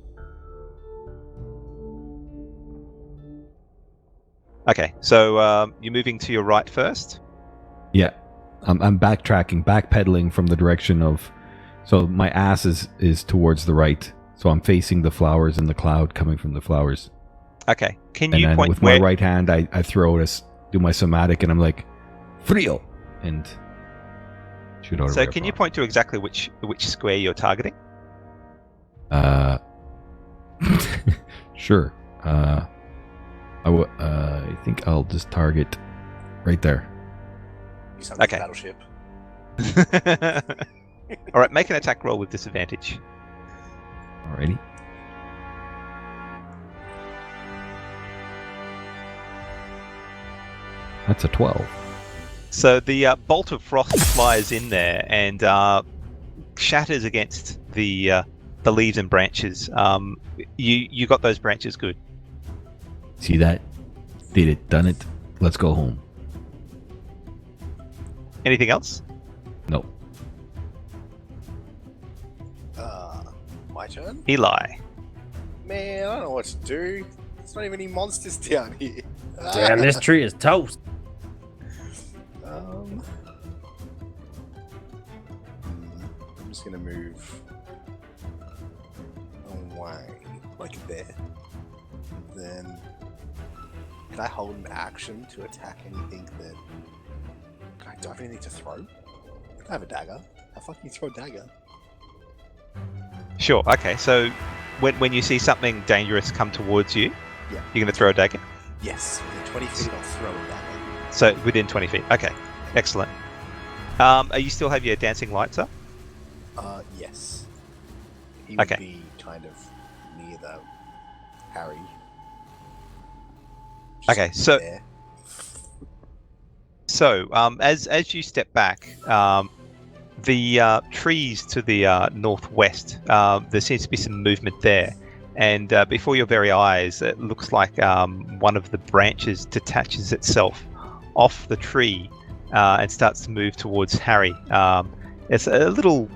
Okay, so you're moving to your right first. Yeah. I'm backtracking, backpedaling from the direction of... So my ass is towards the right. So I'm facing the flowers and the cloud coming from the flowers. Okay, can And you then point with where? my right hand, I throw it, do my somatic, and I'm like, Frio! And shoot out a So ray of can you frost. point to exactly which square you're targeting? Sure. I think I'll just target right there. You sound like Okay. a battleship. All right, make an attack roll with disadvantage. Alrighty. That's a 12. So the bolt of frost flies in there and shatters against the leaves and branches. You got those branches good. See that? Did it. Done it. Let's go home. Anything else? No. My turn? Eli. Man, I don't know what to do. There's not even any monsters down here. Damn, this tree is toast. I'm just gonna move away, like there. Then, can I hold an action to attack anything that? Do I have anything to throw? I have a dagger. How fucking you throw a dagger? Sure. Okay. So when you see something dangerous come towards you, Yeah. you're going to throw a dagger. Yes, within 20 feet, I'll throw a dagger. So within 20 feet. Okay. Excellent. You still have your dancing lights up? Yes. He would Okay. be kind of near the Harry. Just Okay, so- there. So as you step back, the trees to the northwest, there seems to be some movement there. And before your very eyes, it looks like one of the branches detaches itself off the tree and starts to move towards Harry. It's a little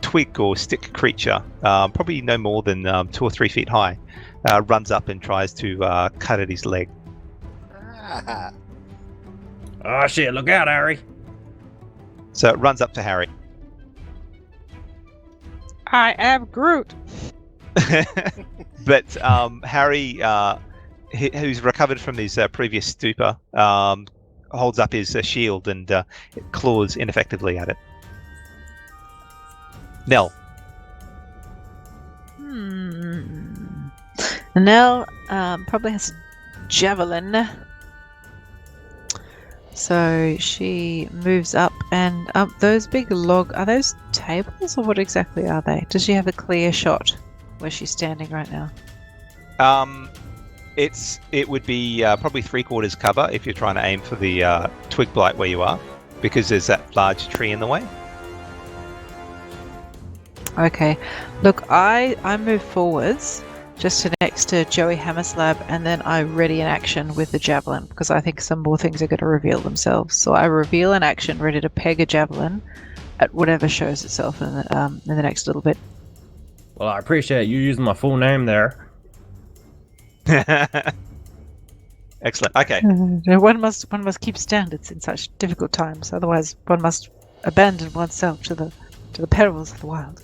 twig or stick creature, probably no more than 2 or 3 feet high, runs up and tries to cut at his leg. Ah, Oh shit, look out, Harry. So it runs up to Harry. I am Groot. But Harry, who's recovered from his previous stupor, holds up his shield and it claws ineffectively at it. Nell. Nell probably has a javelin. So she moves up and those big are those tables or what exactly are they? Does she have a clear shot where she's standing right now? It would be probably 3/4 cover if you're trying to aim for the twig blight where you are, because there's that large tree in the way. Okay, look, I move forwards just to next to Joey Hammerslab, and then I ready an action with the javelin because I think some more things are going to reveal themselves. So I reveal an action, ready to peg a javelin at whatever shows itself in the next little bit. Well, I appreciate you using my full name there. Excellent. Okay. One must keep standards in such difficult times. Otherwise, one must abandon oneself to the perils of the wild.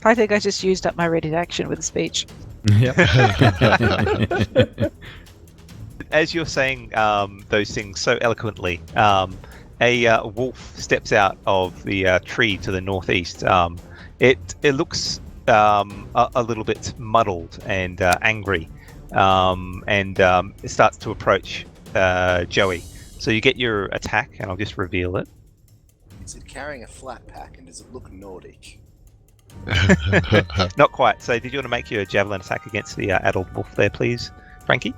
I think I just used up my ready to action with a speech. Yep. As you're saying those things so eloquently, a wolf steps out of the tree to the northeast. It looks a little bit muddled and angry, and it starts to approach Joey. So you get your attack, and I'll just reveal it. Is it carrying a flat pack, and does it look Nordic? Not quite. So did you want to make your javelin attack against the adult wolf there, please, Frankie?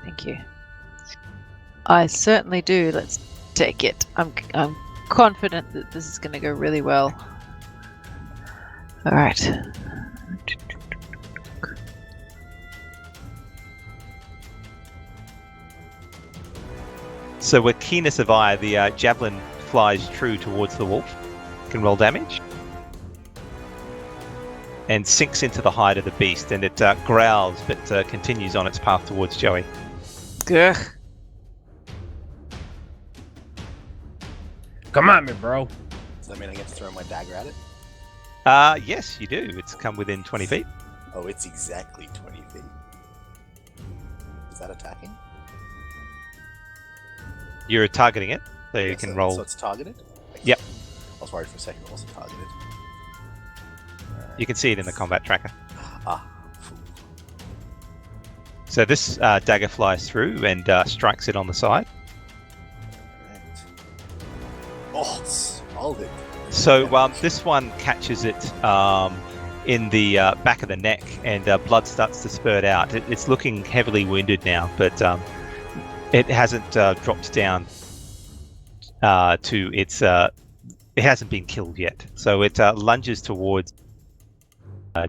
Thank you. I certainly do. Let's take it. I'm confident that this is going to go really well. All right. So with keenness of eye, the javelin flies true towards the wolf. Can roll damage. And sinks into the hide of the beast, and it growls, but continues on its path towards Joey. Ugh. Come at me, bro. Does that mean I get to throw my dagger at it? Yes, you do. It's come within 20 feet. Oh, it's exactly 20 feet. Is that attacking? You're targeting it, so you can roll. So it's targeted? Yep. I was worried for a second it wasn't targeted. You can see it in the combat tracker. Ah. So this dagger flies through and strikes it on the side. Right. Oh, solid. So this one catches it in the back of the neck, and blood starts to spurt out. It's looking heavily wounded now, but it hasn't dropped down to its... it hasn't been killed yet. So it lunges towards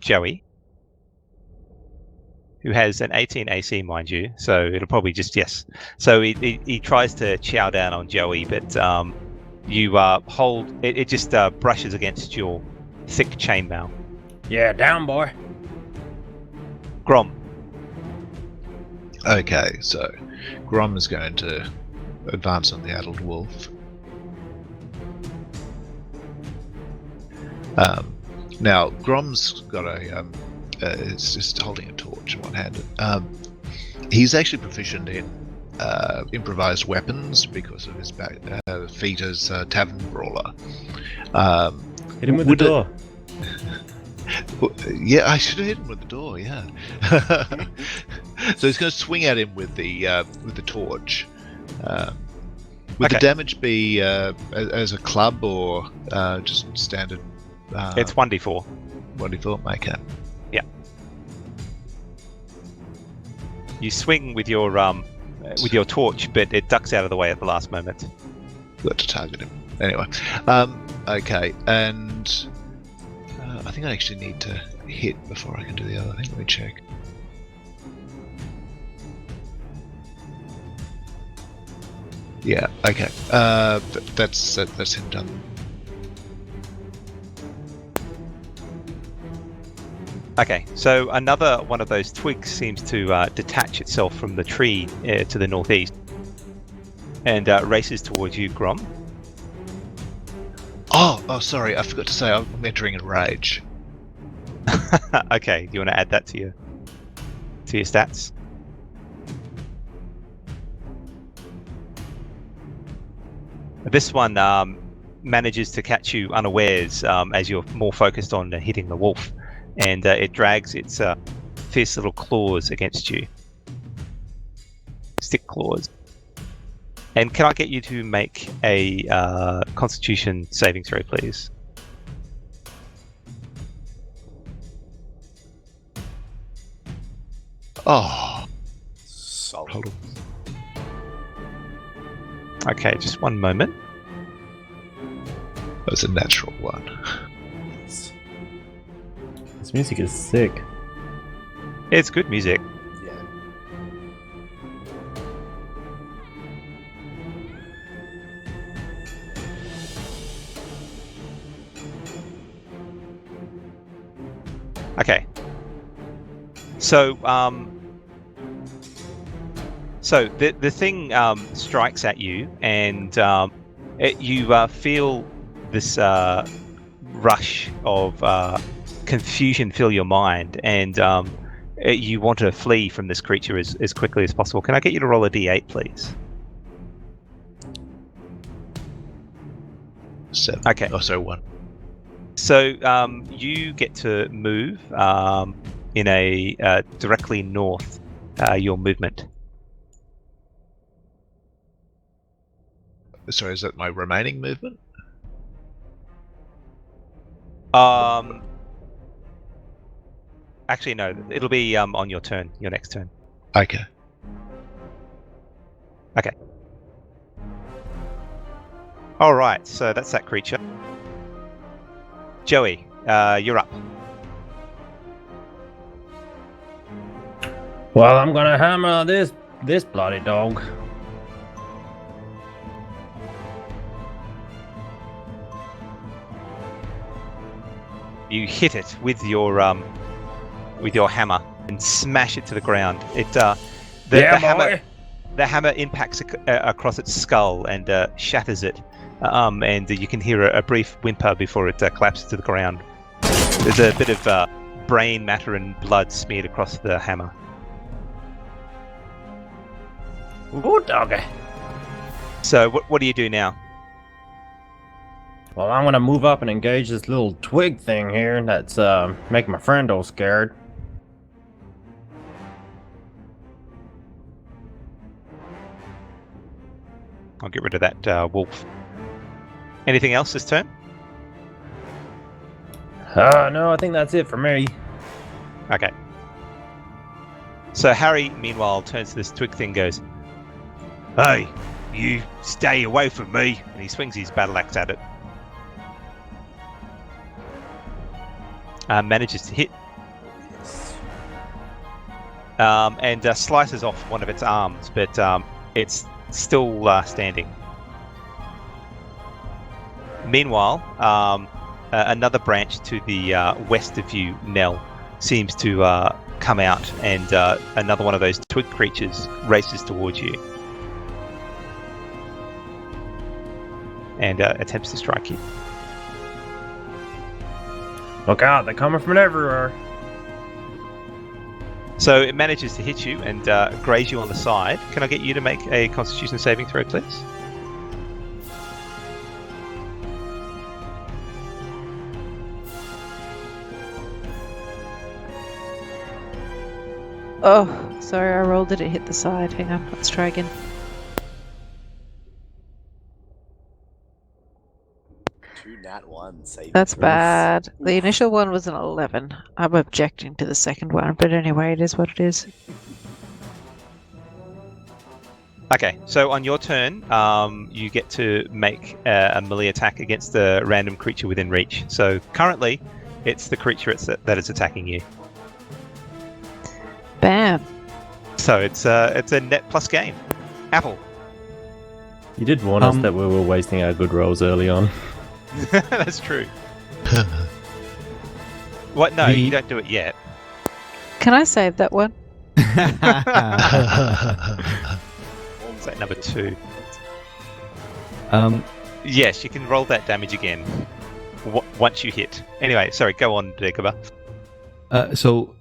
Joey, who has an 18 AC, mind you. So it'll probably just... Yes. So he tries to chow down on Joey, but you hold... It just brushes against your thick chainmail. Yeah, down, boy. Grom. Okay, so Grom is going to advance on the adult wolf. Now, Grom's got it's just holding a torch in one hand. He's actually proficient in improvised weapons because of his feat as tavern brawler. Hit him with the door. Yeah, I should have hit him with the door. Yeah. So he's going to swing at him with the torch. Would the damage be as a club or just standard? It's 1d4. 1d4. Okay. Yeah. You swing with your torch, but it ducks out of the way at the last moment. Got to target him. Anyway. Okay, and I think I actually need to hit before I can do the other thing. Let me check. Yeah. Okay. That's him done. Okay, so another one of those twigs seems to detach itself from the tree to the northeast and races towards you, Grom. Oh, sorry, I forgot to say I'm entering a rage. Okay, do you want to add that to your to your stats. This one manages to catch you unawares as you're more focused on hitting the wolf, and it drags its fierce little claws against you. Stick claws. And can I get you to make a Constitution saving throw, please? Oh, Solid. hold on. Okay, just one moment. That was a natural one. Yes. This music is sick. It's good music. Yeah. Okay. So, the thing strikes at you, and you feel this rush of confusion fill your mind, and you want to flee from this creature as quickly as possible. Can I get you to roll a d8, please? 7. Okay. Oh, sorry, 1. So you get to move in a directly north your movement. Sorry, is that my remaining movement? Actually, no. It'll be on your turn, your next turn. Okay. All right. So that's that creature. Joey, you're up. Well, I'm gonna hammer this bloody dog. You hit it with your hammer and smash it to the ground. The hammer impacts across its skull and shatters it, and you can hear a brief whimper before it collapses to the ground. There's a bit of brain matter and blood smeared across the hammer. Ooh, doggy. So what do you do now? Well, I'm gonna move up and engage this little twig thing here that's making my friend all scared. I'll get rid of that wolf. Anything else this turn? No, I think that's it for me. Okay. So Harry, meanwhile, turns to this twig thing, goes, "Hey, you stay away from me!" And he swings his battle axe at it. Manages to hit, Yes. and slices off one of its arms, but it's still standing. Meanwhile, another branch to the west of you, Nell, seems to come out, and another one of those twig creatures races towards you and attempts to strike you. Look out, they're coming from everywhere. So it manages to hit you and graze you on the side. Can I get you to make a Constitution saving throw, please? Oh, sorry, I rolled it. It hit the side. Hang on, let's try again. Two nat 1 saving That's throws. bad. The initial one was an 11. I'm objecting to the second one, but anyway, it is what it is. Okay, so on your turn, you get to make a melee attack against the random creature within reach. So currently, it's the creature that is attacking you. Bam. So it's a net plus game. Apple. You did warn us that we were wasting our good rolls early on. That's true. What? No, you don't do it yet. Can I save that one? Is that number 2? Yes, you can roll that damage again once you hit. Anyway, sorry, go on, Dagobah. So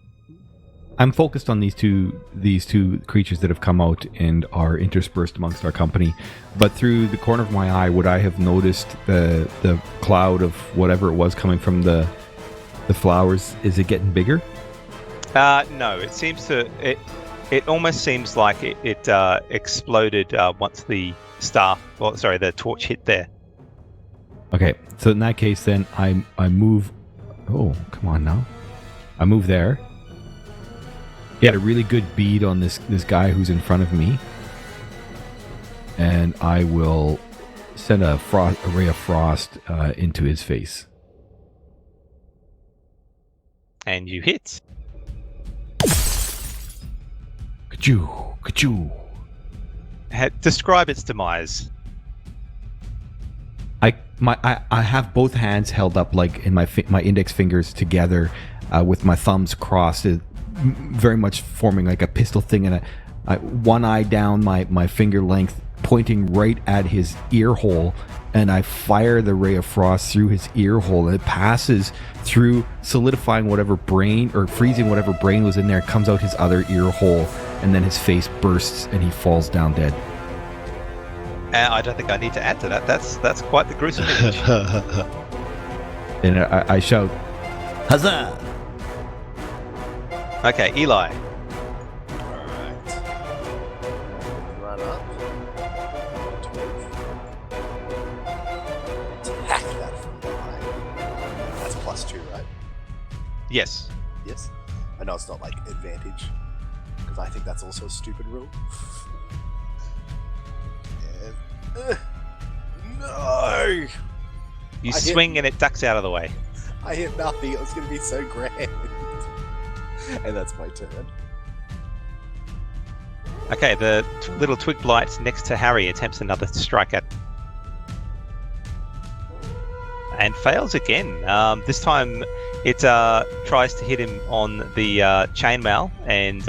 I'm focused on these two creatures that have come out and are interspersed amongst our company. But through the corner of my eye, would I have noticed the cloud of whatever it was coming from the flowers? Is it getting bigger? No, it seems to. It almost seems like it exploded once the the torch hit there. Okay, so in that case, then I move. Oh, come on now! I move there. Get a really good bead on this guy who's in front of me, and I will send a ray of frost into his face. And you hit. Ka-choo. Describe its demise. I have both hands held up like in my index fingers together with my thumbs crossed, very much forming like a pistol thing, and one eye down my finger length pointing right at his ear hole, and I fire the ray of frost through his ear hole, and it passes through, solidifying whatever brain or freezing whatever brain was in there, comes out his other ear hole, and then his face bursts and he falls down dead. I don't think I need to add to that. That's quite the gruesome image. And I shout, "Huzzah!" Okay, Eli. Alright. Run up. Attack that from behind. That's +2, right? Yes. Yes? I know it's not like advantage, because I think that's also a stupid rule. And, no! You I swing and it ducks out of the way. I hit nothing. It was going to be so grand. And that's my turn. Okay, the little twig blight next to Harry attempts another strike at and fails again. This time it tries to hit him on the chainmail, and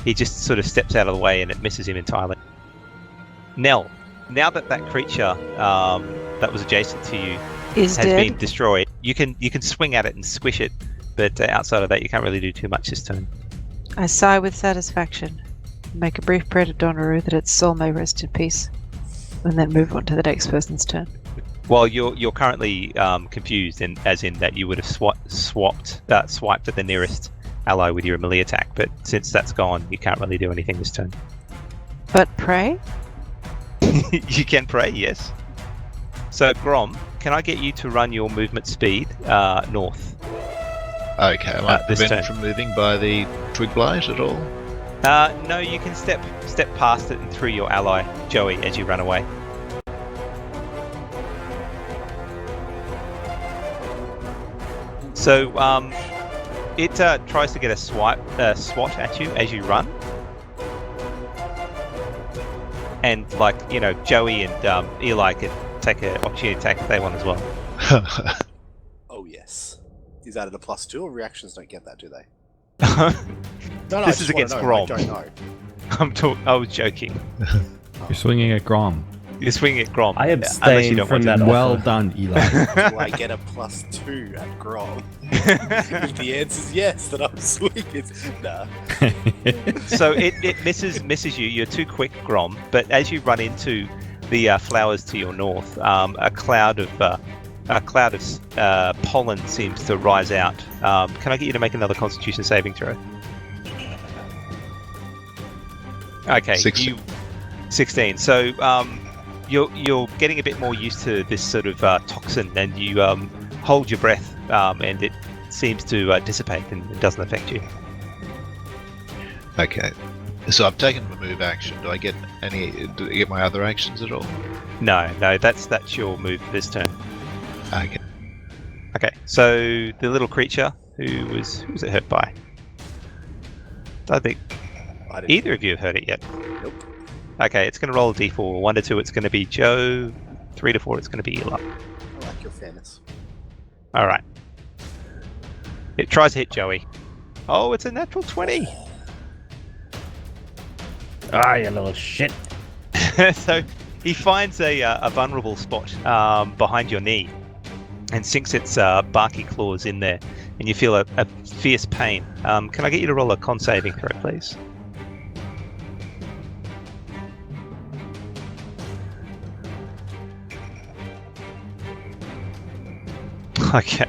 he just sort of steps out of the way and it misses him entirely. Nell, now that creature that was adjacent to you has been destroyed, you can swing at it and squish it, but outside of that you can't really do too much this turn. I sigh with satisfaction, make a brief prayer to Donaru that its soul may rest in peace, and then move on to the next person's turn. Well, you're currently confused, as in that you would have swiped at the nearest ally with your melee attack, but since that's gone, you can't really do anything this turn. But pray? You can pray, yes. So, Grom, can I get you to run your movement speed north? Okay, am I this prevented turn. from moving by the twig blight at all? No, you can step past it and through your ally, Joey, as you run away. So, it tries to get a swat at you as you run. And, Joey and Eli could take an opportunity attack if they want as well. Oh, yes. Is that at a +2, or reactions don't get that, do they? No, This is against Grom. I don't know. I was joking. You're swinging at Grom. You're swinging at Grom. I unless you abstain don't from want that. Well offer. done, Eli. Do I get a +2 at Grom? If the answer's yes, then I'm swinging. Nah. So it misses you. You're too quick, Grom. But as you run into the flowers to your north, a cloud of pollen seems to rise out. Can I get you to make another Constitution saving throw? Okay, 16. 16. So you're getting a bit more used to this sort of toxin, and you hold your breath, and it seems to dissipate and it doesn't affect you. Okay. So I've taken my move action. Do I get my other actions at all? No, that's your move this turn. Okay. Okay, so the little creature who was it hurt by? I don't think I didn't. either of you have heard it yet. Nope. Okay, it's going to roll a d4. 1 to 2, it's going to be Joe. 3 to 4, it's going to be Eli. I like your fairness. All right. It tries to hit Joey. Oh, it's a natural 20. Ah, you little shit. So he finds a vulnerable spot behind your knee and sinks its barky claws in there. and you feel a fierce pain. Can I get you to roll a con saving throw, please? Okay.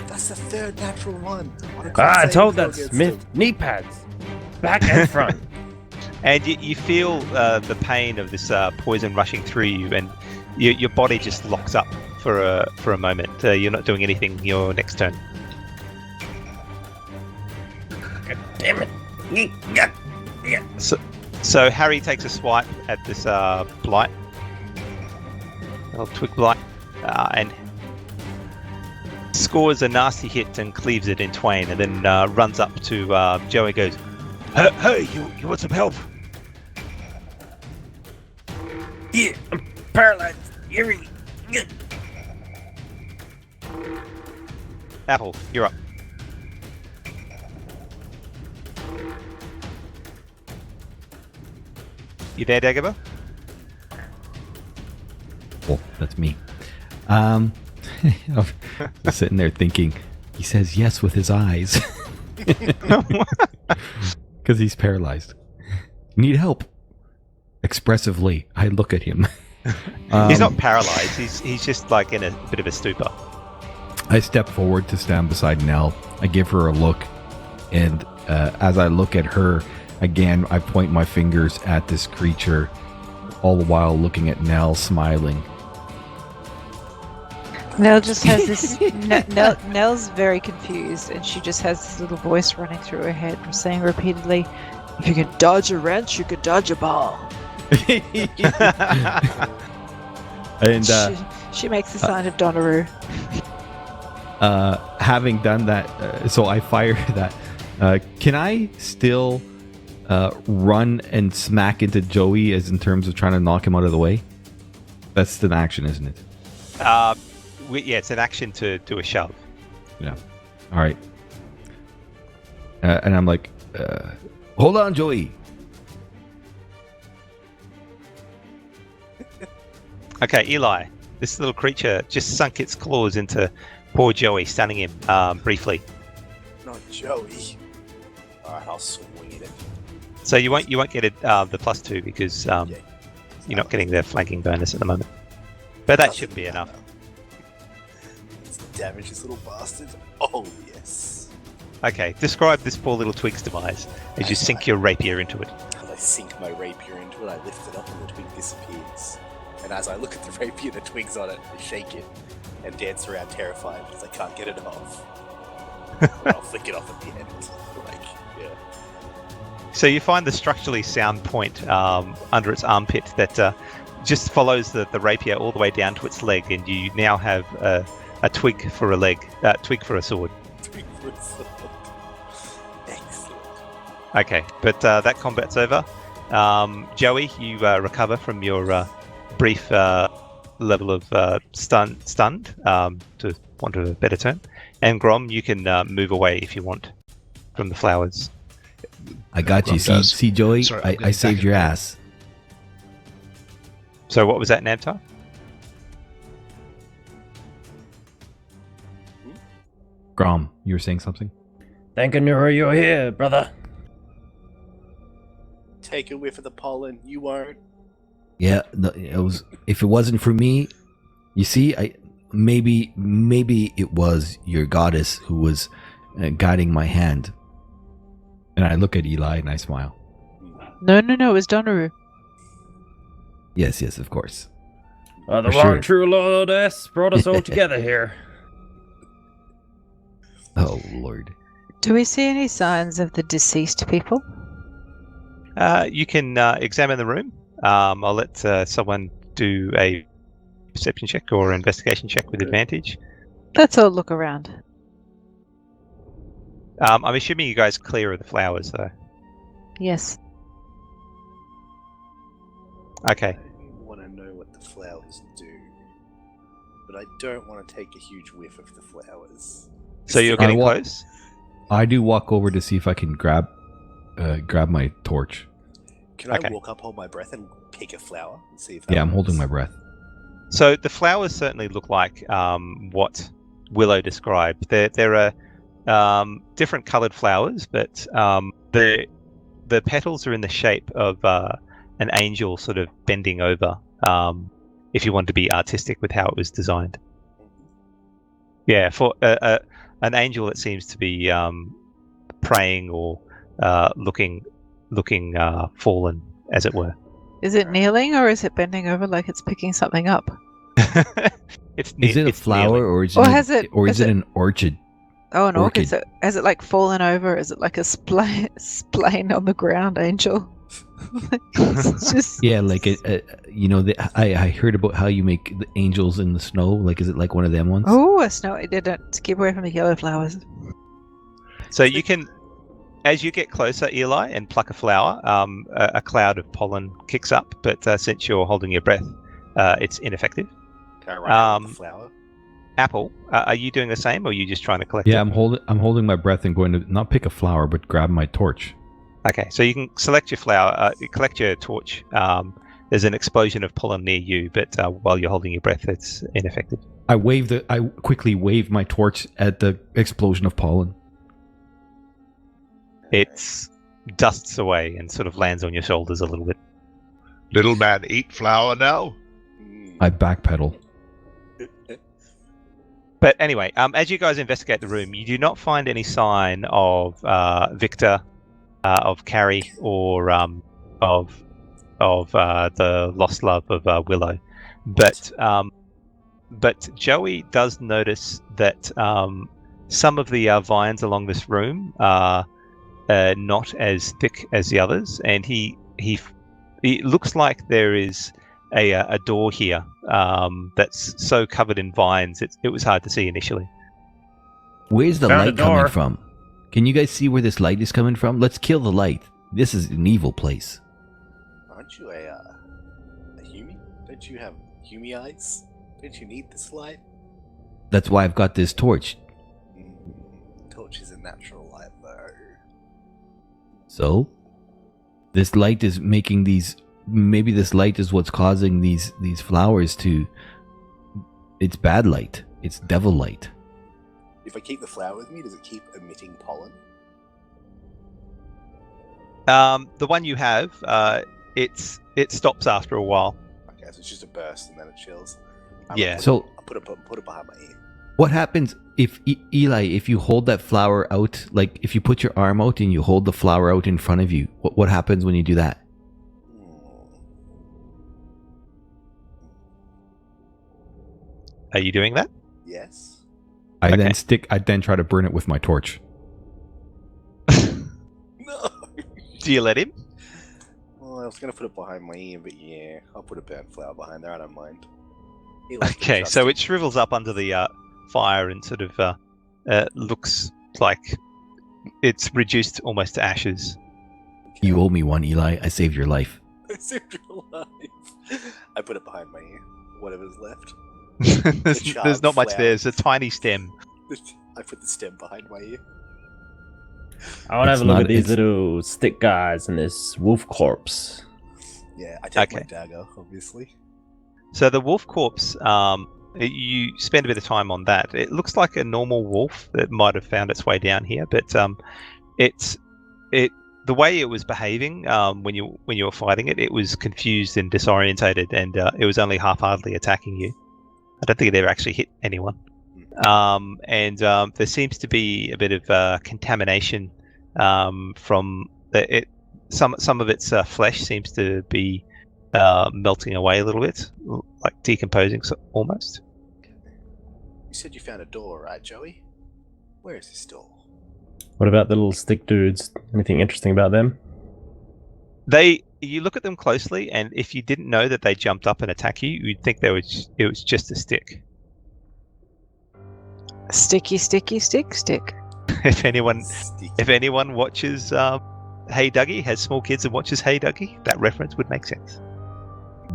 That's the third natural one. I told that Smith knee pads, back and front. And you feel the pain of this poison rushing through you, and your body just locks up for a moment. You're not doing anything your next turn. God damn it! So Harry takes a swipe at this blight, little twig blight, and scores a nasty hit and cleaves it in twain, and then runs up to Joey and goes, "Hey, you want some help?" Yeah, I'm paralyzed. Yuri. Yeah. Apple, you're up. You there, Dagobah? Oh, that's me. I'm sitting there thinking, he says yes with his eyes. Because he's paralyzed. Need help. Expressively, I look at him. He's not paralyzed. He's just like in a bit of a stupor. I step forward to stand beside Nell. I give her a look, and as I look at her, again, I point my fingers at this creature, all the while looking at Nell, smiling. Nell just has this. Nell's very confused, and she just has this little voice running through her head, saying repeatedly, "If you can dodge a wrench, you can dodge a ball." And she makes the sign of Donnaroo. having done that, so I fire that. Can I still run and smack into Joey as in terms of trying to knock him out of the way? That's an action, isn't it? Yeah, it's an action to do a shove. Yeah. All right. And I'm like, hold on, Joey. Okay, Eli, this little creature just sunk its claws into poor Joey, stunning him briefly. Not Joey. Alright, I'll swing at it. So you won't get it the +2 because you're not getting the flanking bonus at the moment. But that should be enough. Let's damage this little bastard. Oh yes. Okay, describe this poor little twig's demise as you sink your rapier into it. As I sink my rapier into it, I lift it up and the twig disappears. And as I look at the rapier, the twigs on it, I shake it and dance around terrified because I can't get it off. I'll flick it off at the end. Like, yeah. So you find the structurally sound point under its armpit that just follows the rapier all the way down to its leg, and you now have a twig for a leg, twig for a sword. Twig for a sword. Excellent. Okay, but that combat's over. Joey, you recover from your brief level of stunned, to want a better term. And Grom, you can move away if you want from the flowers. I got you. See, Joey, Sorry, I saved your ass. So what was that, Nabtar? Grom, you were saying something? Thank Anura you're here, brother. Take a whiff of the pollen. You won't. Yeah, it was. If it wasn't for me, you see, maybe it was your goddess who was guiding my hand. And I look at Eli and I smile. No, it was Donnaroo. Yes, of course. The For one sure. true Lordess brought us all together here. Oh Lord. Do we see any signs of the deceased people? You can examine the room. I'll let someone do a perception check or investigation check with advantage. Let's all look around. I'm assuming you guys clear of the flowers, though. Yes. Okay. I want to know what the flowers do, but I don't want to take a huge whiff of the flowers. So you're getting wa- close? I do walk over to see if I can grab my torch. Can Okay. I walk up, hold my breath, and pick a flower and see if? Yeah, I'm holding my breath. So the flowers certainly look like what Willow described. They're different coloured flowers, but the petals are in the shape of an angel sort of bending over. If you want to be artistic with how it was designed, yeah, for an angel that seems to be praying or looking fallen, as it were. Is it kneeling or is it bending over like it's picking something up? Is it a flower kneeling. or is it an orchid? Oh, an orchid. Orchid. So, has it like fallen over? Is it like a splaying on the ground angel? It's just... Yeah, like I heard about how you make the angels in the snow. Like, is it like one of them ones? Oh, a snow. I didn't keep away from the yellow flowers. So you can, as you get closer, Eli, and pluck a flower, a cloud of pollen kicks up. But since you're holding your breath, it's ineffective. Can I run out with the flower? Apple, are you doing the same, or are you just trying to collect Yeah, it? I'm holding my breath and going to not pick a flower, but grab my torch. Okay, so you can select your flower, collect your torch. There's an explosion of pollen near you, but while you're holding your breath, it's ineffective. I quickly wave my torch at the explosion of pollen. It dusts away and sort of lands on your shoulders a little bit. Little man eat flower now? I backpedal. But anyway, as you guys investigate the room, you do not find any sign of Victor, of Carrie, or of the lost love of Willow. But Joey does notice that some of the vines along this room are not as thick as the others, and he looks like there is a door here that's so covered in vines it was hard to see initially. Where's the Found a light coming door. from? Can you guys see where this light is coming from? Let's kill the light. This is an evil place. Aren't you a Humi? Don't you have Humi eyes? Don't you need this light? That's why I've got this torch. Torch is a natural light, though. So, this light is making these. Maybe this light is what's causing these flowers to. It's bad light. It's devil light. If I keep the flower with me, does it keep emitting pollen? The one you have, it stops after a while. Okay, so it's just a burst and then it chills. Yeah. So, I'll put it behind my ear. what happens if Eli, if you hold that flower out, like if you put your arm out and you hold the flower out in front of you, what happens when you do that? Are you doing that? Yes. I Okay. then try to burn it with my torch. No. Do you let him? Well, I was gonna put it behind my ear, but yeah, I'll put a burnt flower behind there. I don't mind. He likes to Okay, trust so him. it shrivels up under the fire and sort of looks like it's reduced almost to ashes. You owe me one, Eli. I saved your life. I saved your life. I put it behind my ear. Whatever's left. there's not much flower. there. It's a tiny stem. I put the stem behind my ear. I want to have It's a look not- at these it's- little stick guys and this wolf corpse. Yeah, I take my Okay. dagger, obviously. So the wolf corpse, you spend a bit of time on that. It looks like a normal wolf that might have found its way down here, but the way it was behaving when you were fighting it, it was confused and disorientated, and it was only half-heartedly attacking you. I don't think it ever actually hit anyone. And there seems to be a bit of contamination from some of its flesh seems to be melting away a little bit, like decomposing almost. You said you found a door, right, Joey? Where is this door? What about the little stick dudes? Anything interesting about them? You look at them closely, and if you didn't know that they jumped up and attack you, you'd think it was just a stick. Sticky, sticky, stick. If anyone Sticky. watches Hey Dougie, has small kids and watches Hey Dougie, that reference would make sense.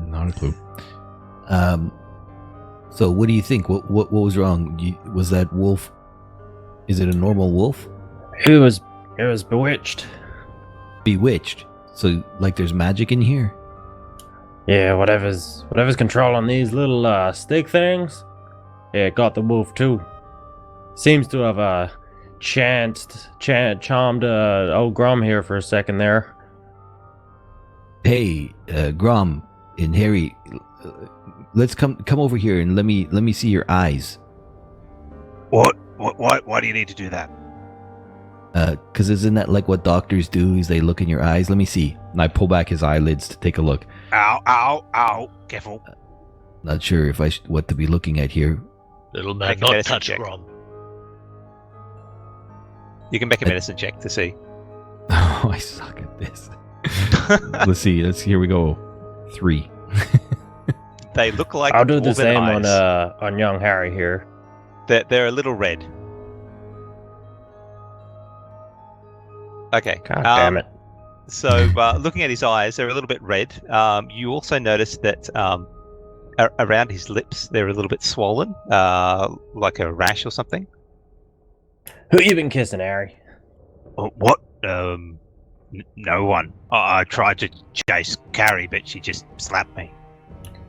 Not a clue. So what do you think? What was wrong? Was that wolf? Is it a normal wolf? It was bewitched. Bewitched. So like there's magic in here? Yeah, whatever's controlling these little stick things. Yeah, it got the wolf too. Seems to have charmed old Grom here for a second there. Hey, Grom and Harry, let's come over here and let me see your eyes. What? Why do you need to do that? Cause isn't that like what doctors do? Is they look in your eyes? Let me see. And I pull back his eyelids to take a look. Ow! Careful. Not sure if what to be looking at here. Little man, Make a not medicine touch check. Grom. You can make a medicine check to see. Oh, I suck at this. Let's see. Here we go. 3. They look like I'll do the dwarven same eyes. on young Harry here. They're a little red. Okay. God damn it. So, looking at his eyes, they're a little bit red. You also notice that around his lips, they're a little bit swollen, like a rash or something. Who you been kissing, Harry? What? No one. I tried to chase Carrie, but she just slapped me.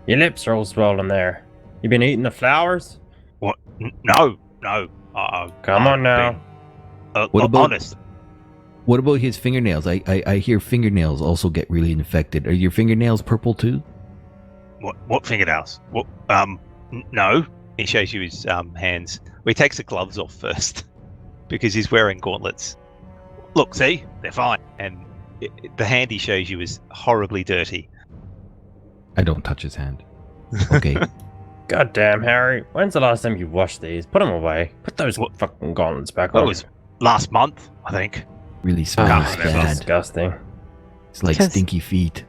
Your lips are all swollen there. You been eating the flowers? What? No. Come on now. What about- honest? What about his fingernails? I hear fingernails also get really infected. Are your fingernails purple too? What fingernails? What? No. He shows you his hands. Well, he takes the gloves off first because he's wearing gauntlets. Look, see, they're fine. And the hand he shows you is horribly dirty. I don't touch his hand. Okay. God damn, Harry. When's the last time you washed these? Put them away. Put those fucking gauntlets back That on. was last month, I think. Really smells God, bad. Disgusting. It's like Because- stinky feet.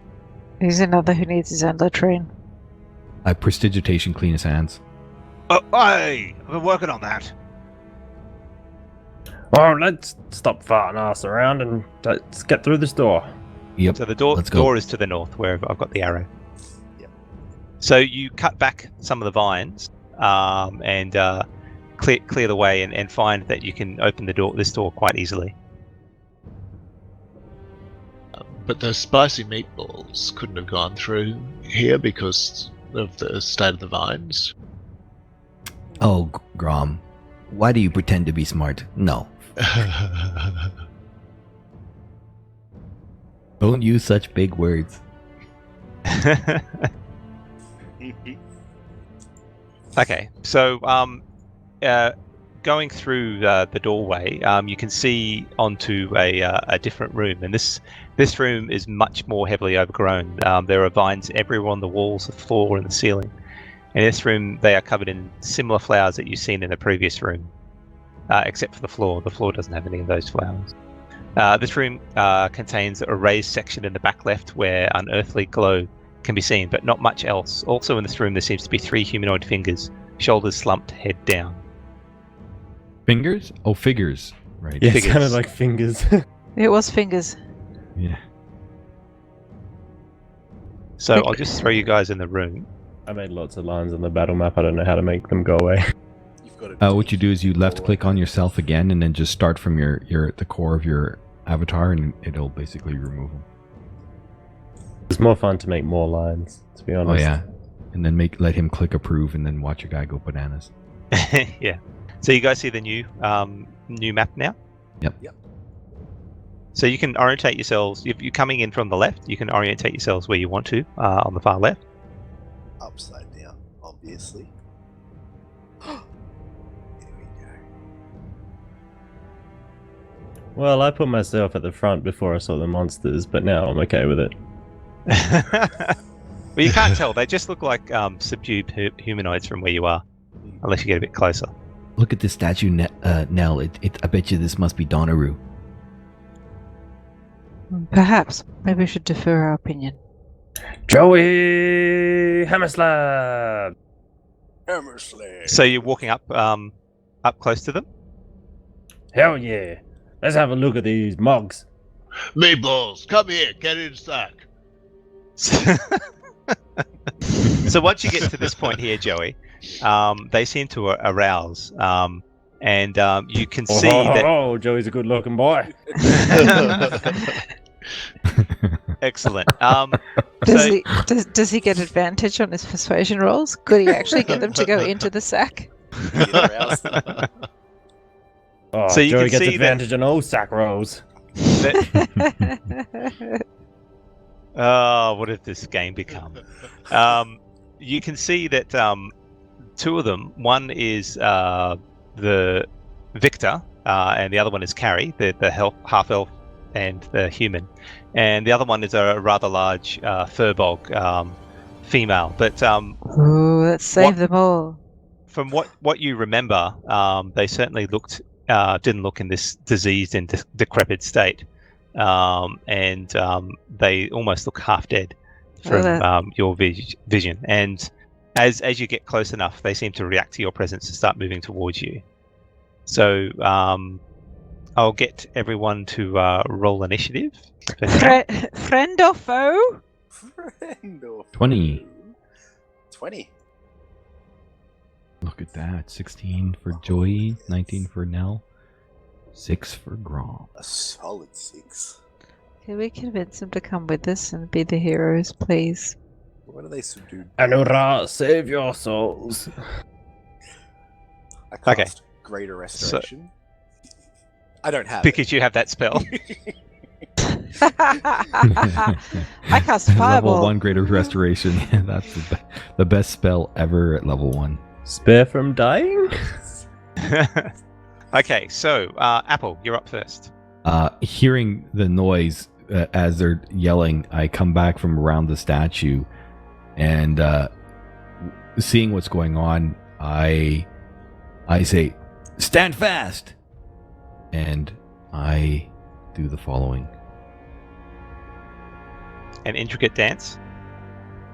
He's another who needs his end train. I prestidigitation clean his hands. Hey, I've been working on that. Well, let's stop farting ass around and let's get through this door. Yep. So the door Let's go. door is to the north, where I've got the arrow. Yep. So you cut back some of the vines and clear the way, and find that you can open this door quite easily. But the spicy meatballs couldn't have gone through here because of the state of the vines. Oh, Grom. Why do you pretend to be smart? No. Don't use such big words. Okay, so going through the doorway, you can see onto a different room, and this room is much more heavily overgrown. There are vines everywhere on the walls, the floor, and the ceiling. In this room, they are covered in similar flowers that you've seen in the previous room, except for the floor. The floor doesn't have any of those flowers. This room contains a raised section in the back left where unearthly glow can be seen, but not much else. Also in this room, there seems to be 3 humanoid fingers, shoulders slumped, head down. Fingers? Oh, figures. Right. Yeah, it Figures. sounded like fingers. It was fingers. Yeah. So I'll just throw you guys in the room. I made lots of lines on the battle map. I don't know how to make them go away. You've got to What you do is you left click on yourself again and then just start from the core of your avatar and it'll basically remove them. It's more fun to make more lines, to be honest. Oh yeah. And then let him click approve and then watch your guy go bananas. Yeah. So you guys see the new map now? Yep. Yep. So you can orientate yourselves. If you're coming in from the left, you can orientate yourselves where you want to on the far left. upside down, obviously. Here we go. Well, I put myself at the front before I saw the monsters, but now I'm okay with it. Well, you can't tell. They just look like subdued humanoids from where you are, unless you get a bit closer. Look at this statue, Nell. I bet you this must be Donnaru. Perhaps. Maybe we should defer our opinion. Joey Hammerslab! Hammersley. So you're walking up close to them. Hell yeah! Let's have a look at these mugs. Meatballs, come here, get in the sack. So once you get to this point here, Joey, they seem to arouse, and you can see that. Oh, Joey's a good-looking boy. Excellent. Does he get advantage on his persuasion rolls? Could he actually get them to go into the sack? Get aroused. Oh, So you Joey can gets see that- advantage on all sack rolls. Oh, what has this game become? You can see that two of them, one is the Victor, and the other one is Carrie, the half-elf and the human. And the other one is a rather large furbog female. But Ooh, let's save them all. from what you remember, they certainly didn't look in this diseased and decrepit state. And they almost look half dead from your vision. And as you get close enough, they seem to react to your presence and start moving towards you. So I'll get everyone to roll initiative. Friend or foe? Friend or 20. 20. Look at that. 16 for Joey, 19 for Nell, 6 for Grom. A solid 6. Can we convince them to come with us and be the heroes, please? What are they subdued? Anura, save your souls. I cast Greater Restoration. I don't have because you have that spell. I cast Level Fireball. 1 Greater Restoration. Yeah, that's the best spell ever at level 1. Spare from dying? Okay, so Apple, you're up first. Hearing the noise as they're yelling, I come back from around the statue, and seeing what's going on, I say, "Stand fast!" And I do the following. An intricate dance.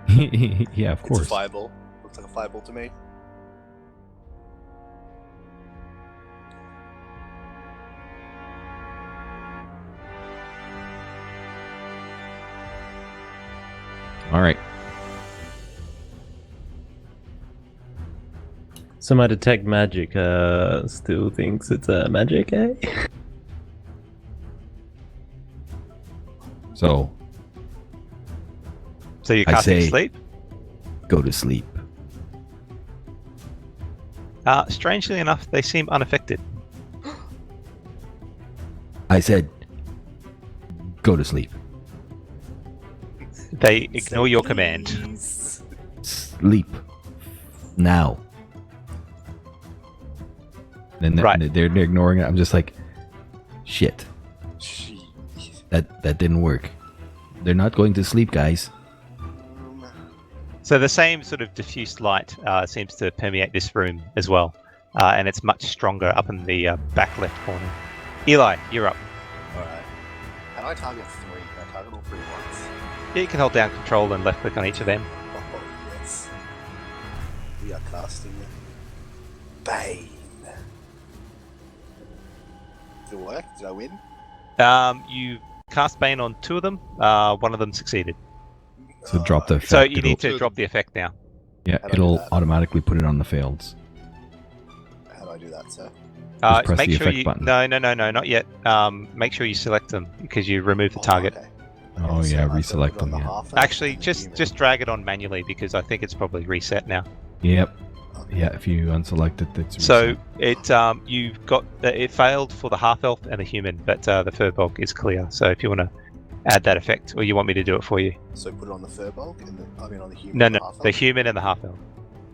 Yeah, of course. It's a fireball. Looks like a fireball to me. All right. So my detect magic still thinks it's magic, eh? So you're I casting say- sleep. go to sleep. Strangely enough, they seem unaffected. I said, go to sleep. They ignore your command. Please. Sleep now. And Right. they're ignoring it. I'm just like, shit. Jeez. That didn't work. They're not going to sleep, guys. So the same sort of diffuse light seems to permeate this room as well, and it's much stronger up in the back left corner. Eli, you're up. Alright. And I target 3. I target all 3 once. Yeah, you can hold down Control and left click on each of them. Oh, yes. We are casting Bane. Did it work? Did I win? You cast Bane on 2 of them. One of them succeeded. So drop the effect. So you It'll- need to drop the effect now. Yeah, How do I do it'll that? automatically put it on the faileds. How do I do that, sir? Just press Make the sure effect you. button. No, not yet. Make sure you select them because you remove the target. Okay. Oh, so yeah, I've got to reselect put it on them, the yeah. half elf Actually, and the just human. just drag it on manually because I think it's probably reset now. Yep. Okay. Yeah, if you unselect it, it's So reset. you've got it failed for the half elf and the human, but the furbog is clear. So if you want to add that effect, or you want me to do it for you? So put it on the furbog and on the human. No, and no, half the elf? human and the half elf.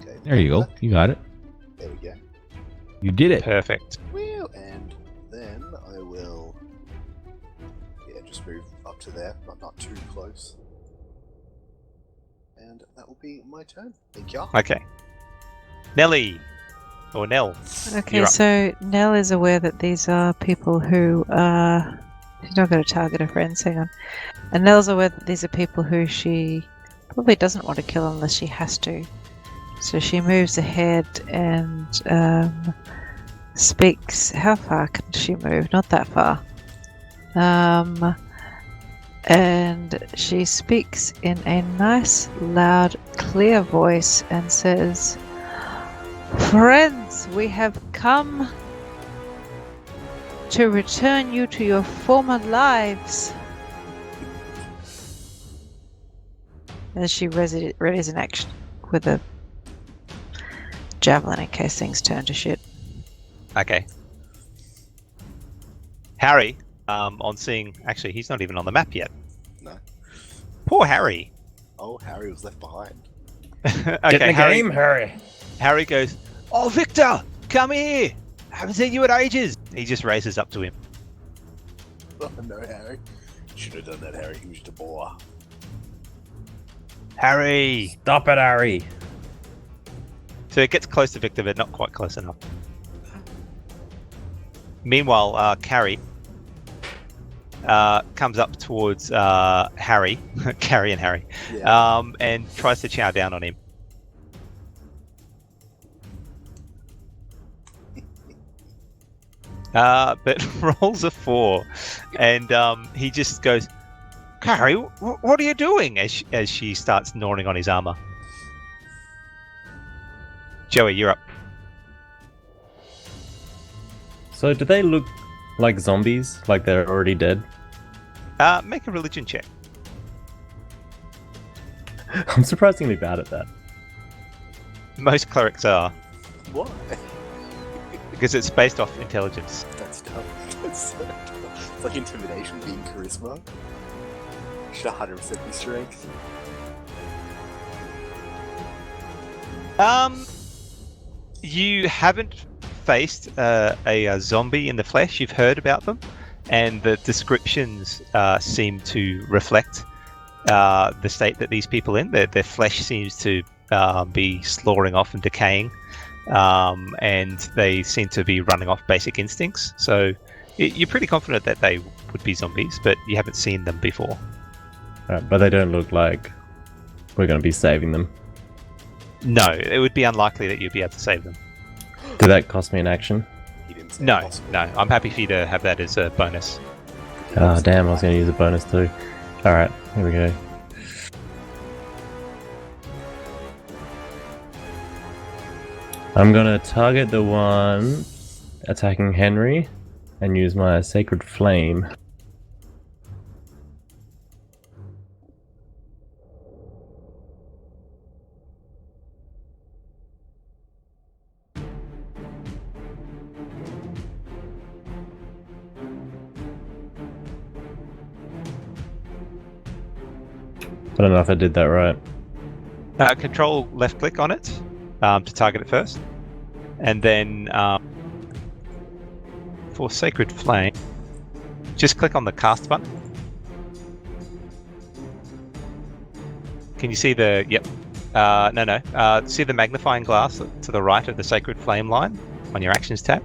Okay. There you go. You got it. There we go. You did it. Perfect. Well, and then I will, just move up to there, but not too close. And that will be my turn. Thank you. Okay. Nelly, or Nell. Okay, You're up. so Nell is aware that these are people who are. She's not going to target her friends, hang on. And Nell's aware that these are people who she probably doesn't want to kill unless she has to. So she moves ahead and speaks. How far can she move? Not that far. And she speaks in a nice, loud, clear voice and says, "Friends, we have come to return you to your former lives." As she readies an action with a javelin in case things turn to shit. Okay. Harry, on seeing... Actually, he's not even on the map yet. No. Poor Harry. Oh, Harry was left behind. Okay, Get in the Harry, game, Harry. Harry goes, "Oh, Victor, come here. Haven't seen you in ages." He just races up to him. Oh no, Harry. Should have done that, Harry. He was the boy. Harry. Stop it, Harry. So it gets close to Victor, but not quite close enough. Meanwhile, Carrie comes up towards Harry, Carrie and Harry, Yeah. and tries to chow down on him. But rolls a 4, and he just goes, "Carrie, what are you doing?" As she starts gnawing on his armor. Joey, you're up. So do they look like zombies? Like they're already dead? Make a religion check. I'm surprisingly bad at that. Most clerics are, Why? because it's based off intelligence. That's dumb. That's so dumb. It's like intimidation being charisma. Should 100% be strength. You haven't faced a zombie in the flesh. You've heard about them, and the descriptions seem to reflect the state that these people are in. Their flesh seems to be slaughtering off and decaying, and they seem to be running off basic instincts. So you're pretty confident that they would be zombies, but you haven't seen them before. But they don't look like we're going to be saving them. No, it would be unlikely that you'd be able to save them. Did that cost me an action? He didn't say No, possible. no. I'm happy for you to have that as a bonus. Oh, damn, I was going to use a bonus too. Alright, here we go. I'm going to target the one attacking Henry and use my Sacred Flame. I don't know if I did that right. Control left click on it to target it first, and then for Sacred Flame, just click on the cast button. Can you see the? Yep. No. See the magnifying glass to the right of the Sacred Flame line on your Actions tab?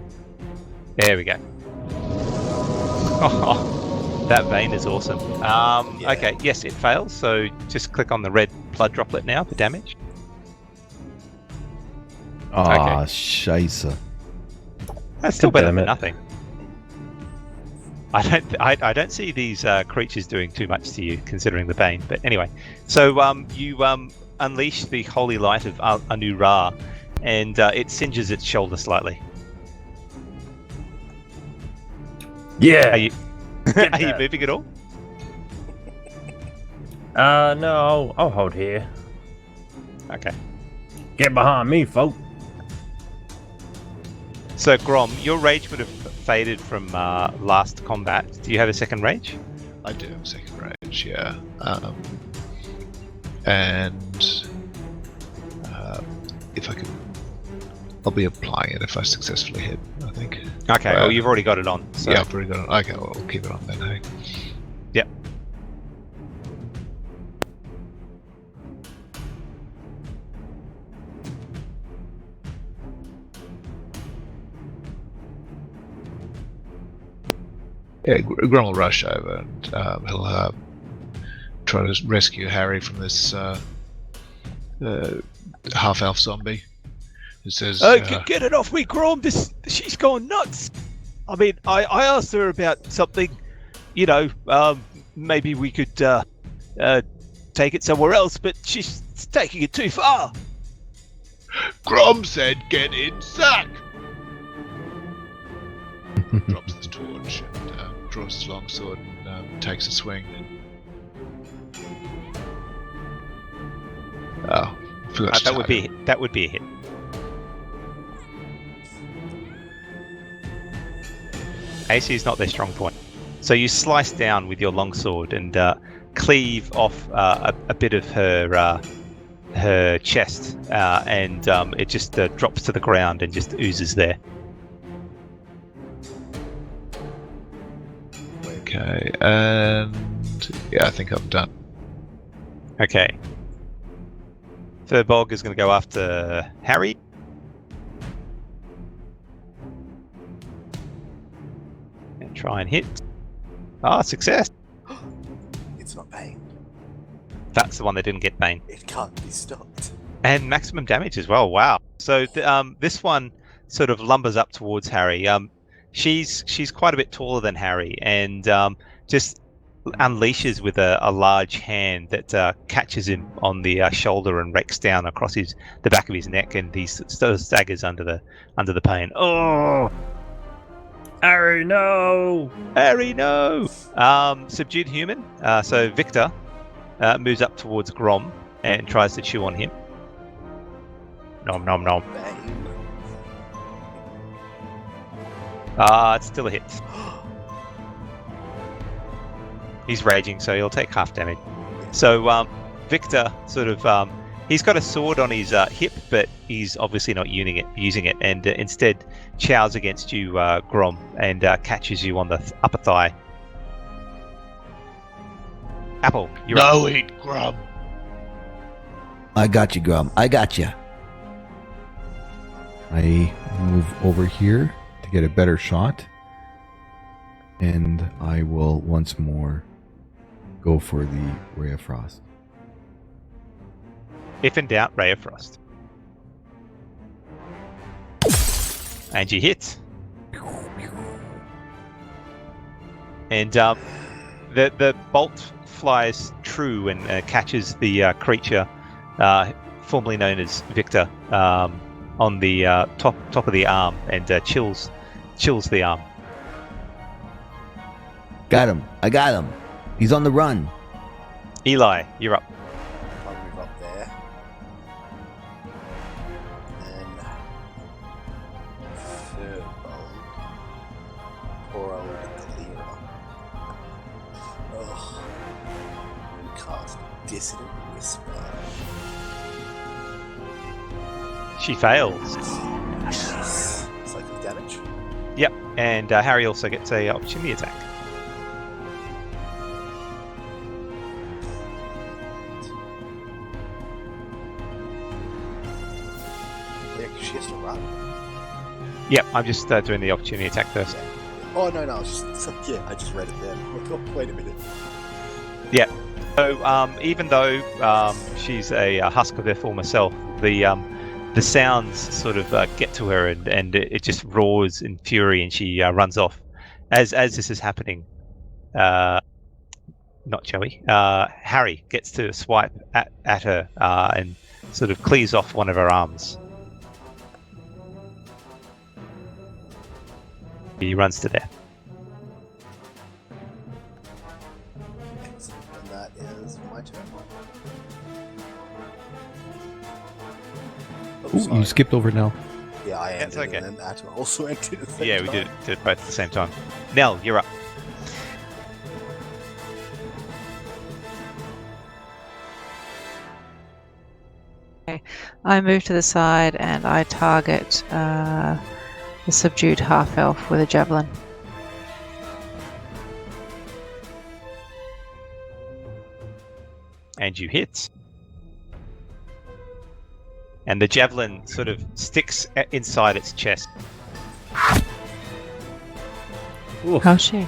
There we go. Oh, that vein is awesome. Yeah. Okay, yes, it fails, so just click on the red blood droplet now for damage. Ah, Okay. scheisse. That's still better Damn than it. nothing. I don't see these creatures doing too much to you, considering the bane. But anyway, so you unleash the holy light of Anu Ra, and it singes its shoulder slightly. Yeah! Are you are you moving at all? No, I'll hold here. Okay. Get behind me, folk. So Grom, your rage would have faded from last combat. Do you have a second rage? I do have second rage, yeah. And if I could, I'll be applying it if I successfully hit, I think. Okay. Well, you've already got it on. So. Yeah, I've already got it. Okay, well, I'll keep it on then, hey. Yep. Yeah, Grom will rush over and he'll try to rescue Harry from this half-elf zombie. It says, Get it off me, Grom. She's gone nuts. I mean, I asked her about something. You know, maybe we could take it somewhere else, but she's taking it too far. Grom said, "Get in, sack!" Drops the torch and draws his longsword and takes a swing. Oh, forgot to That would type. be a hit. AC is not their strong point. So you slice down with your longsword and cleave off a bit of her chest, and it just drops to the ground and just oozes there. Okay, and yeah, I think I'm done. Okay. Furbog is going to go after Harry. And try and hit. Ah, success. It's not Bane. That's the one that didn't get Bane. It can't be stopped. And maximum damage as well. Wow. So this one sort of lumbers up towards Harry. She's quite a bit taller than Harry, and just unleashes with a large hand that catches him on the shoulder and rakes down across the back of his neck, and he sort of staggers under the pain. Oh, Harry, no! Harry, no! Subdued human. So Victor moves up towards Grom and tries to chew on him. Nom nom nom. Bane. It's still a hit. He's raging, so he'll take half damage. So Victor sort of he's got a sword on his hip, but he's obviously not using it, and instead chows against you, Grom, and catches you on the upper thigh. Apple, you're up. No, eat grub. I got you, Grum. I got you. I move over here to get a better shot, and I will once more go for the Ray of Frost. If in doubt, Ray of Frost. And you hit. And the bolt flies true and catches the creature, formerly known as Victor, on the top of the arm, and chills the arm. Got him. I got him. He's on the run. Eli, you're up. I'll move up there. And then Furbog. Poor old Clearer. Oh. And cast Dissident Whisper. She fails. Yes. Psychic damage. Yep, and Harry also gets a opportunity attack. Yeah, 'cause she has to run. Yep, I'm just doing the opportunity attack first. Oh no, I was just I just read it there. Oh, wait a minute. So even though she's a husk of her former self, the sounds sort of get to her, and it just roars in fury, and she runs off. As this is happening, not Joey, Harry gets to swipe at her and sort of cleaves off one of her arms. He runs to death. Excellent. And that is my turn. Oh, Ooh, sorry. you skipped over now. Yeah, I That's ended, okay. and then Atom also ended at the same Yeah, we time. did it both at the same time. Nell, you're up. I move to the side and I target the subdued half elf with a javelin. And you hit. And the javelin sort of sticks inside its chest. How's she?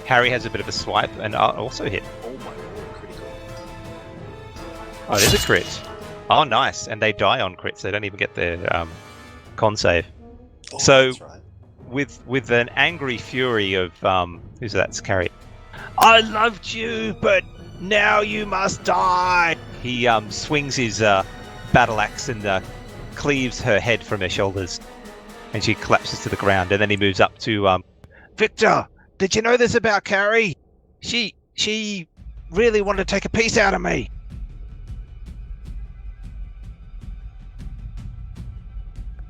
Harry has a bit of a swipe and also hit. Oh my lord, critical. Oh, there's a crit. Oh, nice. And they die on crits. They don't even get their con save. Oh, So- that's right. With an angry fury of who's that? It's Carrie. I loved you, but now you must die. He swings his battle axe and cleaves her head from her shoulders, and she collapses to the ground. And then he moves up to Victor. Did you know this about Carrie? She really wanted to take a piece out of me.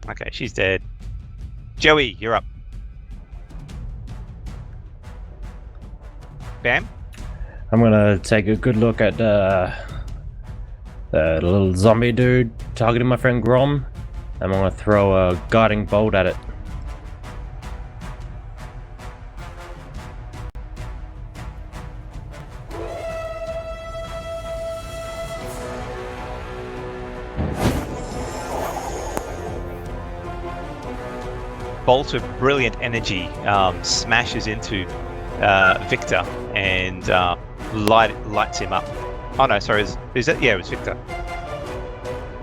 Okay, she's dead. Joey, you're up. Bam? I'm gonna take a good look at the little zombie dude targeting my friend Grom. I'm gonna throw a guiding bolt at it. Bolt of brilliant energy smashes into Victor and lights him up. Oh no, sorry, is that? Yeah, it was Victor.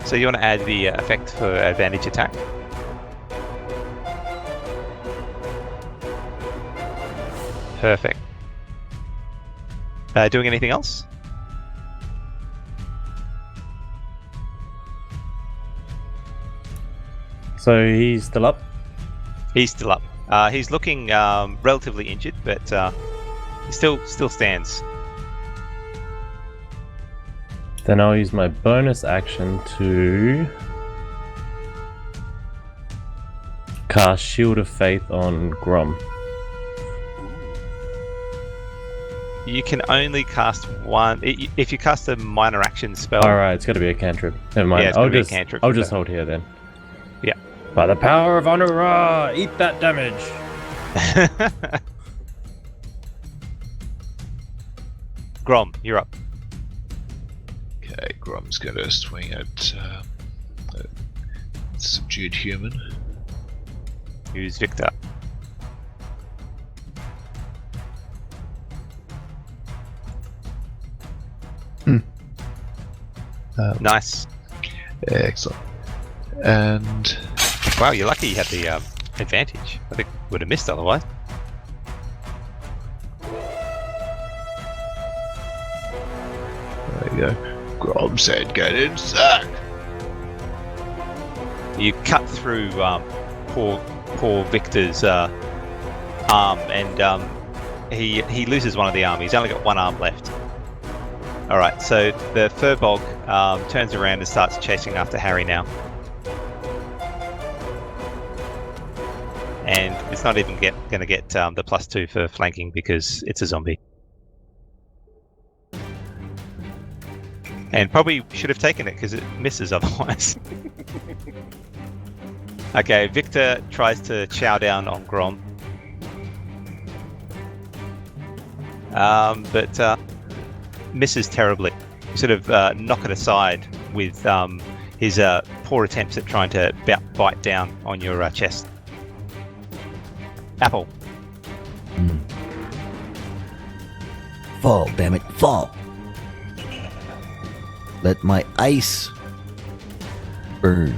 So you want to add the effect for advantage attack? Perfect. Doing anything else? So he's still up? He's still up. He's looking relatively injured, but he still stands. Then I'll use my bonus action to cast Shield of Faith on Grom. You can only cast one. If you cast a minor action spell. Alright, it's gotta be a cantrip. Never mind. Yeah, it's gotta be a cantrip. I'll just hold here then. Yeah. By the power of Anura, eat that damage! Grom, you're up. Okay, Grom's going to swing at subdued human. Who's Victor? Nice. Excellent. And Wow, you're lucky you had the advantage. I think would have missed otherwise. there you go. Grom said, "Get inside." You cut through poor Victor's arm, and he loses one of the arm. He's only got one arm left. All right, so the Furbog turns around and starts chasing after Harry now, and it's not even going to get the +2 for flanking because it's a zombie. And probably should have taken it because it misses otherwise. Okay, Victor tries to chow down on Grom. But misses terribly. You sort of knock it aside with his poor attempts at trying to bite down on your chest. Apple. Fall, damn it, fall! Let my ice burn.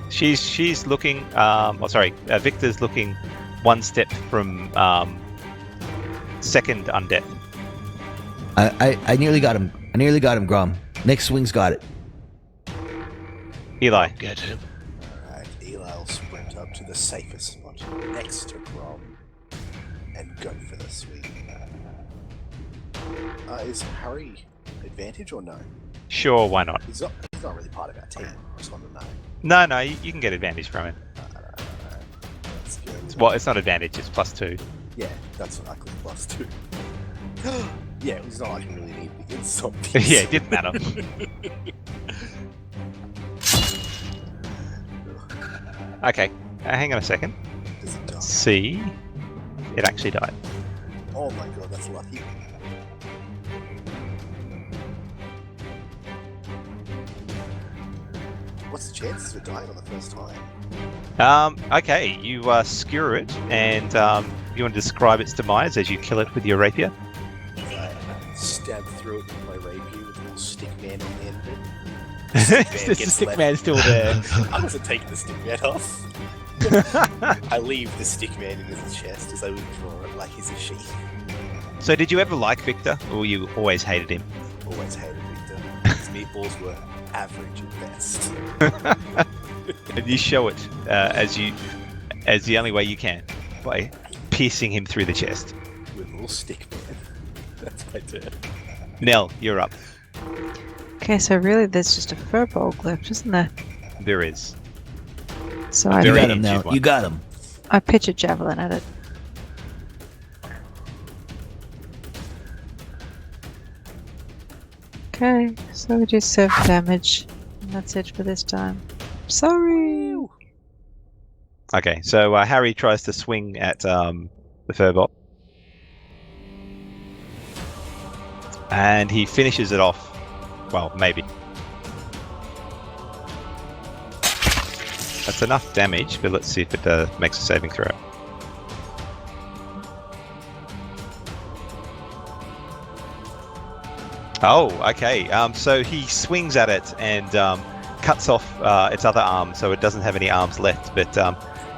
She's looking. Victor's looking one step from second undead. I nearly got him. I nearly got him, Grom. Next swing's got it. Eli. Get him. Alright, Eli will sprint up to the safest spot next to Grom and go for the swing. Is Harry advantage or no? Sure, why not? He's not really part of our team. I just want to know. No, you can get advantage from it. That's good. Well, it's not advantage, it's +2. Yeah, that's what I call +2. Yeah, it's not like you really need to get zombies. Yeah, it didn't matter. Okay, hang on a second. Does it die? See, it actually died. Oh my god, that's lucky. What's the chances of it dying on the first time? Okay, you skewer it, and you want to describe its demise as you kill it with your rapier? I stab through it with my rapier with a little stick man on the end of it. The stick man's still there. I wasn't taking the stick man off. I leave the stick man in his chest as I withdraw it like he's a sheep. So did you ever like Victor, or you always hated him? Always hated Victor. His meatballs were average at best. And you show it as the only way you can, by piercing him through the chest. With a little stick man. That's my turn. Nell, you're up. Okay, so really there's just a furbolg left, isn't there? There is. So A I, You very got him injured now. one. You got him. I pitch a javelin at it. Okay, so we do 7 damage. And that's it for this time. Sorry! Okay, so Harry tries to swing at the furball. And he finishes it off. Well, maybe. That's enough damage, but let's see if it makes a saving throw. Oh, okay. So he swings at it and cuts off its other arm, so it doesn't have any arms left. But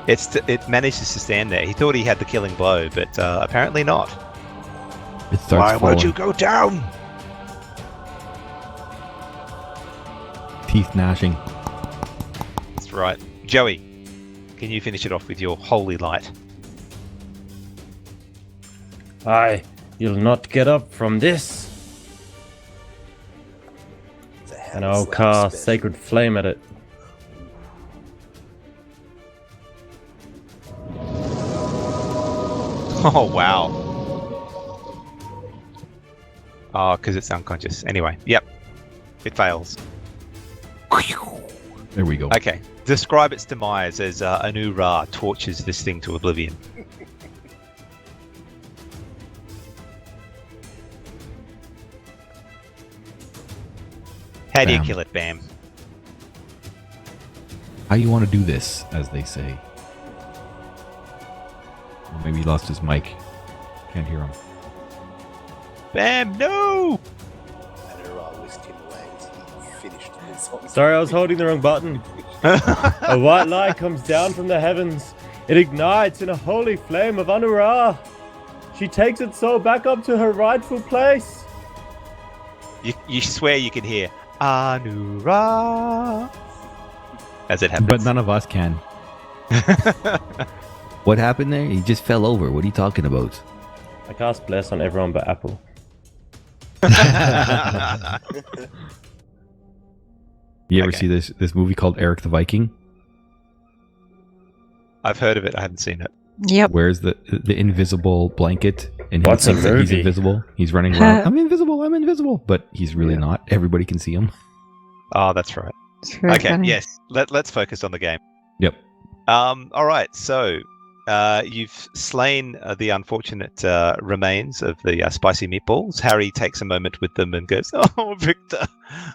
it manages to stand there. He thought he had the killing blow, but apparently not. It starts falling. go down? Teeth gnashing. That's right. Joey, can you finish it off with your holy light? Aye, you'll not get up from this. The And hammer I'll slap cast special. Sacred Flame at it. Oh, wow. Oh, because it's unconscious. Anyway, yep. It fails. There we go. Okay. Describe its demise as Anu Ra torches this thing to oblivion. How do you Bam. kill it, Bam? How you want to do this, as they say. Well, maybe he lost his mic. Can't hear him. Bam, no! And Ura whisked him away as he finished his song. Sorry, I was holding the wrong button. A white light comes down from the heavens. It ignites in a holy flame of Anura. She takes its soul back up to her rightful place. You swear you can hear Anu Ra as it happens. But none of us can. What happened there? He just fell over. What are you talking about? I cast Bless on everyone but Apple. You ever Okay. see this movie called Eric the Viking? I've heard of it. I haven't seen it. Yep. Wears the invisible blanket and What's he a thinks that he's movie? invisible. He's running around. I'm invisible, but he's really Yeah. not. Everybody can see him. Oh, that's right. It's very Okay, funny. yes. Let's focus on the game. Yep. All right. So you've slain the unfortunate remains of the spicy meatballs. Harry takes a moment with them and goes, "Oh, Victor,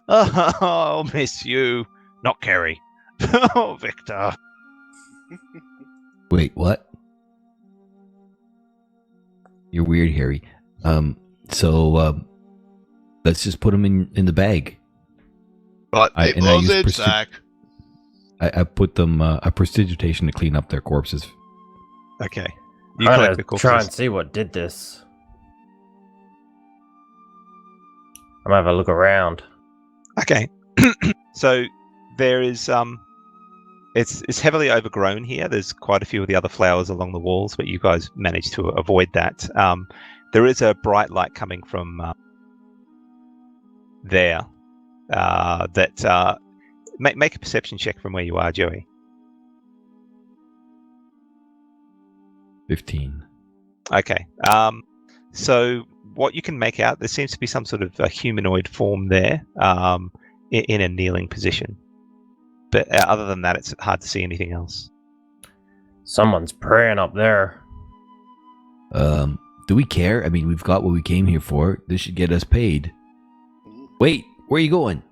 oh, I'll miss you." Not Carrie. Oh, Victor. Wait, what? You're weird, Harry. So let's just put him in the bag. Right, and I meatballs use in presti- sack. I put them a prestidigitation to clean up their corpses. Okay. You I'm collect the gonna try and corpses. see what did this. I'm gonna have a look around. Okay. So there is it's heavily overgrown here. There's quite a few of the other flowers along the walls, but you guys managed to avoid that. There is a bright light coming from there. Make a perception check from where you are, Joey. 15. Okay. So what you can make out, there seems to be some sort of a humanoid form there, in a kneeling position. But other than that, it's hard to see anything else. Someone's praying up there. Do we care? I mean, we've got what we came here for. This should get us paid. Wait, where are you going?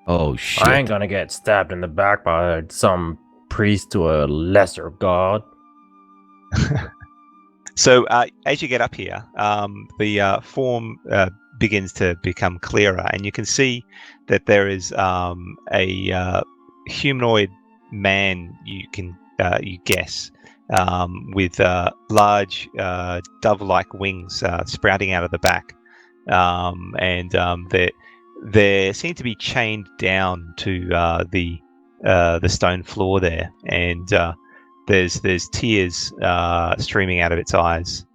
Oh, shit. I ain't gonna get stabbed in the back by some priest to a lesser god. So as you get up here, the form begins to become clearer, and you can see that there is a humanoid man. You guess with large dove-like wings sprouting out of the back, and they seem to be chained down to the stone floor there, and there's tears streaming out of its eyes.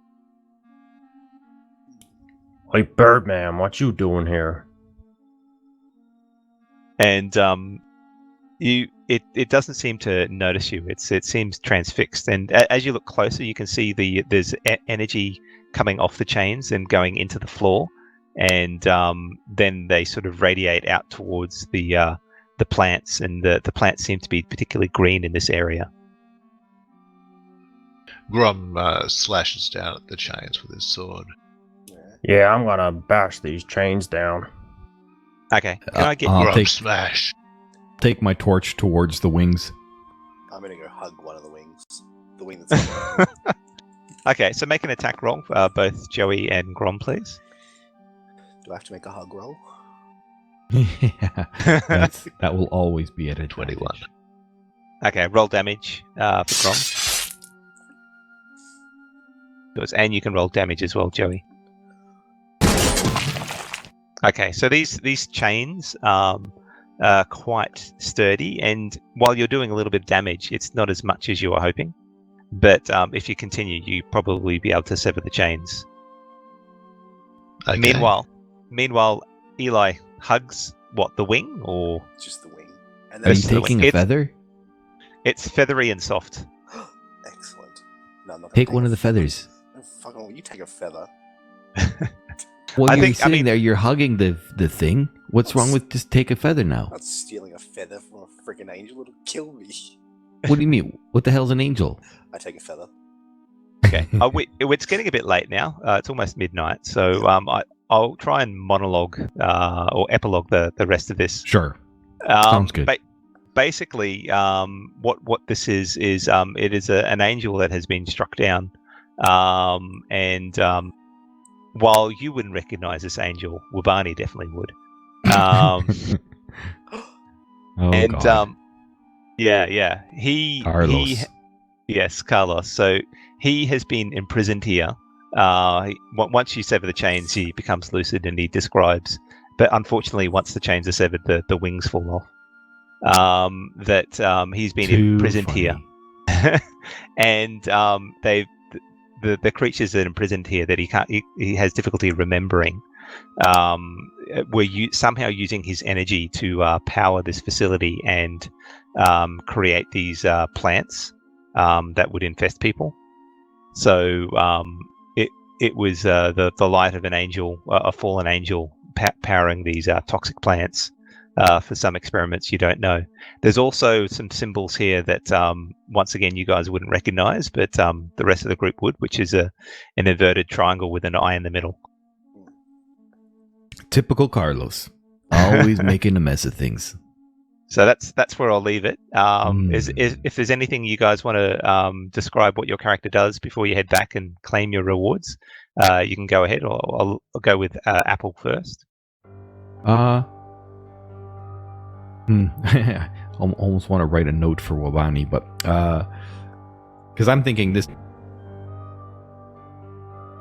Hey, Birdman, what you doing here? And it doesn't seem to notice you. It seems transfixed, and as you look closer, you can see there's energy coming off the chains and going into the floor, and then they sort of radiate out towards the plants, and the plants seem to be particularly green in this area. Grom slashes down at the chains with his sword. Yeah, I'm gonna bash these chains down. Okay, can I get I'll Grom take smash. my torch towards the wings. I'm gonna go hug one of the wings. The wing that's Okay, so make an attack roll, both Joey and Grom, please. Do I have to make a hug roll? Yeah, that will always be at a 21. Okay, roll damage for Grom. And you can roll damage as well, Joey. Okay, so these chains are quite sturdy, and while you're doing a little bit of damage, it's not as much as you were hoping. But if you continue, you probably be able to sever the chains. Okay. Meanwhile, Eli hugs the wing, or Just the wing. And Are you Just the taking wing. a feather? it's feathery and soft. Excellent. No, I'm not gonna Take one of the a feather. feathers. Oh, fuck on, you take a feather. Well, I you're think- I sitting mean- there, you're hugging the thing. What's wrong with just take a feather now? Not stealing a feather from a freaking angel, it'll kill me. What do you mean? What the hell's an angel? I take a feather. Okay, it's getting a bit late now. It's almost midnight, so I'll try and monologue or epilogue the rest of this. Sure. Sounds good. Basically, what this is it is an angel that has been struck down, and while you wouldn't recognize this angel, Wabani definitely would. Oh, And God. yeah, Carlos. Yes, Carlos. So he has been imprisoned here. Once you sever the chains, he becomes lucid and he describes. But unfortunately, once the chains are severed, the wings fall off. He's been Too imprisoned funny. here, and the creatures that are imprisoned here that he has difficulty remembering. Were somehow using his energy to power this facility and create these plants that would infest people. So it was the light of an angel, a fallen angel, powering these toxic plants for some experiments you don't know. There's also some symbols here that once again you guys wouldn't recognize, but the rest of the group would, which is an inverted triangle with an eye in the middle. Typical Carlos. Always making a mess of things. So that's where I'll leave it. If there's anything you guys want to describe what your character does before you head back and claim your rewards, you can go ahead. I'll go with Apple first. I almost want to write a note for Wabani, but because I'm thinking this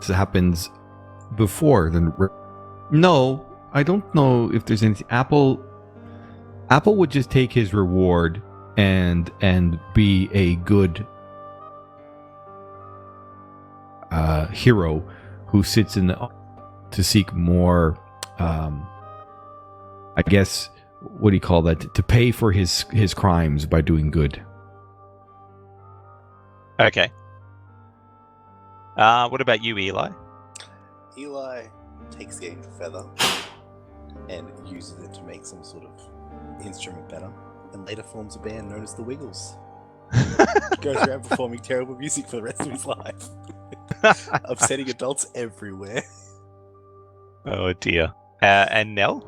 happens before then. No, I don't know if there's anything. Apple would just take his reward and be a good hero who sits in to seek more. I guess, what do you call that? To pay for his crimes by doing good. Okay. What about you, Eli? Eli takes the angel feather and uses it to make some sort of instrument better, and later forms a band known as the Wiggles. Goes around performing terrible music for the rest of his life, upsetting adults everywhere. Oh dear. And Nell?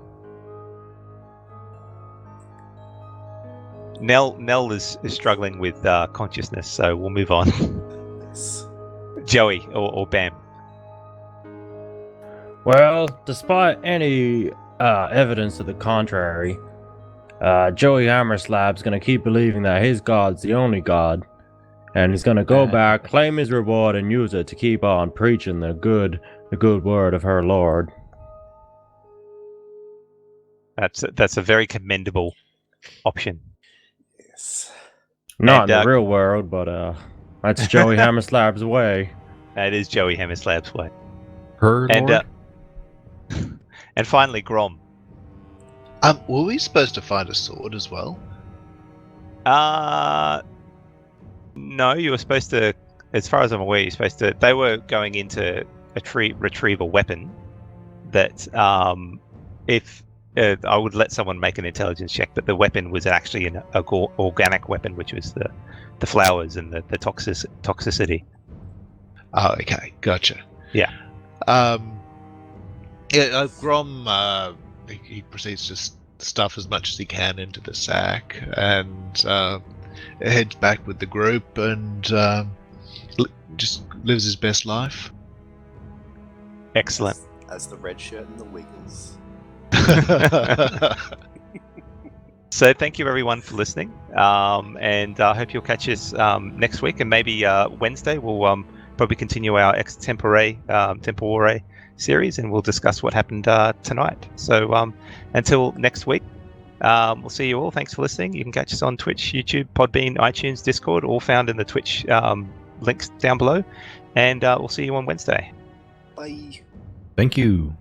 Nell is struggling with consciousness, so we'll move on. Yes. Joey or Bam. Well, despite any evidence to the contrary, Joey Hammerslab's gonna keep believing that his god's the only god, and he's gonna go back, claim his reward, and use it to keep on preaching the good word of her Lord. That's a very commendable option. Yes. Not And, in the real world, but that's Joey Hammerslab's way. That is Joey Hammerslab's way. Her And lord? And finally, Grom. Were we supposed to find a sword as well? No, you were supposed to, as far as I'm aware, you're supposed to, they were going in to retrieve a weapon that, if I would let someone make an intelligence check, but the weapon was actually an organic weapon, which was the flowers and the toxicity. Oh, okay, gotcha. Yeah. Grom, he proceeds to stuff as much as he can into the sack and heads back with the group and just lives his best life. Excellent. As the red shirt and the Wiggles. So thank you everyone for listening, and I hope you'll catch us next week, and maybe Wednesday we'll probably continue our Tempore series, and we'll discuss what happened tonight. So until next week, we'll see you all. Thanks for listening. You can catch us on Twitch, YouTube, Podbean, iTunes, Discord, all found in the Twitch links down below, and we'll see you on Wednesday. Bye. Thank you.